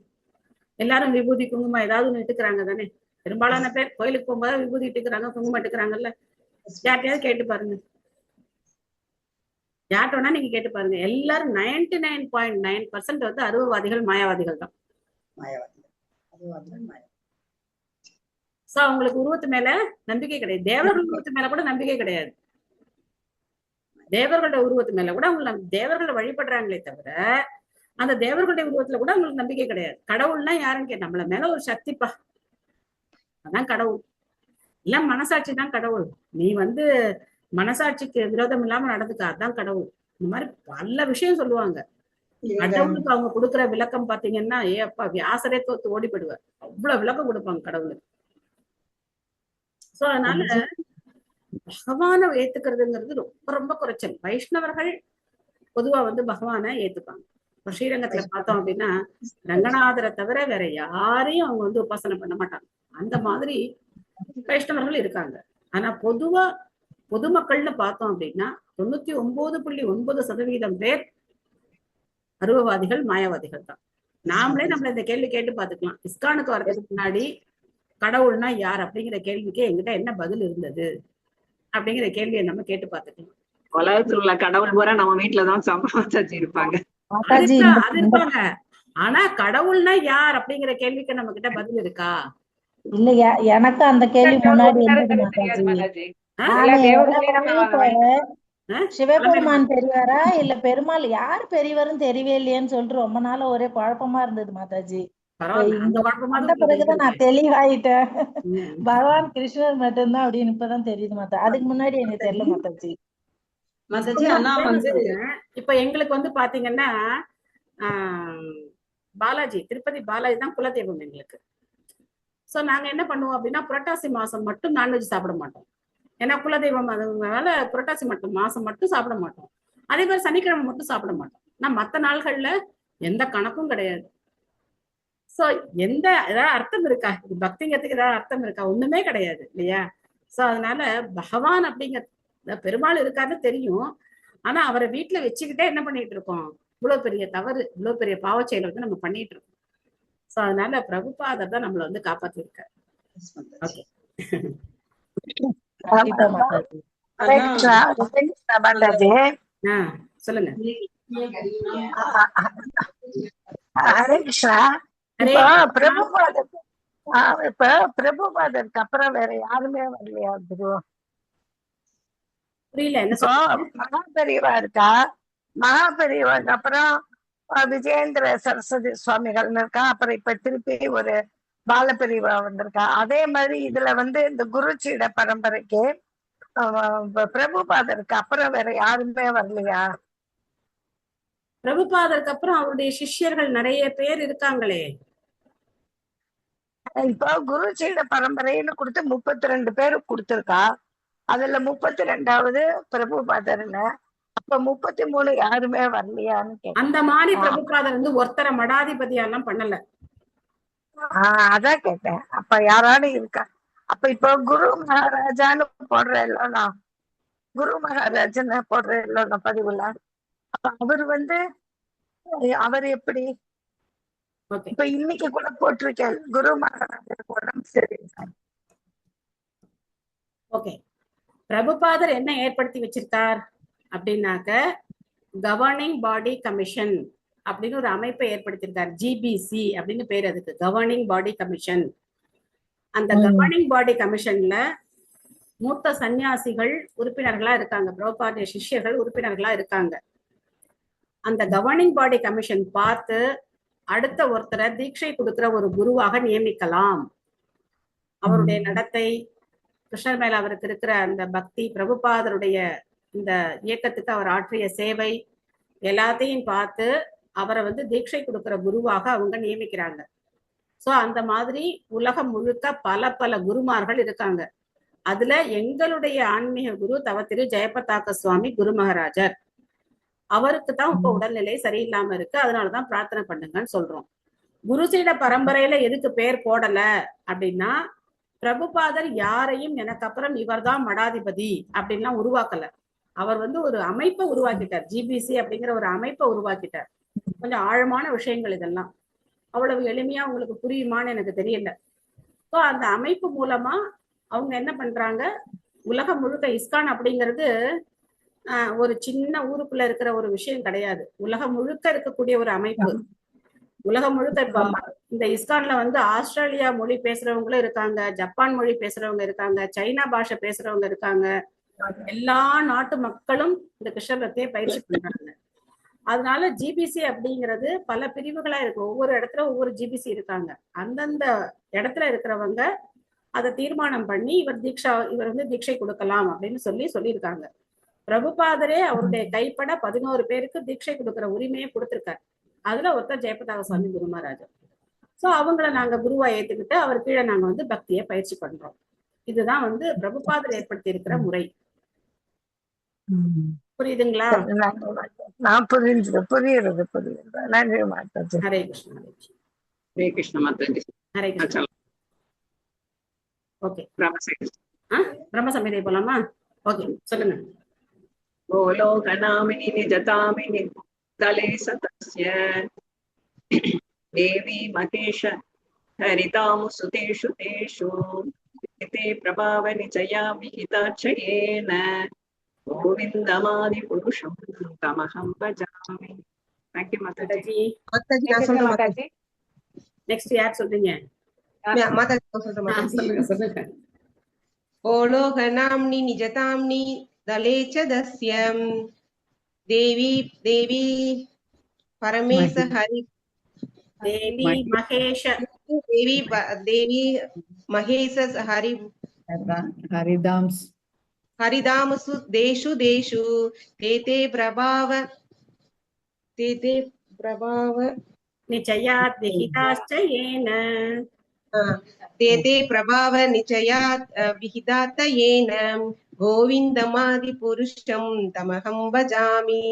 எல்லாரும் விபூதி குங்குமம் ஏதாவது ஒண்ணு இட்டுக்கிறாங்க தானே. பெரும்பாலான பேர் கோயிலுக்கு போகும்போது விபூதி இட்டுக்கிறாங்க, குங்குமம் இட்டுக்கிறாங்கல்ல. யார்ட்டையாவது கேட்டு பாருங்க, யார்ட்ட வேணா நீங்க கேட்டு பாருங்க. எல்லாரும் 99.9% வந்து அருவவாதிகள், மாயாவாதிகள் தான். சோ அவங்களுக்கு உருவத்து மேல நம்பிக்கை கிடையாது. தேவர்கள் உருவத்து மேல கூட நம்பிக்கை கிடையாது. தேவர்களோட உருவத்து மேல கூட அவங்க தேவர்களை வழிபடுறாங்களே தவிர அந்த தேவர்களுடைய உருவத்துல கூட அவங்களுக்கு நம்பிக்கை கிடையாது. கடவுள்னா யாருன்னு கேட்ட, நம்மள மேல ஒரு சக்திப்பா, அதான் கடவுள். இல்ல மனசாட்சி தான் கடவுள். நீ வந்து மனசாட்சிக்கு விரோதம் இல்லாம நடந்துக்க, அதான் கடவுள். இந்த மாதிரி பல விஷயம் சொல்லுவாங்க. கடவுளுக்கு அவங்க கொடுக்குற விளக்கம் பாத்தீங்கன்னா, அப்பா வியாசரே தோத்து ஓடிப்படுவார். அவ்வளவு விளக்கம் கொடுப்பாங்க கடவுளுக்கு. சோ அதனால பகவானை ஏத்துக்கிறதுங்கிறது ரொம்ப ரொம்ப குறைச்சல். வைஷ்ணவர்கள் பொதுவா வந்து பகவானை ஏத்துப்பாங்க. இப்ப ஸ்ரீரங்கத்துல பார்த்தோம் அப்படின்னா ரங்கநாதரை தவிர வேற யாரையும் அவங்க வந்து உபாசனை பண்ண மாட்டாங்க. அந்த மாதிரி வைஷ்ணவர்கள் இருக்காங்க. ஆனா பொதுவா பொதுமக்கள்னு பார்த்தோம் அப்படின்னா 99.9% பேர் அருவவாதிகள், மாயாவாதிகள் தான். நாமளே நம்மள இந்த கேள்வி கேட்டு பாத்துக்கலாம். இஸ்கானுக்கு வர்றதுக்கு முன்னாடி கடவுள்னா யார் அப்படிங்கிற கேள்விக்கு எங்கிட்ட என்ன பதில் இருந்தது அப்படிங்கிற கேள்வியை நம்ம கேட்டு பாத்துக்கலாம். உலகத்துல உள்ள கடவுள் பூரா நம்ம வீட்டுலதான் சமாச்சாச்சு இருப்பாங்க. அது இருப்பாங்க. ஆனா கடவுள்னா யார் அப்படிங்கிற கேள்விக்கு நம்ம கிட்ட பதில் இருக்கா? இல்ல, எனக்கு அந்த கேள்வி முன்னாடி சிவபெருமான் பெரியவரா இல்ல பெருமாள் யார் பெரியவரும் தெரியவே இல்லையேன்னு சொல்லிட்டு ரொம்ப நாள் ஒரே குழப்பமா இருந்தது மாதாஜி. பரவாயில்ல, அந்த குழப்பமாவது அந்த உங்களுக்கு பிறகுதான் நான் இருந்திருக்கு. தெளிவாயிட்டேன். ம். பகவான் கிருஷ்ணர் மட்டும்தான் அப்படின்னு இப்பதான் தெரியுது மாத்தா. அதுக்கு முன்னாடி எனக்கு தெரியல மாத்தாஜி. மாதாஜி ஆனா அதே வந்து மாதிரிங்க, இப்ப எங்களுக்கு வந்து பாத்தீங்கன்னா பாலாஜி, திருப்பதி பாலாஜி தான் குலதெய்வம் எங்களுக்கு. சோ நாங்க என்ன பண்ணுவோம் அப்படின்னா, புரட்டாசி மாசம் மட்டும் நான்வெஜ் சாப்பிட மாட்டோம். ஏன்னா குலதெய்வம் அதனால புரட்டாசி மாசம் மட்டும் சாப்பிட மாட்டோம். அதே மாதிரி சனிக்கிழமை மட்டும் சாப்பிட மாட்டோம். நான் மத்த நாள்கள்ல எந்த கணக்கும் கிடையாது. சோ எந்த ஏதாவது அர்த்தம் இருக்கா, இது பக்திங்கிறதுக்கு ஏதாவது அர்த்தம் இருக்கா? ஒண்ணுமே கிடையாது இல்லையா? சோ அதனால பகவான் அப்படிங்கிற பெருமாள் இருக்காது தெரியும். ஆனா அவரை வீட்டுல வச்சுக்கிட்டே என்ன பண்ணிட்டு இருக்கோம்? இவ்வளவு பெரிய தவறு, இவ்வளவு பெரிய பாவச் செயலை வந்து நம்ம பண்ணிட்டு இருக்கோம். சோ அதனால பிரபுபாதர் தான் நம்மளை வந்து காப்பாத்திருக்காரு. ஓகே. கண்டிப்பா மாதாஜி. சொல்லுங்க. ஹரே கிருஷ்ணா. இப்ப பிரபுபாதருக்கு அப்புறம் வேற யாருமே வரலையா குரு? புரியல, என்ன இப்போ மகாபெரிவா இருக்கா, மகாபெரிவாக்கு அப்புறம் விஜயேந்திர சரஸ்வதி சுவாமிகள் இருக்கா, அப்புறம் இப்ப திருப்பி ஒரு பாலபெரிவா வந்திருக்கா. அதே மாதிரி இதுல வந்து இந்த குருச்சீட பரம்பரைக்கு பிரபுபாதருக்கு அப்புறம் வேற யாருமே வரலையா? பிரபுபாதருக்கு அப்புறம் அவருடைய சிஷ்யர்கள் நிறைய பேர் இருக்காங்களே. இப்போ குருச்சீட பரம்பரைன்னு கொடுத்து 32 பேரு கொடுத்திருக்கா. அதுல 32வது பிரபுபாதர்னு. அப்ப 33 யாருமே வரலையான்னு கேட்டேன். அந்த மாதிரி பிரபுபாதர் வந்து ஒருத்தர மடாதிபதியெல்லாம் பண்ணல. அதான் கேட்டேன். அப்ப யாராவது இருக்கா? அப்ப இப்போ குரு மகாராஜான்னு போடுற இல்லைன்னா, குரு மகாராஜன்னு போடுற இல்லைன்னா பதிவுல, அப்ப அவர் வந்து அவர் எப்படி? இப்ப இன்னைக்கு கூட போட்டிருக்கேன், குரு மகாராஜருக்கு உடம்பு சரியில்லை. ஓகே. பிரபுபாதர் என்ன ஏற்படுத்தி வச்சிருக்கார் அப்படின்னாக்க, கவர்னிங் பாடி கமிஷன் அப்படின்னு ஒரு அமைப்பை ஏற்படுத்தியிருக்கார். ஜிபிசி அப்படின்னு பேர் அதுக்கு, கவர்னிங் பாடி கமிஷன். அந்த கவர்னிங் பாடி கமிஷன்ல மூத்த சன்னியாசிகள் உறுப்பினர்களா இருக்காங்க, பிரபுபாதர் சிஷ்யர்கள் உறுப்பினர்களா இருக்காங்க. அந்த கவர்னிங் பாடி கமிஷன் பார்த்து அடுத்த ஒருத்தரை தீட்சை கொடுக்கிற ஒரு குருவாக நியமிக்கலாம். அவருடைய நடத்தை, கிருஷ்ணர் மேல அவருக்கு இருக்கிற அந்த பக்தி, பிரபுபாதருடைய இந்த இயக்கத்துக்கு அவர் ஆற்றிய சேவை எல்லாத்தையும் பார்த்து அவரை வந்து தீட்சை கொடுக்கிற குருவாக அவங்க நியமிக்கிறாங்க. சோ அந்த மாதிரி உலகம் முழுக்க பல பல குருமார்கள் இருக்காங்க. அதுல எங்களுடைய ஆன்மீக குரு தவத்திரு ஜெயபதாக்க சுவாமி குரு மகாராஜர், அவருக்கு தான் இப்ப உடல்நிலை சரியில்லாம இருக்கு. அதனாலதான் பிரார்த்தனை பண்ணுங்கன்னு சொல்றோம். குருசீட பரம்பரையில எதுக்கு பேர் போடல அப்படின்னா, பிரபுபாதர் யாரையும் எனக்கு அப்புறம் இவர் தான் மடாதிபதி அப்படின்லாம் உருவாக்கல. அவர் வந்து ஒரு அமைப்பை உருவாக்கிட்டார். ஜிபிசி அப்படிங்கிற ஒரு அமைப்பை உருவாக்கிட்டார். கொஞ்சம் ஆழமான விஷயங்கள் இதெல்லாம். அவ்வளவு எளிமையா உங்களுக்கு புரியுமான்னு எனக்கு தெரியல. ஸோ அந்த அமைப்பு மூலமா அவங்க என்ன பண்றாங்க, உலகம் முழுக்க இஸ்கான் அப்படிங்கிறது ஒரு சின்ன ஊருக்குள்ள இருக்கிற ஒரு விஷயம் கிடையாது. உலகம் முழுக்க இருக்கக்கூடிய ஒரு அமைப்பு. உலகம் முழுக்க இப்ப இந்த இஸ்கான்ல வந்து ஆஸ்திரேலியா மொழி பேசுறவங்களும் இருக்காங்க, ஜப்பான் மொழி பேசுறவங்க இருக்காங்க, சைனா பாஷை பேசுறவங்க இருக்காங்க. எல்லா நாட்டு மக்களும் இந்த கிருஷ்ணபக்தியை பயிற்சி பண்றாங்க. அதனால ஜிபிசி அப்படிங்கிறது பல பிரிவுகளா இருக்கு. ஒவ்வொரு இடத்துல ஒவ்வொரு ஜிபிசி இருக்காங்க. அந்தந்த இடத்துல இருக்கிறவங்க அதை தீர்மானம் பண்ணி இவர் வந்து தீட்சை கொடுக்கலாம் அப்படின்னு சொல்லியிருக்காங்க. பிரபுபாதரே அவருடைய கைப்பட 11 பேருக்கு தீட்சை கொடுக்கிற உரிமையை கொடுத்திருக்காரு. அதுல ஒருத்தர் ஜெயபதாக சுவாமி குரு மகாராஜர். சோ அவங்கள நாங்க குருவா ஏத்துக்கிட்டு அவர் கீழே நாங்க வந்து பக்தியை பயிற்சி பண்றோம். இதுதான் வந்து பிரபுபாதர் ஏற்படுத்தி இருக்கிற முறை. புரியுதுங்களா? நான் புரியுறது. நன்றி மாதாஜி. ஹரே கிருஷ்ணா. ஹரே கிருஷ்ண மாதாஜி. ஹரே கிருஷ்ணா. ஓகே, பிரம்ம சமீதை போலாமா? ஓகே, சொல்லுங்க. கோலோகநாமினி நிஜதாமினி தலே சதஸ்ய தேவி மகேஷ ஹரிதாமு சுதேஷு தேஷு தே பிரபாவனி ஜயா விஹிதாட்சயேன கோவிந்தமாதி புருஷம் தமஹம் பஜாமி. தேங்க்யூ மாதாஜி. மாதாஜி. நெக்ஸ்ட் யார் சொல்றீங்க? சொல்லுங்க. ஓலோகநாம்னி நிஜதாம்னி दले च दस्यं देवी परमेश தேவி மகேஷ தேவி மகேஷ ஹரிதாம்சு தேஷு தேஷு தேதே பிரபாவ நிச்சயாத் விஹிதாச்ச ஏன தேதே பிரபாவ நிச்சயாத் விஹிதாத்த ஏன கோவிந்தமாதி புருஷம் தமஹம் பஜாமி.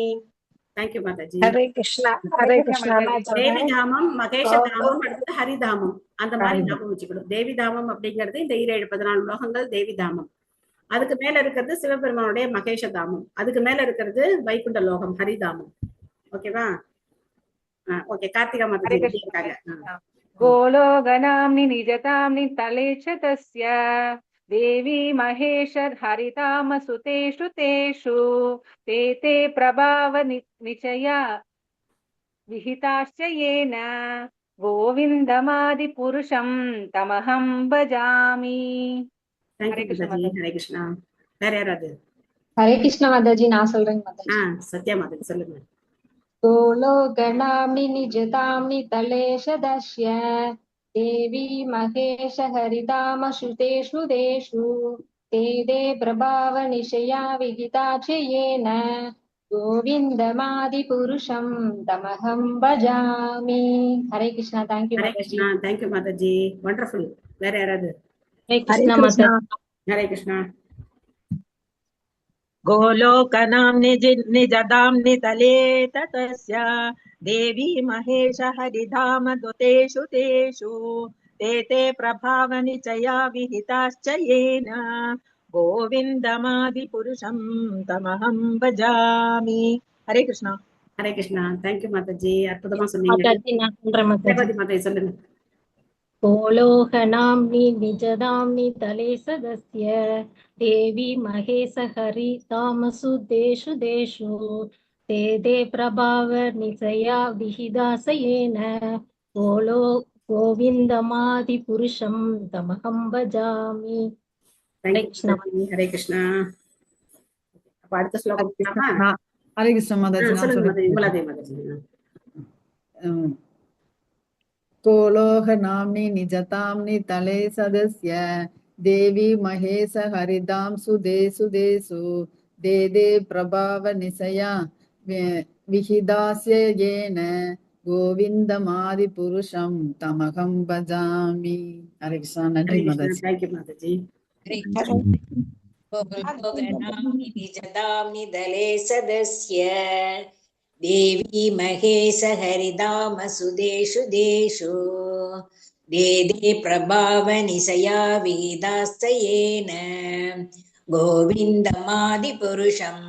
தேங்க்யூ மாதாஜி. ஹரே கிருஷ்ணா. ஹரே கிருஷ்ணா. தேவி தாமம், மகேஷ தாமம், அடுத்தது ஹரிதாமம். அந்த மாதிரி ஞாபகம் வச்சுக்கணும். தேவி தாமம் அப்படிங்கிறது இந்த 14 உலகங்கள் தேவி தாமம். அதுக்கு மேல இருக்கிறது சிவபெருமானுடைய மகேஷ தாமம். அதுக்கு மேல இருக்கிறது வைகுண்ட லோகம் ஹரிதாமம். ஓகேவா? ஓகே, கார்த்திகா மாதாஜி இருக்காங்க. கோலோகநாம்னி நிஜதாம்னி தலேச்ச தஸ்ய தேவி மகேஷர் ஹரிதாம சுதேஷு தேஷு தேதே பிரபாவ நிச்சயா விஹிதாச்ச ஏன கோவிந்தமாதி புருஷம் தமஹம் பஜாமி. ஹரே கிருஷ்ணா. வேற யாராவது? ஹரே கிருஷ்ணா மாதாஜி. நான் சொல்றேன் மாதாஜி. சத்யா மாதாஜி சொல்லுங்க. கோலோகநாம்னி நிஜதாம்னி தலேஷ தஸ்ய தேவி மகேஷ ஹரிதாம சுதேஷு தேஷு தேதே பிரபாவ நிஷயா விகிதாச்ச ஏன கோவிந்தமாதி புருஷம் தமஹம் பஜாமி. Hare Krishna. Thank you Mataji. Thank you Mataji. Wonderful. வேற யாராவது? ஹரே கிருஷ்ணா மாதாஜி. ஹரே கிருஷ்ணா. गोलोकनाम्नि निजदाम्नि तले ततस्य देवी महेश हरिधाम दुतेषु तेषु ते प्रभावनिचया विहिताश्च येन गोविन्दमादिपुरुषं तमहं भजामि. हरे कृष्णा. ஹரே கிருஷ்ணா. தேங்க்யூ மாதாஜி. அற்புதமா சொன்னீங்க. நான் சொல்றேன் மாதாஜி. மாதாஜி சொல்லுங்க. கோலோகநாம்னி நிஜதாம்னி தலே சதஸ்ய தேவி மகேஷ ஹரிதாமசு தேஷு தேஷு தேதே பிரபாவ நிச்சயா விஹிதாச ஏன கோவிந்தமாதி புருஷம் தமஹம் பஜாமி. ஹரே கிருஷ்ணா. ஹரே கிருஷ்ணா. அப்ப அடுத்த ஸ்லோகம். ஹரே கிருஷ்ணா மாதாஜி. நான் சொல்றேன். கோலோகநாம்னி நிஜதாம்னி தலே சதஸ்ய தேவி மகேஷ ஹரிதாம் சுதேசு தேசு தேதே பிரபாவ நிசயா விஹிதாஸ்ய ஏன கோவிந்தமாதி புருஷம் தமகம் பஜாமி. ஹரே கிருஷ்ணா. நன்றி மாதாஜி. தேங்க்யூ மாதாஜி. கோலோகநாம்னி நிஜதாம்னி தலே சதஸ்ய தேவி மகேஷ ஹரிதாம சுதேஷு தேஷு தேதே பிரபாவ நிசயா விகிதாஸ்த ஏன கோவிந்தமாதி புருஷம்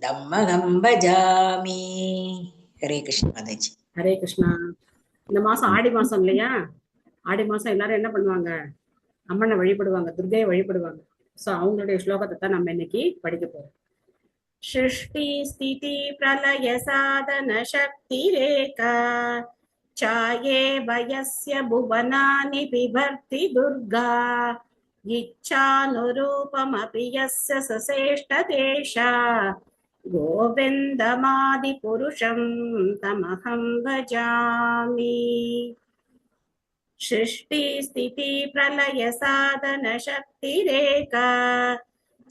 தம்மகம் பஜாமி. ஹரே கிருஷ்ணா மாதாஜி. ஹரே கிருஷ்ணா. இந்த மாசம் ஆடி மாசம் இல்லையா? ஆடி மாசம் எல்லாரும் என்ன பண்ணுவாங்க? அம்மனை வழிபடுவாங்க, துர்கையை வழிபடுவாங்க. சோ அவங்களுடைய ஸ்லோகத்தை தான் நம்ம இன்னைக்கு படிக்க போறோம். सृष्टि स्थिति प्रलय साधन शक्ति रेखा चाये वयस्य भुवनानि बिभर्ति दुर्गा इच्छानुरूपमपि यस्य सश्रेष्ठदेशा गोविन्दमादिपुरुषं तमहं भजामि. सृष्टि स्थिति प्रलय साधन शक्ति रेखा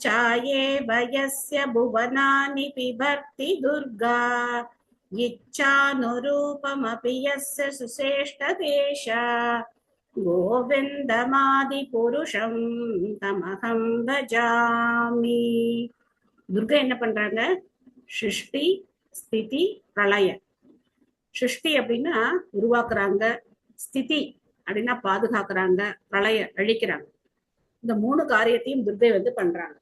चाये वयस्य भुवनानि बिभर्ति दुर्गा इच्छानुरूपमपि यस्य सुश्रेष्ठदेशा गोविन्दमादिपुरुषं तमहं भजामि. துர்கா என்ன பண்றாங்க? சிருஷ்டி ஸ்திதி பிரளய. சிருஷ்டி அப்படின்னா உருவாக்குறாங்க, ஸ்திதி அப்படின்னா பாதுகாக்கிறாங்க, பிரளய அழிக்கிறாங்க. இந்த 3 காரியத்தையும் துர்கை பண்றாங்க.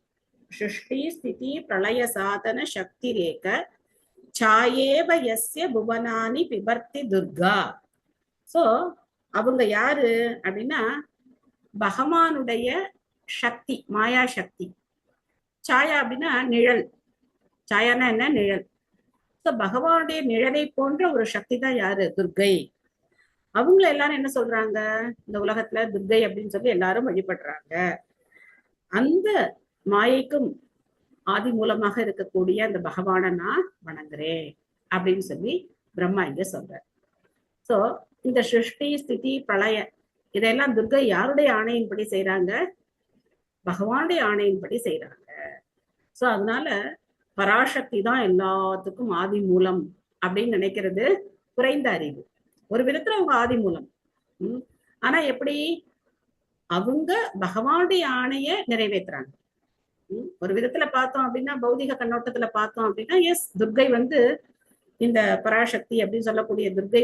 சிருஷ்டி ஸ்திதி பிரளய சாதன சக்தி ரேக சாயேவ யஸ்ய புவனானி பிபர்த்தி துர்கா. சோ அவங்க யாரு அப்படின்னா பகவானுடைய சக்தி, மாயா சக்தி. சாயா அப்படின்னா நிழல். சாயானா என்ன? நிழல். சோ பகவானுடைய நிழலை போன்ற ஒரு சக்தி தான் யாரு? துர்கை. அவங்கள எல்லாரும் என்ன சொல்றாங்க? இந்த உலகத்துல துர்கை அப்படின்னு சொல்லி எல்லாரும் வழிபடுறாங்க. அந்த மாயைக்கும் ஆதி மூலமாக இருக்கக்கூடிய அந்த பகவானை நான் வணங்குறேன் அப்படின்னு சொல்லி பிரம்மா இங்க சொல்றார். சோ இந்த சிருஷ்டி ஸ்திதி பிரளய இதெல்லாம் துர்கை யாருடைய ஆணையின்படி செய்யறாங்க? பகவானுடைய ஆணையின்படி செய்யறாங்க. சோ அதனால பராசக்தி தான் எல்லாத்துக்கும் ஆதி மூலம் அப்படின்னு நினைக்கிறது குறைந்த அறிவு. ஒரு விதத்துல அவங்க ஆதி மூலம். ஆனா எப்படி? அவங்க பகவானுடைய ஆணைய நிறைவேற்றுறாங்க. ஒரு விதத்துல பார்த்தோம் அப்படின்னா, பௌதிக கண்ணோட்டத்துல பார்த்தோம் அப்படின்னா, எஸ், துர்கை இந்த பராசக்தி அப்படின்னு சொல்லக்கூடிய துர்கை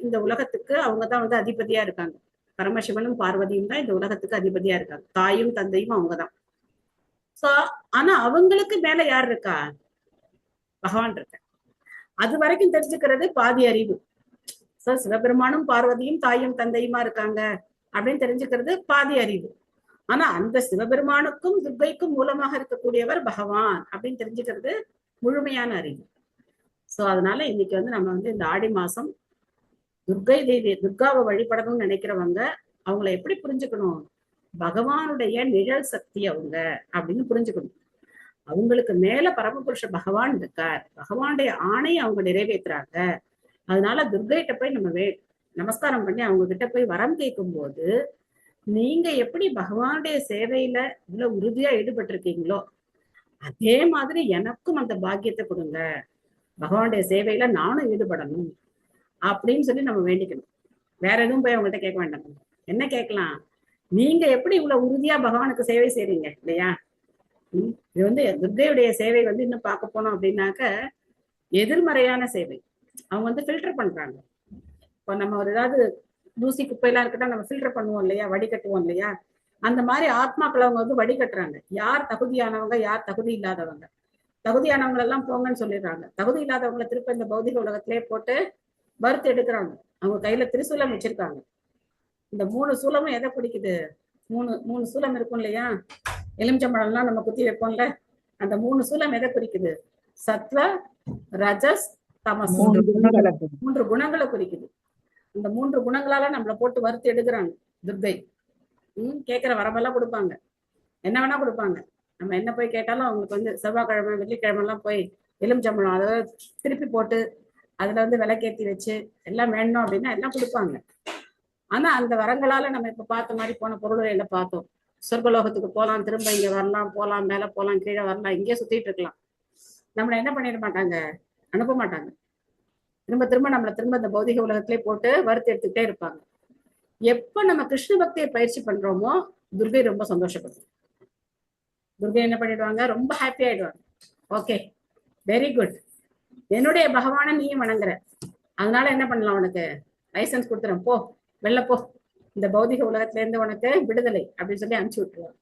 இந்த உலகத்துக்கு அவங்கதான் அதிபதியா இருக்காங்க. பரமசிவனும் பார்வதியும் தான் இந்த உலகத்துக்கு அதிபதியா இருக்காங்க. தாயும் தந்தையும் அவங்கதான். சோ ஆனா அவங்களுக்கு மேல யார் இருக்கா? பகவான் இருக்க. அது வரைக்கும் தெரிஞ்சுக்கிறது பாதி அறிவு. சோ சிவபெருமானும் பார்வதியும் தாயும் தந்தையுமா இருக்காங்க அப்படின்னு தெரிஞ்சுக்கிறது பாதி அறிவு. ஆனா அந்த சிவபெருமானுக்கும் துர்கைக்கும் மூலமாக இருக்கக்கூடியவர் பகவான் அப்படின்னு தெரிஞ்சுக்கிறது முழுமையான அறிவு. சோ அதனால இன்னைக்கு நம்ம இந்த ஆடி மாசம் துர்கை தேவி, துர்காவை வழிபடணும்னு நினைக்கிறவங்க அவங்கள எப்படி புரிஞ்சுக்கணும்? பகவானுடைய நிழல் சக்தி அவங்க அப்படின்னு புரிஞ்சுக்கணும். அவங்களுக்கு மேல பரமபுருஷ பகவான் இருக்கார். பகவானுடைய ஆணையை அவங்க நிறைவேற்றுறாங்க. அதனால துர்கைகிட்ட போய் நம்ம நமஸ்காரம் பண்ணி அவங்க கிட்ட போய் வரம் கேட்கும் போது, நீங்க எப்படி பகவானுடைய சேவையில இவ்வளவு உறுதியா ஈடுபட்டு இருக்கீங்களோ அதே மாதிரி எனக்கும் அந்த பாக்கியத்தை கொடுங்க, பகவானுடைய சேவையில நானும் ஈடுபடணும் அப்படின்னு சொல்லி நம்ம வேண்டிக்கணும். வேற எதுவும் போய் அவங்கள்ட்ட கேட்க வேண்டாம். என்ன கேட்கலாம்? நீங்க எப்படி இவ்வளவு உறுதியா பகவானுக்கு சேவை செய்றீங்க இல்லையா? இது துர்கையுடைய சேவை இன்னும் பார்க்க போனோம் அப்படின்னாக்க எதிர்மறையான சேவை. அவங்க ஃபில்டர் பண்றாங்க. இப்போ நம்ம ஒரு ஏதாவது தூசி குப்பையெல்லாம் இருக்கட்டும், நம்ம ஃபில்டர் பண்ணுவோம் இல்லையா, வடிகட்டுவோம் இல்லையா? அந்த மாதிரி ஆத்மாக்களை அவங்க வடிகட்டுறாங்க. யார் தகுதியானவங்க, யார் தகுதி இல்லாதவங்க. தகுதியானவங்க எல்லாம் போங்கன்னு சொல்லிடுறாங்க. தகுதி இல்லாதவங்களை திருப்ப இந்த பௌதிக உலகத்திலே போட்டு வறுத்து எடுக்கிறாங்க. அவங்க கையில திரிசூலம் வச்சிருக்காங்க. இந்த 3 சூலமும் எதை பிடிக்குது? மூணு சூலம் இருக்கும் இல்லையா? எலுமிச்சம்பழம்லாம் நம்ம குத்தி வைப்போம்ல, அந்த 3 சூலம் எதை குறிக்குது? சத்வ, ரஜஸ், தமஸ். 3 குணங்களை குறிக்குது. இந்த 3 குணங்களால நம்மளை போட்டு வறுத்து எடுக்கிறாங்க துர்கை. கேட்கிற வரமெல்லாம் கொடுப்பாங்க, என்ன வேணா கொடுப்பாங்க. நம்ம என்ன போய் கேட்டாலும் அவங்களுக்கு செவ்வாய்க்கிழமை வெள்ளிக்கிழமை எல்லாம் போய் எலுமிச்சம்பழம் அதை திருப்பி போட்டு அதுல விளக்கேத்தி வச்சு எல்லாம் வேணும் அப்படின்னா எல்லாம் கொடுப்பாங்க. ஆனா அந்த வரங்களால நம்ம இப்ப பார்த்த மாதிரி போன பொருள்களை பார்த்தோம். சொர்க்கலோகத்துக்கு போகலாம், திரும்ப இங்க வரலாம், போகலாம், மேல போகலாம், கீழே வரலாம், இங்கே சுத்திட்டு இருக்கலாம். நம்மளை என்ன பண்ணிட மாட்டாங்க, அனுப்ப மாட்டாங்க. திரும்ப திரும்ப இந்த பௌதிக உலகத்திலே போட்டு வறுத்து எடுத்துக்கிட்டே இருப்பாங்க. எப்ப நம்ம கிருஷ்ண பக்தியை பயிற்சி பண்றோமோ துர்கை ரொம்ப சந்தோஷப்படுது. துர்கை என்ன பண்ணிடுவாங்க, ரொம்ப ஹாப்பி ஆயிடுவாங்க. ஓகே, வெரி குட், என்னுடைய பகவானை நீயும் வணங்குற, அதனால என்ன பண்ணலாம், உனக்கு லைசன்ஸ் கொடுத்துறேன், போ வெளில போ, இந்த பௌதிக உலகத்துல இருந்து உனக்கு விடுதலை அப்படின்னு சொல்லி அனுப்பிச்சு விட்டுருவாங்க.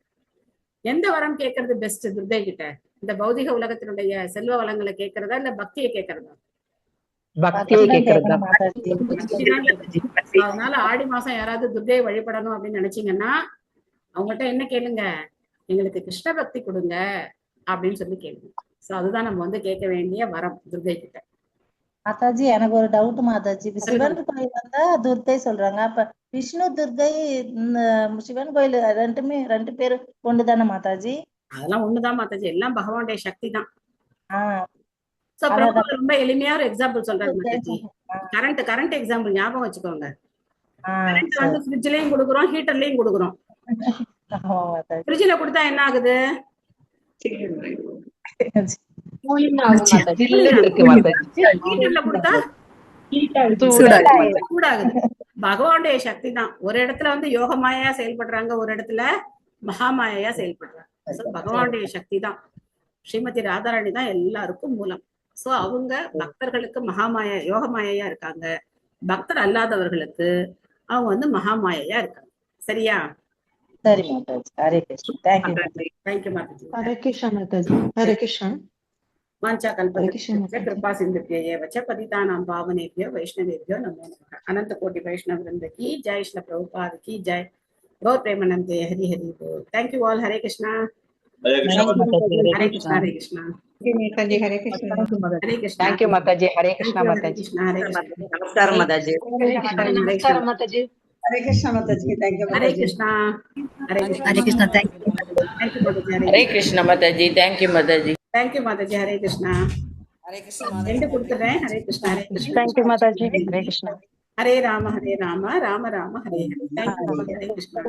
எந்த வரம் கேட்கறது பெஸ்ட் துர்கை கிட்ட? இந்த பௌதிக உலகத்தினுடைய செல்வ வளங்களை கேட்கறதா இல்ல பக்தியை கேட்கறதா? அதனால ஆடி மாசம் யாராவது துர்கையை வழிபடணும் அப்படின்னு நினைச்சீங்கன்னா அவங்கள்ட்ட என்ன கேளுங்க, எங்களுக்கு கிருஷ்ண பக்தி கொடுங்க அப்படின்னு சொல்லி கேளுங்க. சோ அதுதான் நம்ம கேட்க வேண்டிய வரம் துர்கை கிட்ட. மாதாஜி, எனக்கு ஒரு டவுட் மாதாஜி. சிவன் கோயில் துர்கை சொல்றாங்க, அப்ப விஷ்ணு துர்கை சிவன் கோயில் ரெண்டு பேரு ஒண்ணுதானே மாதாஜி? அதெல்லாம் ஒண்ணுதான் மாதாஜி, எல்லாம் பகவானுடைய சக்தி தான். ரொம்ப எளிமையா ஒரு எக்ஸாம்பிள் சொல்றாங்க மாதாஜி. கரண்ட் எக்ஸாம்பிள் ஞாபகம் வச்சுக்கோங்க. கரண்ட் ஃப்ரிட்ஜ்லயும் கொடுக்குறோம், ஹீட்டர்லயும் கொடுக்குறோம். ஃப்ரிட்ஜ்ல கொடுத்தா என்ன ஆகுது? பகவானுடைய சக்தி தான். ஒரு இடத்துல யோகமாயா செயல்படுறாங்க, ஒரு இடத்துல மகாமாயா செயல்படுறாங்க. பகவானுடைய சக்தி தான். ஸ்ரீமதி ராதாராணி தான் எல்லாருக்கும் மூலம். சோ அவங்க பக்தர்களுக்கு மகாமாயா யோகமாயா இருக்காங்க, பக்தர் அல்லாதவர்களுக்கு அவங்க மகாமாயா இருக்காங்க. சரியா? சரி மாதாஜி. ஹரே கிருஷ்ணா. தேங்க்யூ மாதாஜி. ஹரே கிருஷ்ணா மாதாஜி. ஹரே கிருஷ்ணா. वाञ्छा कल्पतरुभ्यश्च कृपा सिन्धुभ्यः च पतितानां पावनेभ्यो वैष्णवेभ्यो नमो नमः। अनंत कोटि वैष्णव वृंद की जय, श्री प्रभुपाद की जय, गौर प्रेमानंदे, हरि हरि बोल। Thank you all. Hare Krishna. Hare Krishna. Hare Krishna. Hare Krishna. Hare Krishna. Hare Krishna. Thank you Mataji. Hare Krishna माताजी। हरे कृष्णा। नमस्कार माताजी। नमस्कार माताजी। Hare Krishna Mataji. Thank you. Hare Krishna. Hare Krishna. Hare Krishna. Thank you. Hare Krishna Mataji. Thank you Mataji. Thank you Mataji. Hare Krishna. Hare Krishna. ரெண்டு கொடுத்துறேன். ஹரே கிருஷ்ணா. ஹரே கிருஷ்ணா. தேங்க்யூ மாதாஜி. ஹரே கிருஷ்ணா. ஹரே ராம ராம ராம ஹரே ஹரே. தேங்க்யூ. ஹரே கிருஷ்ணா.